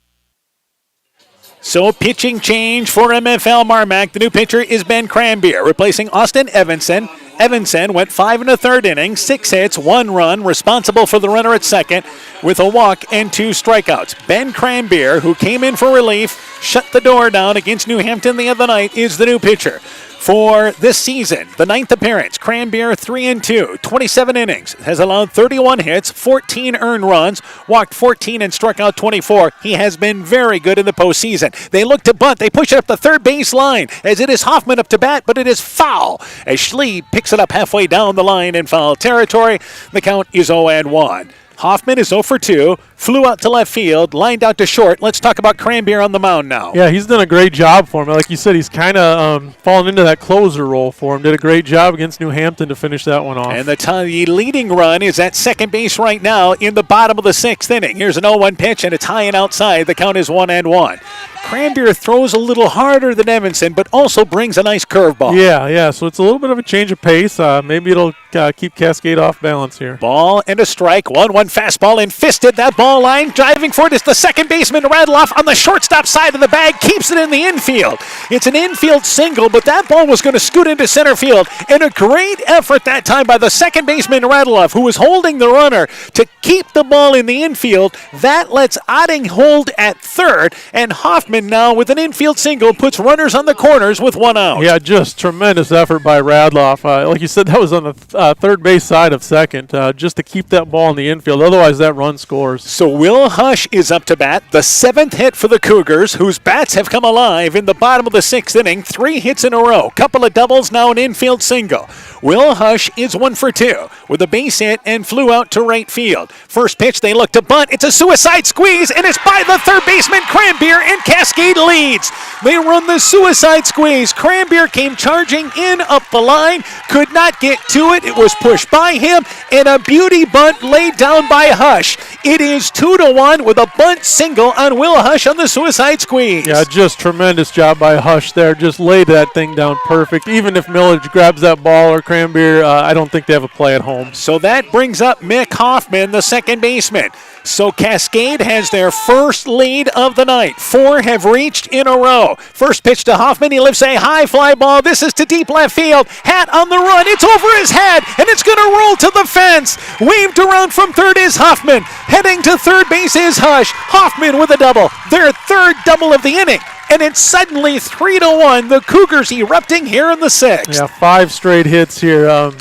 Speaker 1: So pitching change for MFL MarMac. The new pitcher is Ben Cranbeer, replacing Austin Evanson. Evanson went 5 1/3 innings, 6 hits, 1 run, responsible for the runner at second with a walk and 2 strikeouts. Ben Cranbeer, who came in for relief, shut the door down against New Hampton the other night, is the new pitcher. For this season, the 9th appearance, Cranbeer 3-2, 27 innings, has allowed 31 hits, 14 earned runs, walked 14 and struck out 24. He has been very good in the postseason. They look to bunt. They push it up the third base line as it is Hoffman up to bat, but it is foul as Schlieb picks it up halfway down the line in foul territory. The count is 0-1. Hoffman is 0 for 2, flew out to left field, lined out to short. Let's talk about Cranbeer on the mound now.
Speaker 19: Yeah, he's done a great job for him. Like you said, he's kind of fallen into that closer role for him. Did a great job against New Hampton to finish that one off.
Speaker 1: And the leading run is at second base right now in the bottom of the 6th inning. Here's an 0-1 pitch, and it's high and outside. The count is 1-1. Cranbeer throws a little harder than Evanson, but also brings a nice curveball.
Speaker 19: Yeah, so it's a little bit of a change of pace. Maybe it'll keep Cascade off balance here.
Speaker 1: Ball and a strike. 1-1 fastball and fisted that ball line. Driving for it is the second baseman, Radloff, on the shortstop side of the bag. Keeps it in the infield. It's an infield single, but that ball was going to scoot into center field. And a great effort that time by the second baseman, Radloff, who was holding the runner to keep the ball in the infield. That lets Otting hold at third, and Hoffman now with an infield single puts runners on the corners with 1 out.
Speaker 19: Yeah, just tremendous effort by Radloff. Like you said, that was on the third base side of second, just to keep that ball in the infield. Otherwise, that run scores.
Speaker 1: So Will Hush is up to bat, the 7th hit for the Cougars, whose bats have come alive in the bottom of the 6th inning. 3 hits in a row, couple of doubles, now an infield single. Will Hush is 1 for 2 with a base hit and flew out to right field. First pitch, they look to bunt. It's a suicide squeeze, and it's by the third baseman, Cranbeer, and Cascade leads. They run the suicide squeeze. Cranbeer came charging in up the line, could not get to it. It was pushed by him, and a beauty bunt laid down by Hush. It is 2-1 with a bunt single on Will Hush on the suicide squeeze.
Speaker 19: Yeah, just tremendous job by Hush there. Just laid that thing down perfect. Even if Millage grabs that ball or Cranbeer, I don't think they have a play at home.
Speaker 1: So that brings up Mick Hoffman, the second baseman. So Cascade has their first lead of the night. 4 have reached in a row. First pitch to Hoffman. He lifts a high fly ball. This is to deep left field. Hat on the run. It's over his head, and it's going to roll to the fence. Waved around from third is Hoffman. Heading to third base is Hush. Hoffman with a double. Their third double of the inning. And it's suddenly 3-1. The Cougars erupting here in the 6th.
Speaker 19: Yeah, 5 straight hits here.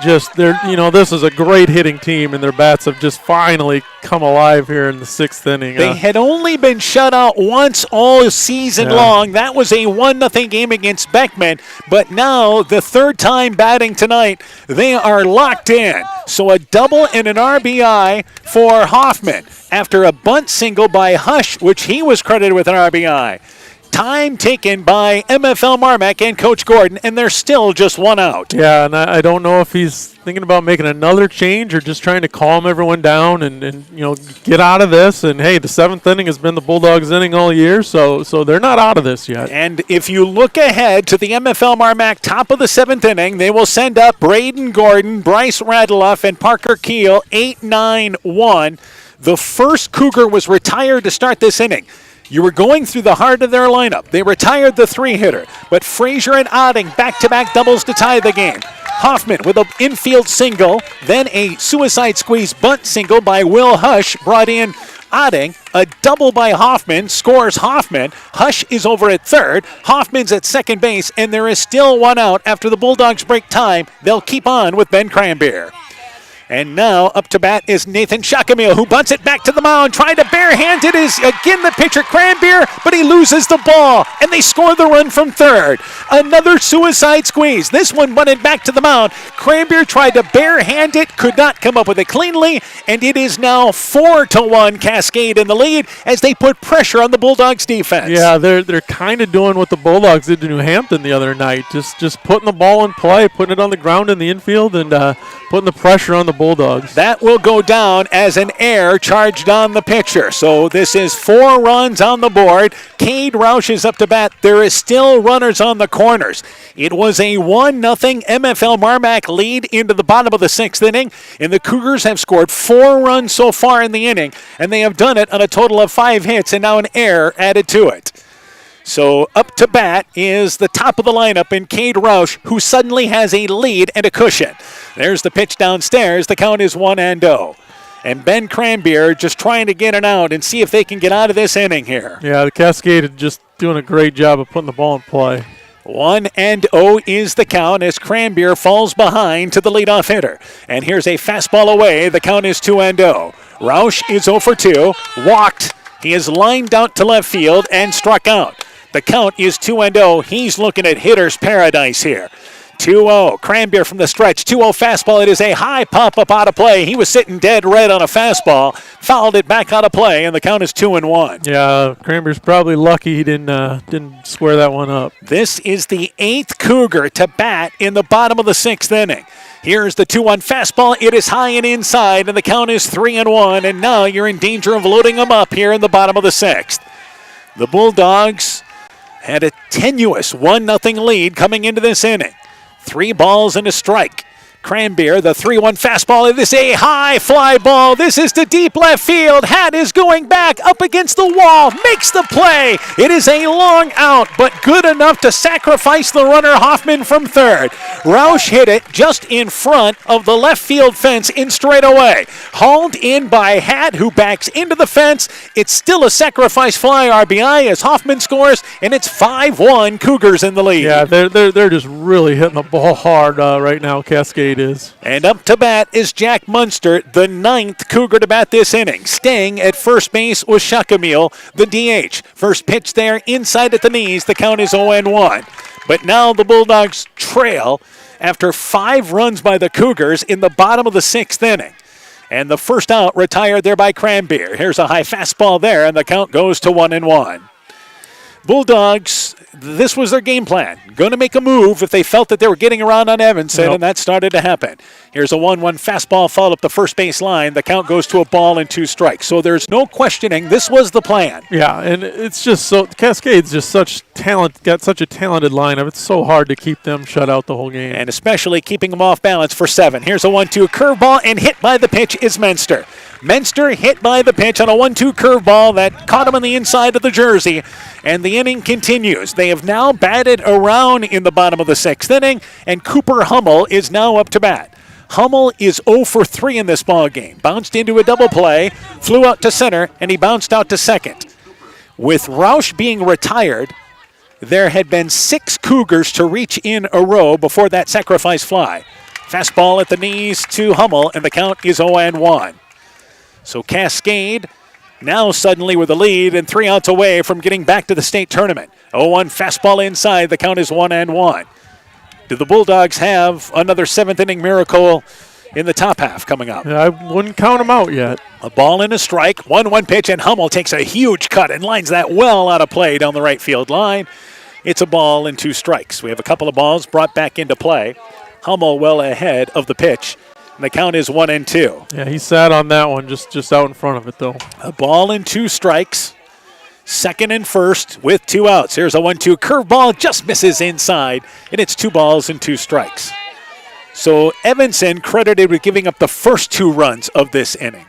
Speaker 19: This is a great hitting team, and their bats have just finally come alive here in the 6th inning.
Speaker 1: They had only been shut out once all season long. That was a 1-0 game against Beckman, but now the third time batting tonight, they are locked in. So a double and an RBI for Hoffman after a bunt single by Hush, which he was credited with an RBI. Time taken by MFL MarMac and Coach Gordon, and they're still just 1 out.
Speaker 19: Yeah, and I don't know if he's thinking about making another change or just trying to calm everyone down and get out of this. And, hey, the 7th inning has been the Bulldogs' inning all year, so they're not out of this yet.
Speaker 1: And if you look ahead to the MFL MarMac top of the 7th inning, they will send up Braden Gordon, Bryce Radloff, and Parker Keel, 8-9-1. The first Cougar was retired to start this inning. You were going through the heart of their lineup. They retired the 3-hitter, but Frazier and Otting back-to-back doubles to tie the game. Hoffman with an infield single, then a suicide squeeze bunt single by Will Hush brought in Otting, a double by Hoffman, scores Hoffman. Hush is over at third. Hoffman's at second base, and there is still one out after the Bulldogs break time. They'll keep on with Ben Cranbeer. And now up to bat is Nathan Shakamil, who bunts it back to the mound, trying to barehand it is again the pitcher Cranbeer, but he loses the ball, and they score the run from third. Another suicide squeeze. This one bunted back to the mound. Cranbeer tried to barehand it, could not come up with it cleanly, and it is now 4-1 Cascade in the lead as they put pressure on the Bulldogs defense.
Speaker 19: Yeah, they're kind of doing what the Bulldogs did to New Hampton the other night, just putting the ball in play, putting it on the ground in the infield, and putting the pressure on the Bulldogs.
Speaker 1: That will go down as an error charged on the pitcher. So this is 4 runs on the board. Cade Roush is up to bat. There is still runners on the corners. It was a 1-0 MFL MarMac lead into the bottom of the 6th inning, and the Cougars have scored 4 runs so far in the inning, and they have done it on a total of 5 hits and now an error added to it. So up to bat is the top of the lineup in Cade Roush, who suddenly has a lead and a cushion. There's the pitch downstairs. The count is 1-0. And Ben Cranbeer just trying to get it out and see if they can get out of this inning here.
Speaker 19: Yeah, the Cascade is just doing a great job of putting the ball in play.
Speaker 1: 1-0 is the count as Cranbeer falls behind to the leadoff hitter. And here's a fastball away. The count is 2-0. Roush is 0 for 2, walked. He is lined out to left field and struck out. The count is 2-0. He's looking at hitter's paradise here. 2-0. Cranbeer from the stretch. 2-0 fastball. It is a high pop-up out of play. He was sitting dead red on a fastball. Fouled it back out of play, and the count is 2-1.
Speaker 19: Yeah, Cranbeer's probably lucky he didn't square that one up.
Speaker 1: This is the 8th Cougar to bat in the bottom of the 6th inning. Here's the 2-1 fastball. It is high and inside, and the count is 3-1. And now you're in danger of loading them up here in the bottom of the 6th. The Bulldogs had a tenuous 1-0 lead coming into this inning. 3 balls and a strike. Cranbeer, the 3-1 fastball. This is a high fly ball. This is to deep left field. Hat is going back up against the wall. Makes the play. It is a long out, but good enough to sacrifice the runner Hoffman from third. Roush hit it just in front of the left field fence in straightaway. Hauled in by Hat, who backs into the fence. It's still a sacrifice fly RBI as Hoffman scores, and it's 5-1 Cougars in the lead.
Speaker 19: Yeah, they're just really hitting the ball hard right now, Cascade is.
Speaker 1: And up to bat is Jack Munster, the 9th Cougar to bat this inning. Staying at first base was Shakamil, the DH. First pitch there inside at the knees. The count is 0-1. But now the Bulldogs trail after 5 runs by the Cougars in the bottom of the 6th inning. And the first out retired there by Cranbeer. Here's a high fastball there, and the count goes to 1-1. Bulldogs, this was their game plan. Going to make a move if they felt that they were getting around on Evanson, and that started to happen. Here's a 1-1 fastball followed up the first base line. The count goes to a ball and 2 strikes. So there's no questioning. This was the plan.
Speaker 19: Yeah, and it's just so Cascade's just such talent, got such a talented lineup. It's so hard to keep them shut out the whole game.
Speaker 1: And especially keeping them off balance for 7. Here's a 1-2 curveball, and hit by the pitch is Menster. Menster hit by the pitch on a 1-2 curveball that caught him on the inside of the jersey, and the inning continues. They have now batted around in the bottom of the 6th inning, and Cooper Hummel is now up to bat. Hummel is 0 for 3 in this ball game. Bounced into a double play, flew out to center, and he bounced out to second. With Roush being retired, there had been 6 Cougars to reach in a row before that sacrifice fly. Fastball at the knees to Hummel, and the count is 0-1. So Cascade now suddenly with a lead and 3 outs away from getting back to the state tournament. 0-1 fastball inside. The count is 1-1. Do the Bulldogs have another 7th inning miracle in the top half coming up?
Speaker 19: Yeah, I wouldn't count them out yet.
Speaker 1: A ball and a strike. 1-1 pitch, and Hummel takes a huge cut and lines that well out of play down the right field line. It's a ball and 2 strikes. We have a couple of balls brought back into play. Hummel well ahead of the pitch. And the count is 1-2.
Speaker 19: Yeah, he sat on that one just out in front of it, though.
Speaker 1: A ball and 2 strikes. Second and first with 2 outs. Here's a 1-2 curveball, just misses inside, and it's 2 balls and 2 strikes. So Evanson credited with giving up the first 2 runs of this inning.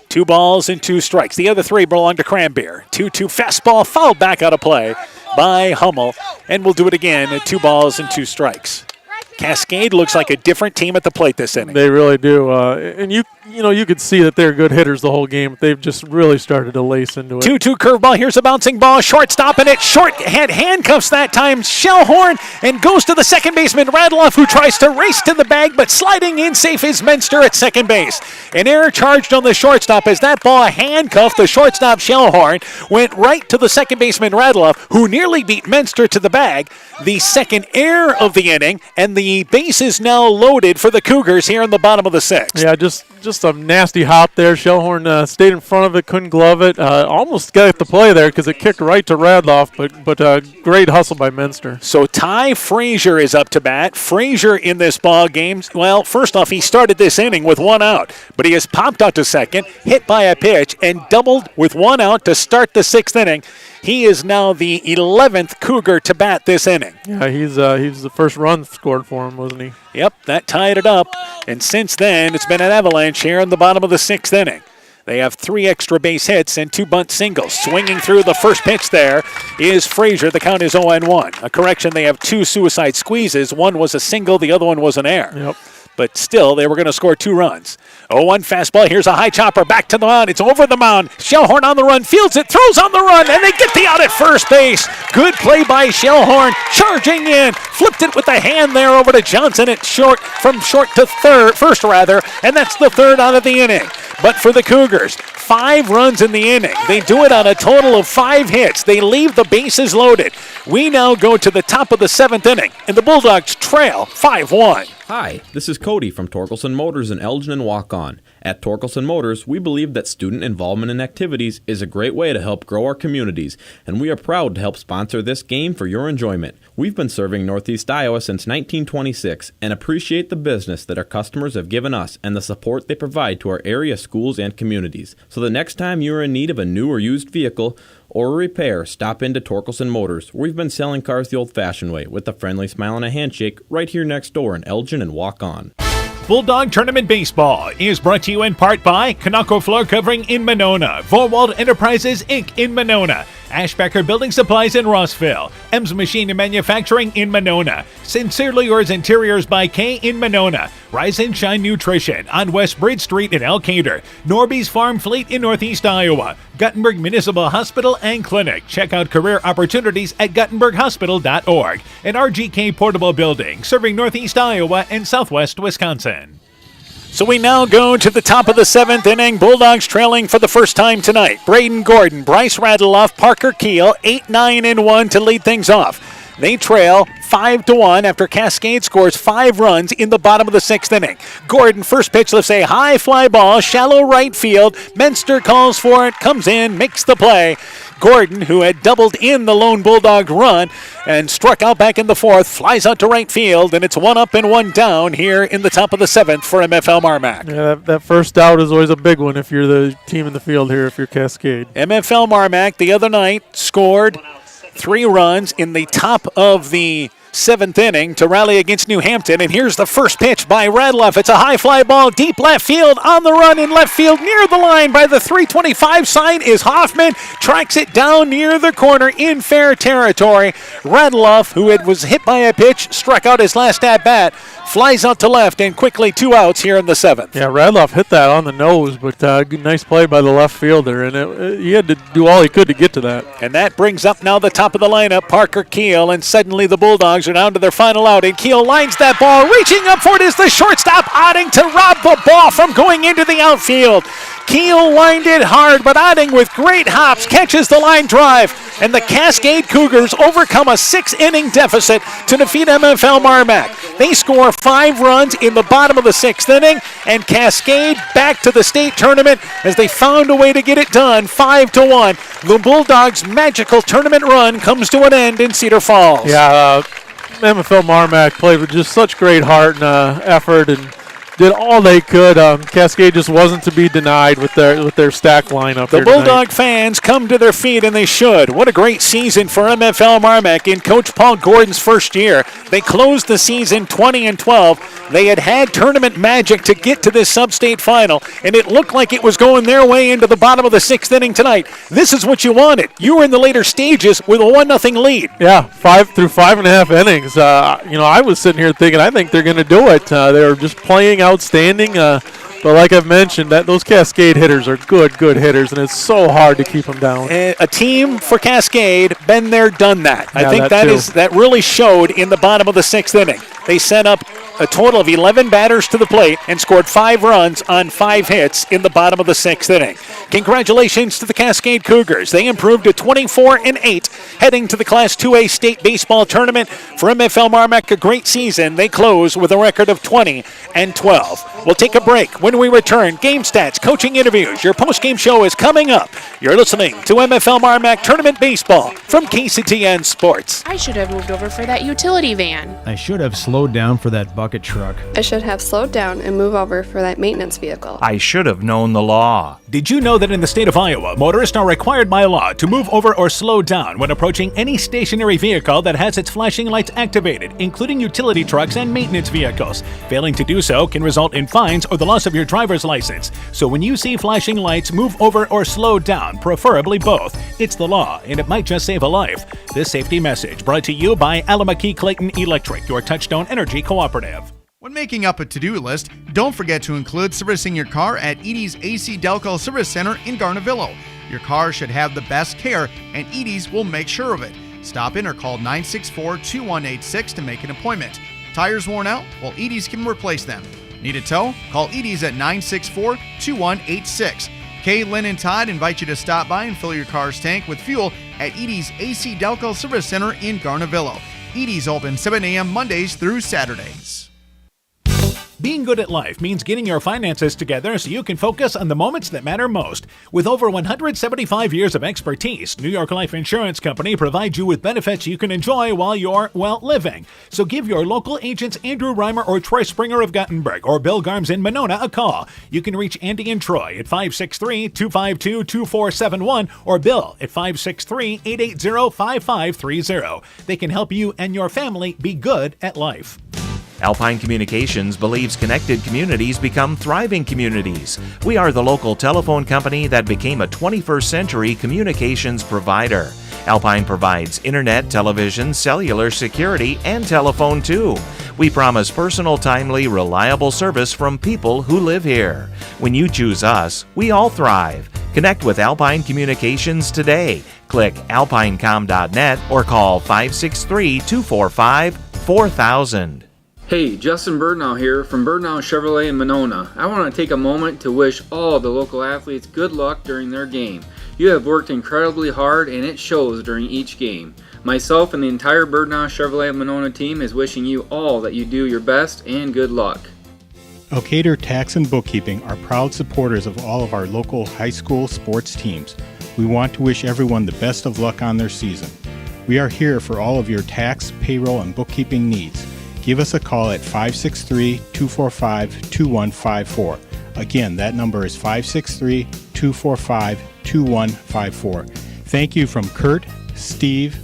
Speaker 1: 2 balls and 2 strikes. The other 3 belong to Cranbeer. 2-2 fastball, fouled back out of play by Hummel, and we'll do it again at 2 balls and 2 strikes. Cascade looks like a different team at the plate this inning.
Speaker 19: They really do. And you could see that they're good hitters the whole game. They've just really started to lace into it.
Speaker 1: 2-2 curveball. Here's a bouncing ball. Shortstop in it. Short had handcuffs that time. Shellhorn and goes to the second baseman Radloff, who tries to race to the bag, but sliding in safe is Menster at second base. An error charged on the shortstop as that ball handcuffed the shortstop Shellhorn, went right to the second baseman Radloff, who nearly beat Menster to the bag. The second error of the inning, and the base is now loaded for the Cougars here in the bottom of the sixth.
Speaker 19: Yeah, just a nasty hop there. Shellhorn stayed in front of it, couldn't glove it. Almost got the play there because it kicked right to Radloff, but great hustle by Menster.
Speaker 1: So Ty Frazier is up to bat. Frazier in this ball game, well, first off, he started this inning with 1 out, but he has popped out to second, hit by a pitch, and doubled with 1 out to start the 6th inning. He is now the 11th Cougar to bat this inning.
Speaker 19: Yeah, he's the first run scored for him, wasn't he?
Speaker 1: Yep, that tied it up. And since then, it's been an avalanche here in the bottom of the 6th inning. They have 3 extra base hits and 2 bunt singles. Swinging through the first pitch there is Frazier. The count is 0-1. A correction, they have 2 suicide squeezes. One was a single, the other one was an error.
Speaker 19: Yep.
Speaker 1: But still, they were going to score 2 runs. 0-1 fastball. Here's a high chopper back to the mound. It's over the mound. Shellhorn on the run. Fields it. Throws on the run. And they get the out at first base. Good play by Shellhorn. Charging in. Flipped it with the hand there over to Johnson at short, from short to first. And that's the 3rd out of the inning. But for the Cougars, 5 runs in the inning. They do it on a total of 5 hits. They leave the bases loaded. We now go to the top of the 7th inning, and the Bulldogs trail 5-1.
Speaker 14: Hi, this is Cody from Torkelson Motors in Elgin and Waukon. At Torkelson Motors, we believe that student involvement in activities is a great way to help grow our communities, and we are proud to help sponsor this game for your enjoyment. We've been serving Northeast Iowa since 1926 and appreciate the business that our customers have given us and the support they provide to our area schools and communities. So the next time you are in need of a new or used vehicle or a repair, stop into Torkelson Motors. We've been selling cars the old-fashioned way with a friendly smile and a handshake right here next door in Elgin and Waukon.
Speaker 1: Bulldog Tournament Baseball is brought to you in part by Kanako Floor Covering in Monona, Vorwald Enterprises, Inc. in Monona, Ashbecker Building Supplies in Rossville, Ems Machine and Manufacturing in Monona, Sincerely Yours Interiors by K in Monona, Rise and Shine Nutrition on West Bridge Street in Elkader, Norby's Farm Fleet in Northeast Iowa, Guttenberg Municipal Hospital and Clinic. Check out career opportunities at guttenberghospital.org, and RGK Portable Building, serving Northeast Iowa and Southwest Wisconsin. So we now go to the top of the 7th inning. Bulldogs trailing for the first time tonight. Braden Gordon, Bryce Radloff, Parker Keel, 8-9-1 to lead things off. They trail 5-1 after Cascade scores 5 runs in the bottom of the 6th inning. Gordon, first pitch lifts a high fly ball, shallow right field. Menster calls for it, comes in, makes the play. Gordon, who had doubled in the lone Bulldog run and struck out back in the 4th, flies out to right field, and it's 1 up and 1 down here in the top of the 7th for MFL MarMac.
Speaker 19: Yeah, that first out is always a big one if you're the team in the field here, if you're Cascade.
Speaker 1: MFL MarMac the other night scored 3 runs in the top of the 7th inning to rally against New Hampton. And here's the first pitch by Radloff. It's a high fly ball, deep left field, on the run in left field, near the line by the 325 sign is Hoffman. Tracks it down near the corner in fair territory. Radloff, who was hit by a pitch, struck out his last at-bat, flies out to left, and quickly 2 outs here in the 7th.
Speaker 19: Yeah, Radloff hit that on the nose, but nice play by the left fielder, and he had to do all he could to get to that.
Speaker 1: And that brings up now the top of the lineup, Parker Keel, and suddenly the Bulldogs are down to their final out, and Keel lines that ball. Reaching up for it is the shortstop, Otting, to rob the ball from going into the outfield. Keel lined it hard, but Otting with great hops catches the line drive, and the Cascade Cougars overcome a 6-inning deficit to defeat MFL MarMac. They score 5 runs in the bottom of the 6th inning, and Cascade back to the state tournament as they found a way to get it done, 5-1. The Bulldogs' magical tournament run comes to an end in Cedar Falls.
Speaker 19: Yeah, MFL MarMac played with just such great heart and effort and did all they could. Cascade just wasn't to be denied with their stacked lineup.
Speaker 1: The Bulldog fans come to their feet, and they should. What a great season for MFL MarMac in Coach Paul Gordon's first year. They closed the season 20-12. They had tournament magic to get to this sub-state final, and it looked like it was going their way into the bottom of the 6th inning tonight. This is what you wanted. You were in the later stages with a 1-0 lead.
Speaker 19: Yeah, 5 through 5.5 innings. I was sitting here thinking, I think they're going to do it. They were just playing outstanding. But like I've mentioned, those Cascade hitters are good hitters, and it's so hard to keep them down.
Speaker 1: A team for Cascade, been there, done that.
Speaker 19: Yeah,
Speaker 1: I think that really showed in the bottom of the 6th inning. They sent up a total of 11 batters to the plate and scored 5 runs on 5 hits in the bottom of the 6th inning. Congratulations to the Cascade Cougars. They improved to 24-8, heading to the Class 2A State Baseball Tournament. For MFL MarMac, a great season. They close with a record of 20-12. We'll take a break. When we return, game stats, coaching interviews. Your post-game show is coming up. You're listening to MFL MarMac Tournament Baseball from KCTN Sports.
Speaker 18: I should have moved over for that utility van.
Speaker 20: I should have slowed down for that bucket truck.
Speaker 21: I should have slowed down and moved over for that maintenance vehicle.
Speaker 24: I should have known the law.
Speaker 1: Did you know that in the state of Iowa, motorists are required by law to move over or slow down when approaching any stationary vehicle that has its flashing lights activated, including utility trucks and maintenance vehicles? Failing to do so can result in fines or the loss of your driver's license. So when you see flashing lights, move over or slow down, preferably both. It's the law, and it might just save a life. This safety message brought to you by Alameda Clayton Electric, your Touchstone Energy Cooperative.
Speaker 16: When making up a to-do list, don't forget to include servicing your car at Edie's AC Delco Service Center in Garnavillo. Your car should have the best care, and Edie's will make sure of it. Stop in or call 964-2186 to make an appointment. Tires worn out? Well, Edie's can replace them. Need a tow? Call Edie's at 964-2186. Kay, Lynn, and Todd invite you to stop by and fill your car's tank with fuel at Edie's AC Delco Service Center in Garnavillo. Edie's open 7 a.m. Mondays through Saturdays.
Speaker 1: Being good at life means getting your finances together so you can focus on the moments that matter most. With over 175 years of expertise, New York Life Insurance Company provides you with benefits you can enjoy while you're, living. So give your local agents Andrew Reimer or Troy Springer of Gothenburg or Bill Garms in Monona a call. You can reach Andy and Troy at 563-252-2471 or Bill at 563-880-5530. They can help you and your family be good at life.
Speaker 24: Alpine Communications believes connected communities become thriving communities. We are the local telephone company that became a 21st century communications provider. Alpine provides internet, television, cellular security, and telephone too. We promise personal, timely, reliable service from people who live here. When you choose us, we all thrive. Connect with Alpine Communications today. Click alpinecom.net or call 563-245-4000.
Speaker 25: Hey, Justin Birdnow here from Birdnow Chevrolet in Monona. I want to take a moment to wish all the local athletes good luck during their game. You have worked incredibly hard and it shows during each game. Myself and the entire Birdnow Chevrolet Monona team is wishing you all that you do your best and good luck.
Speaker 22: Elkader Tax and Bookkeeping are proud supporters of all of our local high school sports teams. We want to wish everyone the best of luck on their season. We are here for all of your tax, payroll, and bookkeeping needs. Give us a call at 563-245-2154. Again, that number is 563-245-2154. Thank you from Kurt, Steve,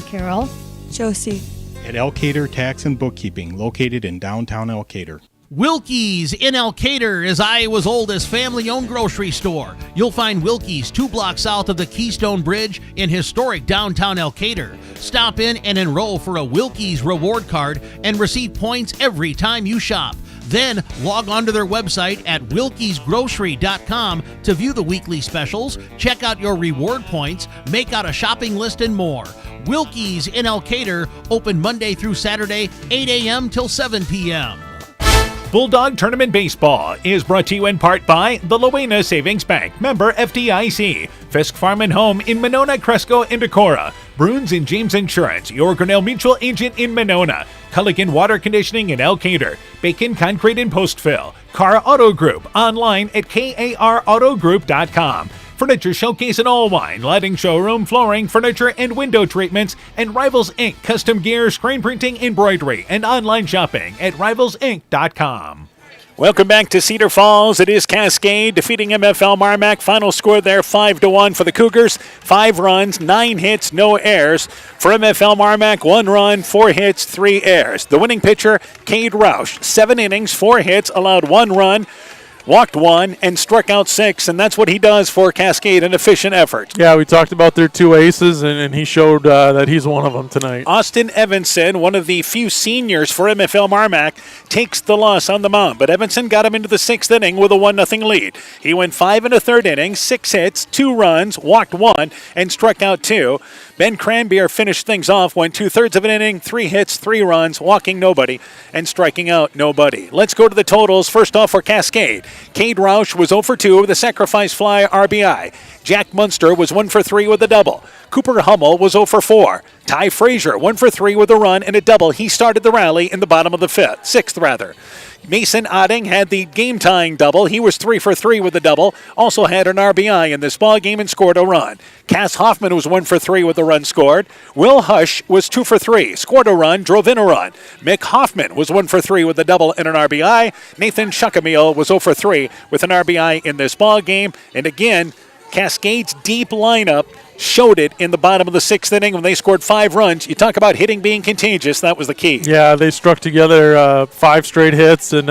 Speaker 3: Carol, Josie,
Speaker 22: at Elkader Tax and Bookkeeping, located in downtown Elkader.
Speaker 17: Wilkie's in Elkader is Iowa's oldest family-owned grocery store. You'll find Wilkie's 2 blocks south of the Keystone Bridge in historic downtown Elkader. Stop in and enroll for a Wilkie's reward card and receive points every time you shop. Then log on to their website at wilkiesgrocery.com to view the weekly specials, check out your reward points, make out a shopping list, and more. Wilkie's in Elkader, open Monday through Saturday, 8 a.m. till 7 p.m.
Speaker 1: Bulldog Tournament Baseball is brought to you in part by the Lowena Savings Bank, member FDIC, Fisk Farm and Home in Monona, Cresco, and Decorah, Bruins and James Insurance, your Grinnell Mutual agent in Monona, Culligan Water Conditioning in Elkader, Bacon Concrete and Post Fill, Carr Auto Group, online at karautogroup.com. Furniture Showcase and Allwine, lighting showroom, flooring, furniture, and window treatments, and Rivals Inc. Custom gear, screen printing, embroidery, and online shopping at rivalsinc.com. Welcome back to Cedar Falls. It is Cascade defeating MFL MarMac. Final score there 5-1 for the Cougars. 5 runs, 9 hits, no errors. For MFL MarMac, 1 run, 4 hits, 3 errors. The winning pitcher, Cade Roush, 7 innings, 4 hits, allowed 1 run. walked 1, and struck out 6, and that's what he does for Cascade, an efficient effort.
Speaker 19: Yeah, we talked about their 2 aces, and he showed that he's one of them tonight.
Speaker 1: Austin Evanson, one of the few seniors for MFL MarMac, takes the loss on the mound, but Evanson got him into the 6th inning with a 1-0 lead. He went 5 1/3 innings, 6 hits, 2 runs, walked 1, and struck out 2. Ben Cranbeer finished things off, went 2/3 of an inning, 3 hits, 3 runs, walking nobody, and striking out nobody. Let's go to the totals. First off for Cascade. Cade Roush was 0 for 2 with a sacrifice fly RBI. Jack Munster was 1 for 3 with a double. Cooper Hummel was 0 for 4. Ty Frazier 1 for 3 with a run and a double. He started the rally in the bottom of the 6th. Mason Odding had the game-tying double. He was 3 for 3 with a double. Also had an RBI in this ball game and scored a run. Cass Hoffman was 1 for 3 with a run scored. Will Hush was 2 for 3, scored a run, drove in a run. Mick Hoffman was 1 for 3 with a double and an RBI. Nathan Shuckameel was 0 for 3 with an RBI in this ball game. And again, Cascade's deep lineup showed it in the bottom of the 6th inning when they scored 5 runs. You talk about hitting being contagious. That was the key.
Speaker 19: Yeah, they struck together 5 straight hits, and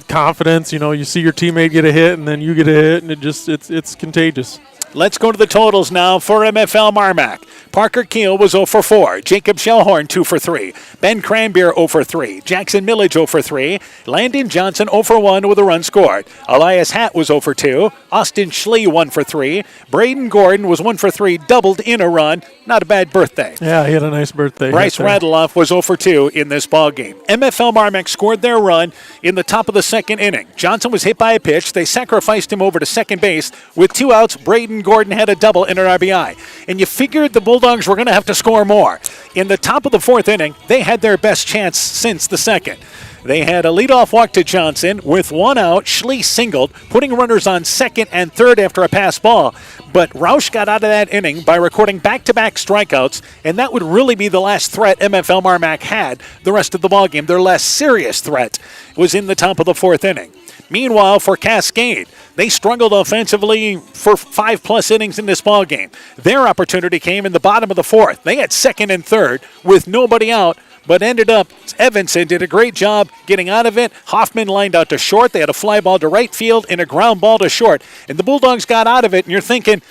Speaker 19: confidence. You know, you see your teammate get a hit, and then you get a hit, and it's contagious.
Speaker 1: Let's go to the totals now for MFL MarMac. Parker Keel was 0 for 4. Jacob Shellhorn 2 for 3. Ben Cranbeer 0 for 3. Jackson Millage 0 for 3. Landon Johnson 0 for 1 with a run scored. Elias Hatt was 0 for 2. Austin Schlee 1 for 3. Braden Gordon was 1 for 3, doubled in a run. Not a bad birthday.
Speaker 19: Yeah, he had a nice birthday.
Speaker 1: Bryce Radeloff was 0 for 2 in this ball game. MFL MarMac scored their run in the top of the 2nd inning. Johnson was hit by a pitch. They sacrificed him over to second base. With 2 outs, Braden Gordon had a double and an RBI. And you figured the Bulldogs were going to have to score more. In the top of the 4th inning, they had their best chance since the 2nd. They had a leadoff walk to Johnson. With 1 out, Schlee singled, putting runners on 2nd and 3rd after a pass ball. But Roush got out of that inning by recording back-to-back strikeouts, and that would really be the last threat MFL MarMac had the rest of the ballgame. Their last serious threat was in the top of the 4th inning. Meanwhile, for Cascade, they struggled offensively for 5+ innings in this ballgame. Their opportunity came in the bottom of the 4th. They had 2nd and 3rd with nobody out, but ended up, Evanson did a great job getting out of it. Hoffman lined out to short. They had a fly ball to right field and a ground ball to short. And the Bulldogs got out of it, and you're thinking,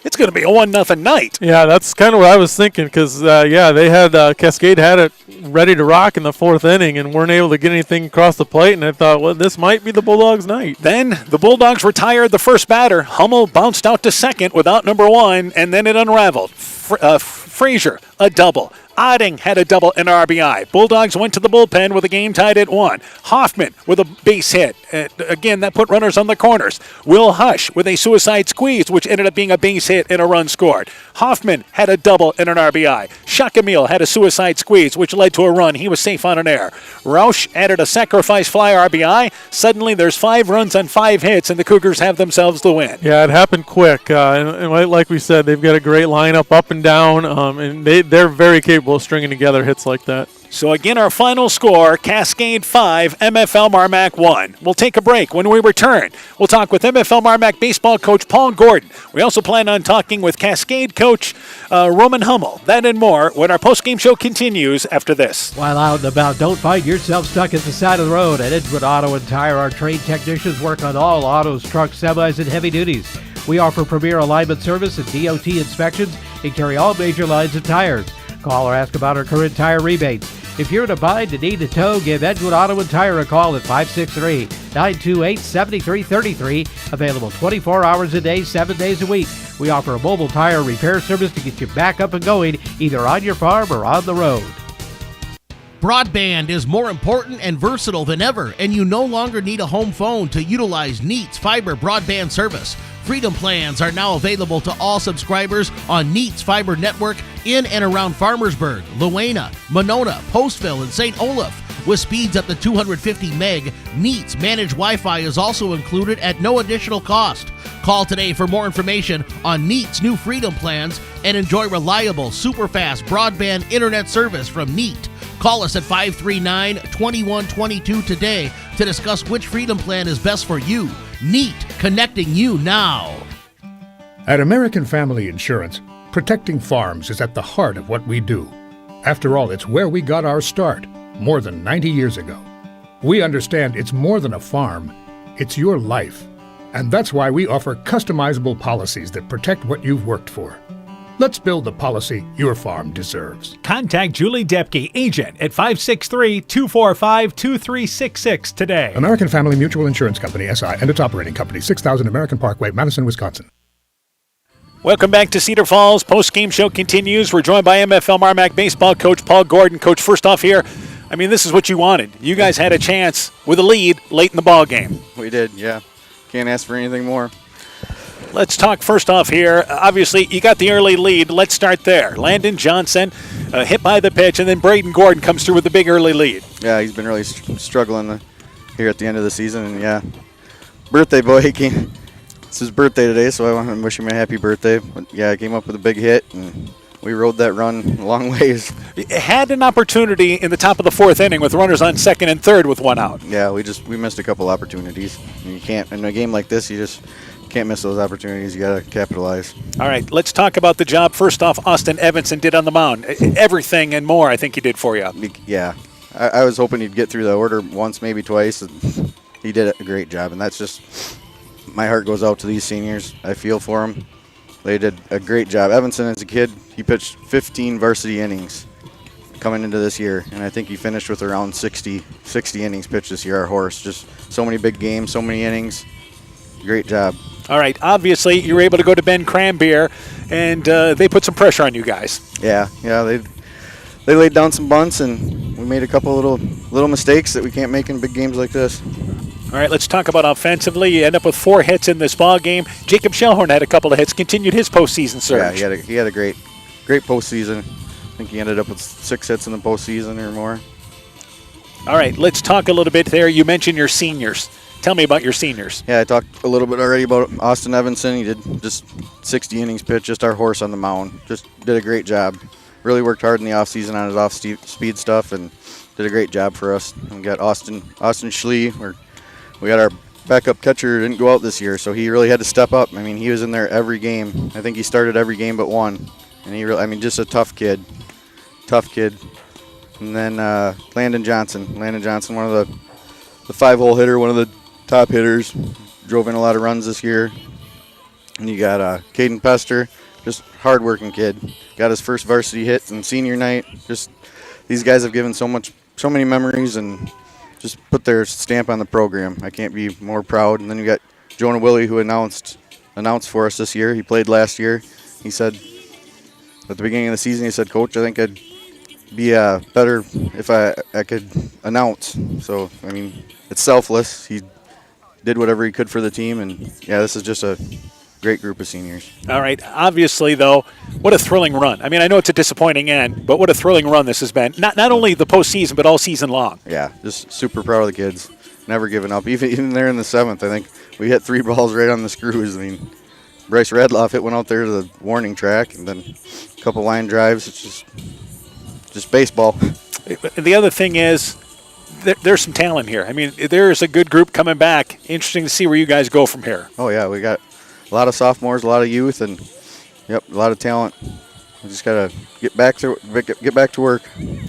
Speaker 1: it's going to be a 1-0 night.
Speaker 19: Yeah, that's kind of what I was thinking because, they had Cascade had it ready to rock in the 4th inning and weren't able to get anything across the plate, and I thought, well, this might be the Bulldogs' night.
Speaker 1: Then the Bulldogs retired the first batter. Hummel bounced out to second without number 1, and then it unraveled. Frazier, a double. Odding had a double and RBI. Bulldogs went to the bullpen with the game tied at 1. Hoffman with a base hit. Again, that put runners on the corners. Will Hush with a suicide squeeze, which ended up being a base hit and a run scored. Hoffman had a double and an RBI. Shuckameel had a suicide squeeze, which led to a run. He was safe on an error. Roush added a sacrifice fly RBI. Suddenly, there's 5 runs on 5 hits, and the Cougars have themselves the win.
Speaker 19: Yeah, it happened quick. And like we said, they've got a great lineup up and down, and they're very capable of stringing together hits like that.
Speaker 1: So again, our final score, Cascade 5, MFL MarMac 1. We'll take a break. When we return, we'll talk with MFL MarMac baseball coach Paul Gordon. We also plan on talking with Cascade coach Roman Hummel. That and more when our postgame show continues after this.
Speaker 2: While out and about, don't find yourself stuck at the side of the road. At Edgewood Auto and Tire, our trained technicians work on all autos, trucks, semis, and heavy duties. We offer premier alignment service and DOT inspections and carry all major lines of tires. Call or ask about our current tire rebates. If you're in a bind and need a tow, give Edgewood Auto and Tire a call at 563-928-7333. Available 24 hours a day, 7 days a week. We offer a mobile tire repair service to get you back up and going, either on your farm or on the road.
Speaker 17: Broadband is more important and versatile than ever, and you no longer need a home phone to utilize Neat's fiber broadband service. Freedom plans are now available to all subscribers on Neat's fiber network in and around Farmersburg, Luena, Monona, Postville, and St. Olaf. With speeds up to 250 meg, Neat's managed Wi-Fi is also included at no additional cost. Call today for more information on Neat's new Freedom plans and enjoy reliable, super-fast broadband internet service from Neat. Call us at 539-2122 today to discuss which Freedom plan is best for you. Neat, connecting you now.
Speaker 4: At American Family Insurance, protecting farms is at the heart of what we do. After all, it's where we got our start, more than 90 years ago. We understand it's more than a farm. It's your life. And that's why we offer customizable policies that protect what you've worked for. Let's build the policy your farm deserves.
Speaker 1: Contact Julie Depke, agent, at 563-245-2366 today.
Speaker 4: American Family Mutual Insurance Company, SI, and its operating company, 6000 American Parkway, Madison, Wisconsin.
Speaker 1: Welcome back to Cedar Falls. Post-game show continues. We're joined by MFL MarMac baseball coach Paul Gordon. Coach, first off here, I mean, this is what you wanted. You guys had a chance with a lead late in the ball game.
Speaker 5: We did, yeah. Can't ask for anything more.
Speaker 1: Let's talk first off here. Obviously, you got the early lead. Let's start there. Landon Johnson hit by the pitch, and then Braden Gordon comes through with a big early lead.
Speaker 5: Yeah, he's been really struggling here at the end of the season. And, yeah, birthday boy, he came. It's his birthday today, so I want to wish him a happy birthday. But, yeah, I came up with a big hit, and we rode that run a long ways.
Speaker 1: Had an opportunity in the top of the fourth inning with runners on second and third with one out.
Speaker 5: Yeah, we missed a couple opportunities. And you can't, in a game like this, you just can't miss those opportunities. You got to capitalize.
Speaker 1: All right, let's talk about the job. First off, Austin Evanson did on the mound. Everything and more, I think he did for you.
Speaker 5: Yeah, I was hoping he'd get through the order once, maybe twice. And he did a great job, and that's just, my heart goes out to these seniors. I feel for them. They did a great job. Evanson, as a kid, he pitched 15 varsity innings coming into this year, and I think he finished with around 60 innings pitched this year, our horse. Just so many big games, so many innings. Great job.
Speaker 1: All right, obviously you were able to go to Ben Cranbeer, and they put some pressure on you guys.
Speaker 5: Yeah, they laid down some bunts, and we made a couple little mistakes that we can't make in big games like this.
Speaker 1: All right, let's talk about offensively. You end up with 4 hits in this ball game. Jacob Shellhorn had a couple of hits, continued his postseason surge.
Speaker 5: Yeah, he had a great postseason. I think he ended up with 6 hits in the postseason or more.
Speaker 1: All right, let's talk a little bit there. You mentioned your seniors. Tell me about your seniors.
Speaker 5: Yeah, I talked a little bit already about Austin Evanson. He did just 60 innings pitched, just our horse on the mound. Just did a great job. Really worked hard in the offseason on his off-speed stuff and did a great job for us. And we got Austin Schlee. We got our backup catcher who didn't go out this year, so he really had to step up. I mean, he was in there every game. I think he started every game but one. And he really, just a tough kid. And then Landon Johnson, one of the 5-hole hitter, one of the top hitters, drove in a lot of runs this year. And you got Caden Pester, just hard-working kid. Got his first varsity hit in senior night. Just these guys have given so many memories and just put their stamp on the program. I can't be more proud. And then you got Jonah Willie, who announced for us this year. He played last year. He said at the beginning of the season, he said, "Coach, I think I'd be better if I could announce." So, I mean, it's selfless. He did whatever he could for the team, and yeah, this is just a great group of seniors.
Speaker 1: All right. Obviously, though, what a thrilling run. I mean, I know it's a disappointing end, but what a thrilling run this has been. Not only the postseason, but all season long.
Speaker 5: Yeah, just super proud of the kids. Never giving up. Even there in the 7th, I think we hit 3 balls right on the screws. I mean, Bryce Radloff hit one out there to the warning track, and then a couple line drives. It's just baseball.
Speaker 1: The other thing is, there's some talent here. I mean, there's a good group coming back. Interesting to see where you guys go from here.
Speaker 5: Oh, yeah, we got a lot of sophomores, a lot of youth, and, a lot of talent. We just got to get back to work.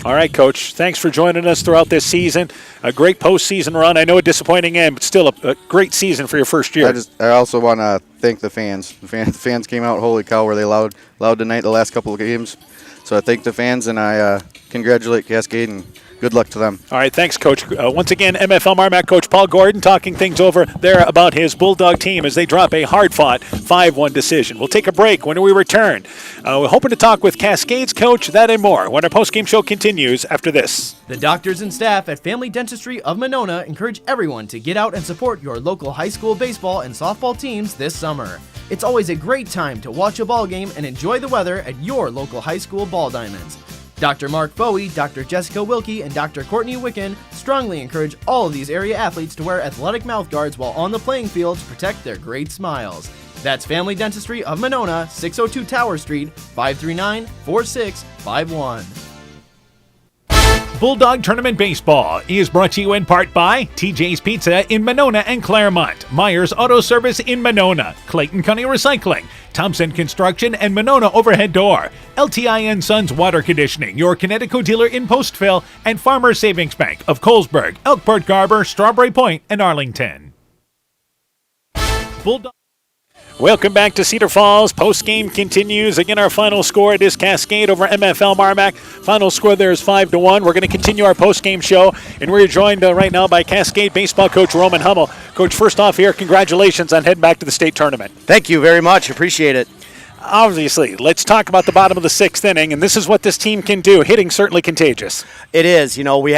Speaker 1: All right, Coach. Thanks for joining us throughout this season. A great postseason run. I know a disappointing end, but still a great season for your first year.
Speaker 5: I also want to thank the fans. The fans came out, holy cow, were they loud tonight the last couple of games. So I thank the fans, and I congratulate Cascade, and good luck to them.
Speaker 1: All right, thanks, Coach. Once again, MFL MarMac coach Paul Gordon talking things over there about his Bulldog team as they drop a hard-fought 5-1 decision. We'll take a break. When we return, we're hoping to talk with Cascade's coach, that and more, when our postgame show continues after this.
Speaker 6: The doctors and staff at Family Dentistry of Monona encourage everyone to get out and support your local high school baseball and softball teams this summer. It's always a great time to watch a ball game and enjoy the weather at your local high school ball diamonds. Dr. Mark Bowie, Dr. Jessica Wilkie, and Dr. Courtney Wicken strongly encourage all of these area athletes to wear athletic mouthguards while on the playing field to protect their great smiles. That's Family Dentistry of Monona, 602 Tower Street, 539-4651.
Speaker 1: Bulldog Tournament Baseball is brought to you in part by TJ's Pizza in Monona and Claremont, Myers Auto Service in Monona, Clayton County Recycling, Thompson Construction and Monona Overhead Door, LTI & Sons Water Conditioning, your Connecticut dealer in Postville, and Farmers Savings Bank of Colesburg, Elkport Garber, Strawberry Point, and Arlington. Bulldog. Welcome back to Cedar Falls. Post-game continues. Again, our final score, it is Cascade over MFL MarMac. Final score there is 5-1. We're going to continue our post-game show, and we're joined right now by Cascade baseball coach Roman Hummel. Coach, first off here, congratulations on heading back to the state tournament.
Speaker 7: Thank you very much. Appreciate it.
Speaker 1: Obviously, let's talk about the bottom of the 6th inning, and this is what this team can do. Hitting certainly contagious.
Speaker 7: It is. We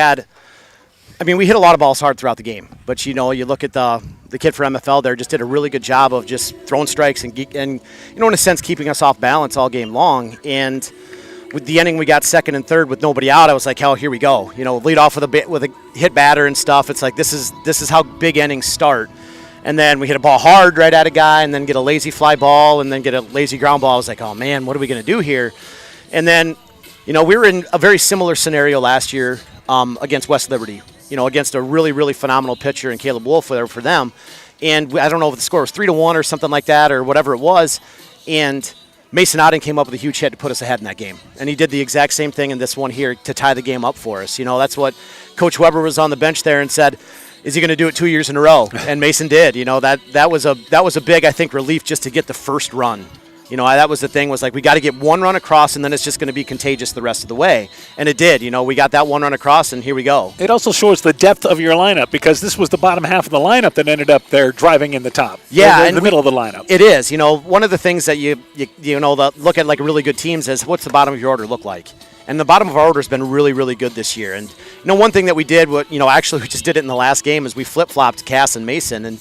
Speaker 7: hit a lot of balls hard throughout the game, but you look at the kid for MFL there just did a really good job of just throwing strikes and in a sense keeping us off balance all game long. And with the inning we got second and third with nobody out, I was like, hell, here we go. Lead off with a hit batter and stuff. It's like this is how big innings start. And then we hit a ball hard right at a guy, and then get a lazy fly ball, and then get a lazy ground ball. I was like, oh man, what are we going to do here? And then we were in a very similar scenario last year against West Liberty. Against a really, really phenomenal pitcher in Caleb Wolf there for them. And I don't know if the score was 3-1 or something like that or whatever it was. And Mason Otten came up with a huge hit to put us ahead in that game. And he did the exact same thing in this one here to tie the game up for us. That's what Coach Weber was on the bench there and said, is he going to do it 2 years in a row? And Mason did. That was a big, I think, relief just to get the first run. That was the thing, was like we got to get one run across, and then it's just going to be contagious the rest of the way. And it did. We got that one run across, and here we go.
Speaker 1: It also shows the depth of your lineup, because this was the bottom half of the lineup that ended up there driving in the top.
Speaker 7: Yeah,
Speaker 1: in the middle of the lineup.
Speaker 7: It is. One of the things that you look at like really good teams is what's the bottom of your order look like. And the bottom of our order has been really, really good this year. And one thing that we did, actually we just did it in the last game, is we flip-flopped Cass and Mason. And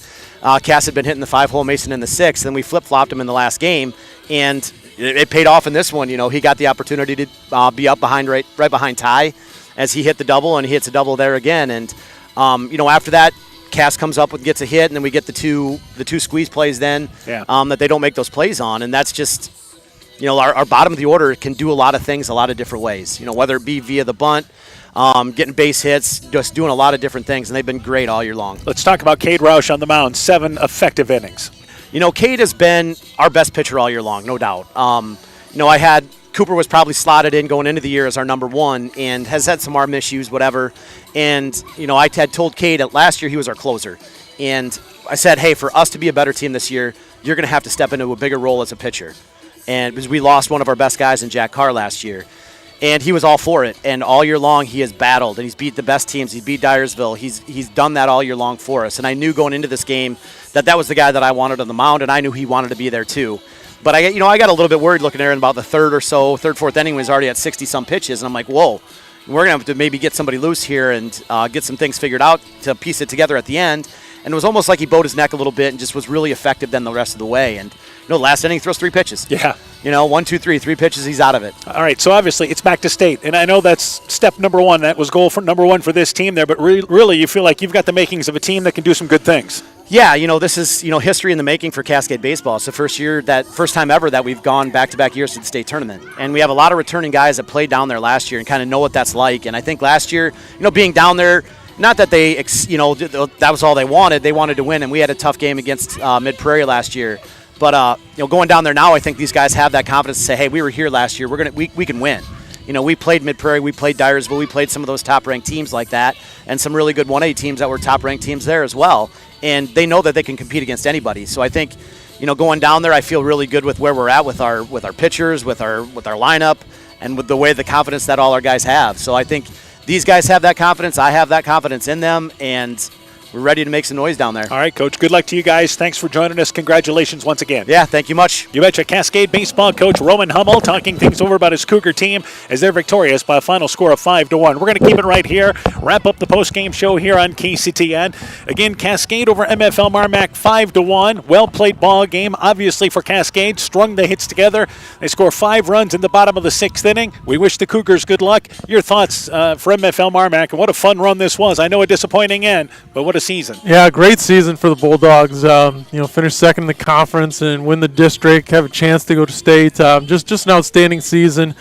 Speaker 7: Cass had been hitting the 5-hole, Mason in the 6th, and we flip-flopped him in the last game. And it paid off in this one. He got the opportunity to be up behind right behind Ty as he hit the double, and he hits a double there again. And after that, Cass comes up and gets a hit, and then we get the two squeeze plays then that they don't make those plays on. And that's just our bottom of the order can do a lot of things a lot of different ways. Whether it be via the bunt, getting base hits, just doing a lot of different things, and they've been great all year long.
Speaker 1: Let's talk about Cade Roush on the mound. 7 effective innings.
Speaker 7: Cade has been our best pitcher all year long, no doubt. I had Cooper was probably slotted in going into the year as our number 1 and has had some arm issues, whatever. And, I had told Cade that last year he was our closer. And I said, hey, for us to be a better team this year, you're going to have to step into a bigger role as a pitcher. And because we lost one of our best guys in Jack Carr last year. And he was all for it. And all year long he has battled, and he's beat the best teams. He beat Dyersville. He's done that all year long for us. And I knew going into this game that was the guy that I wanted on the mound, and I knew he wanted to be there too. But I got a little bit worried looking at it in about the third, fourth inning when he was already at 60-some pitches. And I'm like, whoa, we're going to have to maybe get somebody loose here and get some things figured out to piece it together at the end. And it was almost like he bowed his neck a little bit and just was really effective then the rest of the way. And last inning he throws 3 pitches.
Speaker 1: Yeah.
Speaker 7: 1, 2, 3 pitches, he's out of it.
Speaker 1: All right, so obviously it's back to state. And I know that's step number 1. That was goal for number 1 for this team there. But really, you feel like you've got the makings of a team that can do some good things.
Speaker 7: Yeah, this is, history in the making for Cascade baseball. It's the first time ever that we've gone back-to-back years to the state tournament. And we have a lot of returning guys that played down there last year and kind of know what that's like. And I think last year, being down there, not that they, that was all they wanted. They wanted to win, and we had a tough game against Mid-Prairie last year. But, going down there now, I think these guys have that confidence to say, hey, we were here last year. We can win. We played Mid-Prairie, we played Dyersville, we played some of those top-ranked teams like that, and some really good 1A teams that were top-ranked teams there as well. And they know that they can compete against anybody. So I think, going down there, I feel really good with where we're at with our pitchers, with our lineup, and with the way the confidence that all our guys have. So I think these guys have that confidence. I have that confidence in them, and we're ready to make some noise down there.
Speaker 1: All right, Coach. Good luck to you guys. Thanks for joining us. Congratulations once again.
Speaker 7: Yeah, thank you much.
Speaker 1: You betcha. Cascade baseball coach Roman Hummel talking things over about his Cougar team as they're victorious by a final score of 5-1. We're going to keep it right here. Wrap up the post-game show here on KCTN. Again, Cascade over MFL MarMac 5-1. Well-played ball game, obviously, for Cascade. Strung the hits together. They score 5 runs in the bottom of the 6th inning. We wish the Cougars good luck. Your thoughts for MFL MarMac, and what a fun run this was. I know a disappointing end, but what a season.
Speaker 19: Yeah, great season for the Bulldogs. Finish second in the conference and win the district, have a chance to go to state. Just an outstanding season.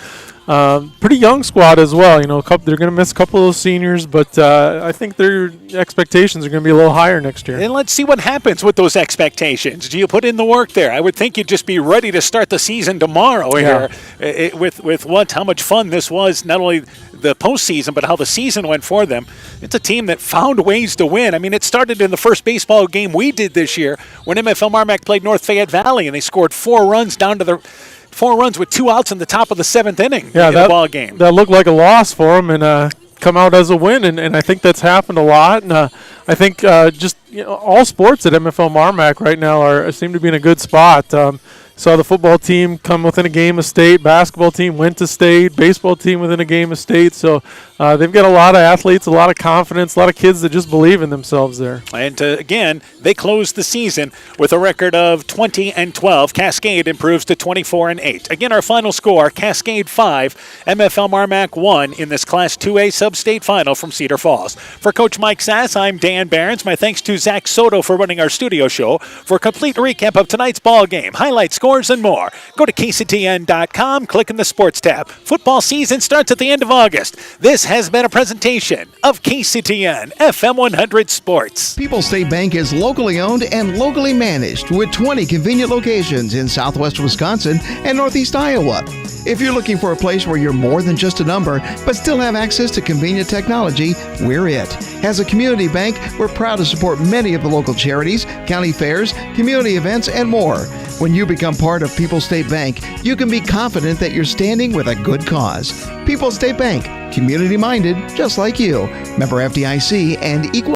Speaker 19: pretty young squad as well. You know, they're going to miss a couple of those seniors, but I think their expectations are going to be a little higher next year.
Speaker 1: And let's see what happens with those expectations. Do you put in the work there? I would think you'd just be ready to start the season tomorrow here with how much fun this was, not only the postseason, but how the season went for them. It's a team that found ways to win. I mean, it started in the first baseball game we did this year when MFL MarMac played North Fayette Valley, and they scored 4 runs with 2 outs in the top of the 7th inning in the ball game.
Speaker 19: That looked like a loss for them, and come out as a win, and I think that's happened a lot. And I think all sports at MFL MarMac right now seem to be in a good spot. Saw the football team come within a game of state, basketball team went to state, baseball team within a game of state. So they've got a lot of athletes, a lot of confidence, a lot of kids that just believe in themselves there.
Speaker 1: And again, they closed the season with a record of 20-12. Cascade improves to 24-8. Again, our final score: Cascade 5, MFL MarMac 1 in this Class 2A Sub-State Final from Cedar Falls. For Coach Mike Sass, I'm Dan Behrens. My thanks to Zach Soto for running our studio show. For a complete recap of tonight's ball game, highlights, scores, and more, go to KCTN.com, click in the Sports tab. Football season starts at the end of August. This has been a presentation of KCTN FM 100 Sports.
Speaker 8: People's State Bank is locally owned and locally managed with 20 convenient locations in southwest Wisconsin and northeast Iowa. If you're looking for a place where you're more than just a number, but still have access to convenient technology, we're it. As a community bank, we're proud to support many of the local charities, county fairs, community events, and more. When you become part of People's State Bank, you can be confident that you're standing with a good cause. People's State Bank, community-minded, just like you. Member FDIC and equal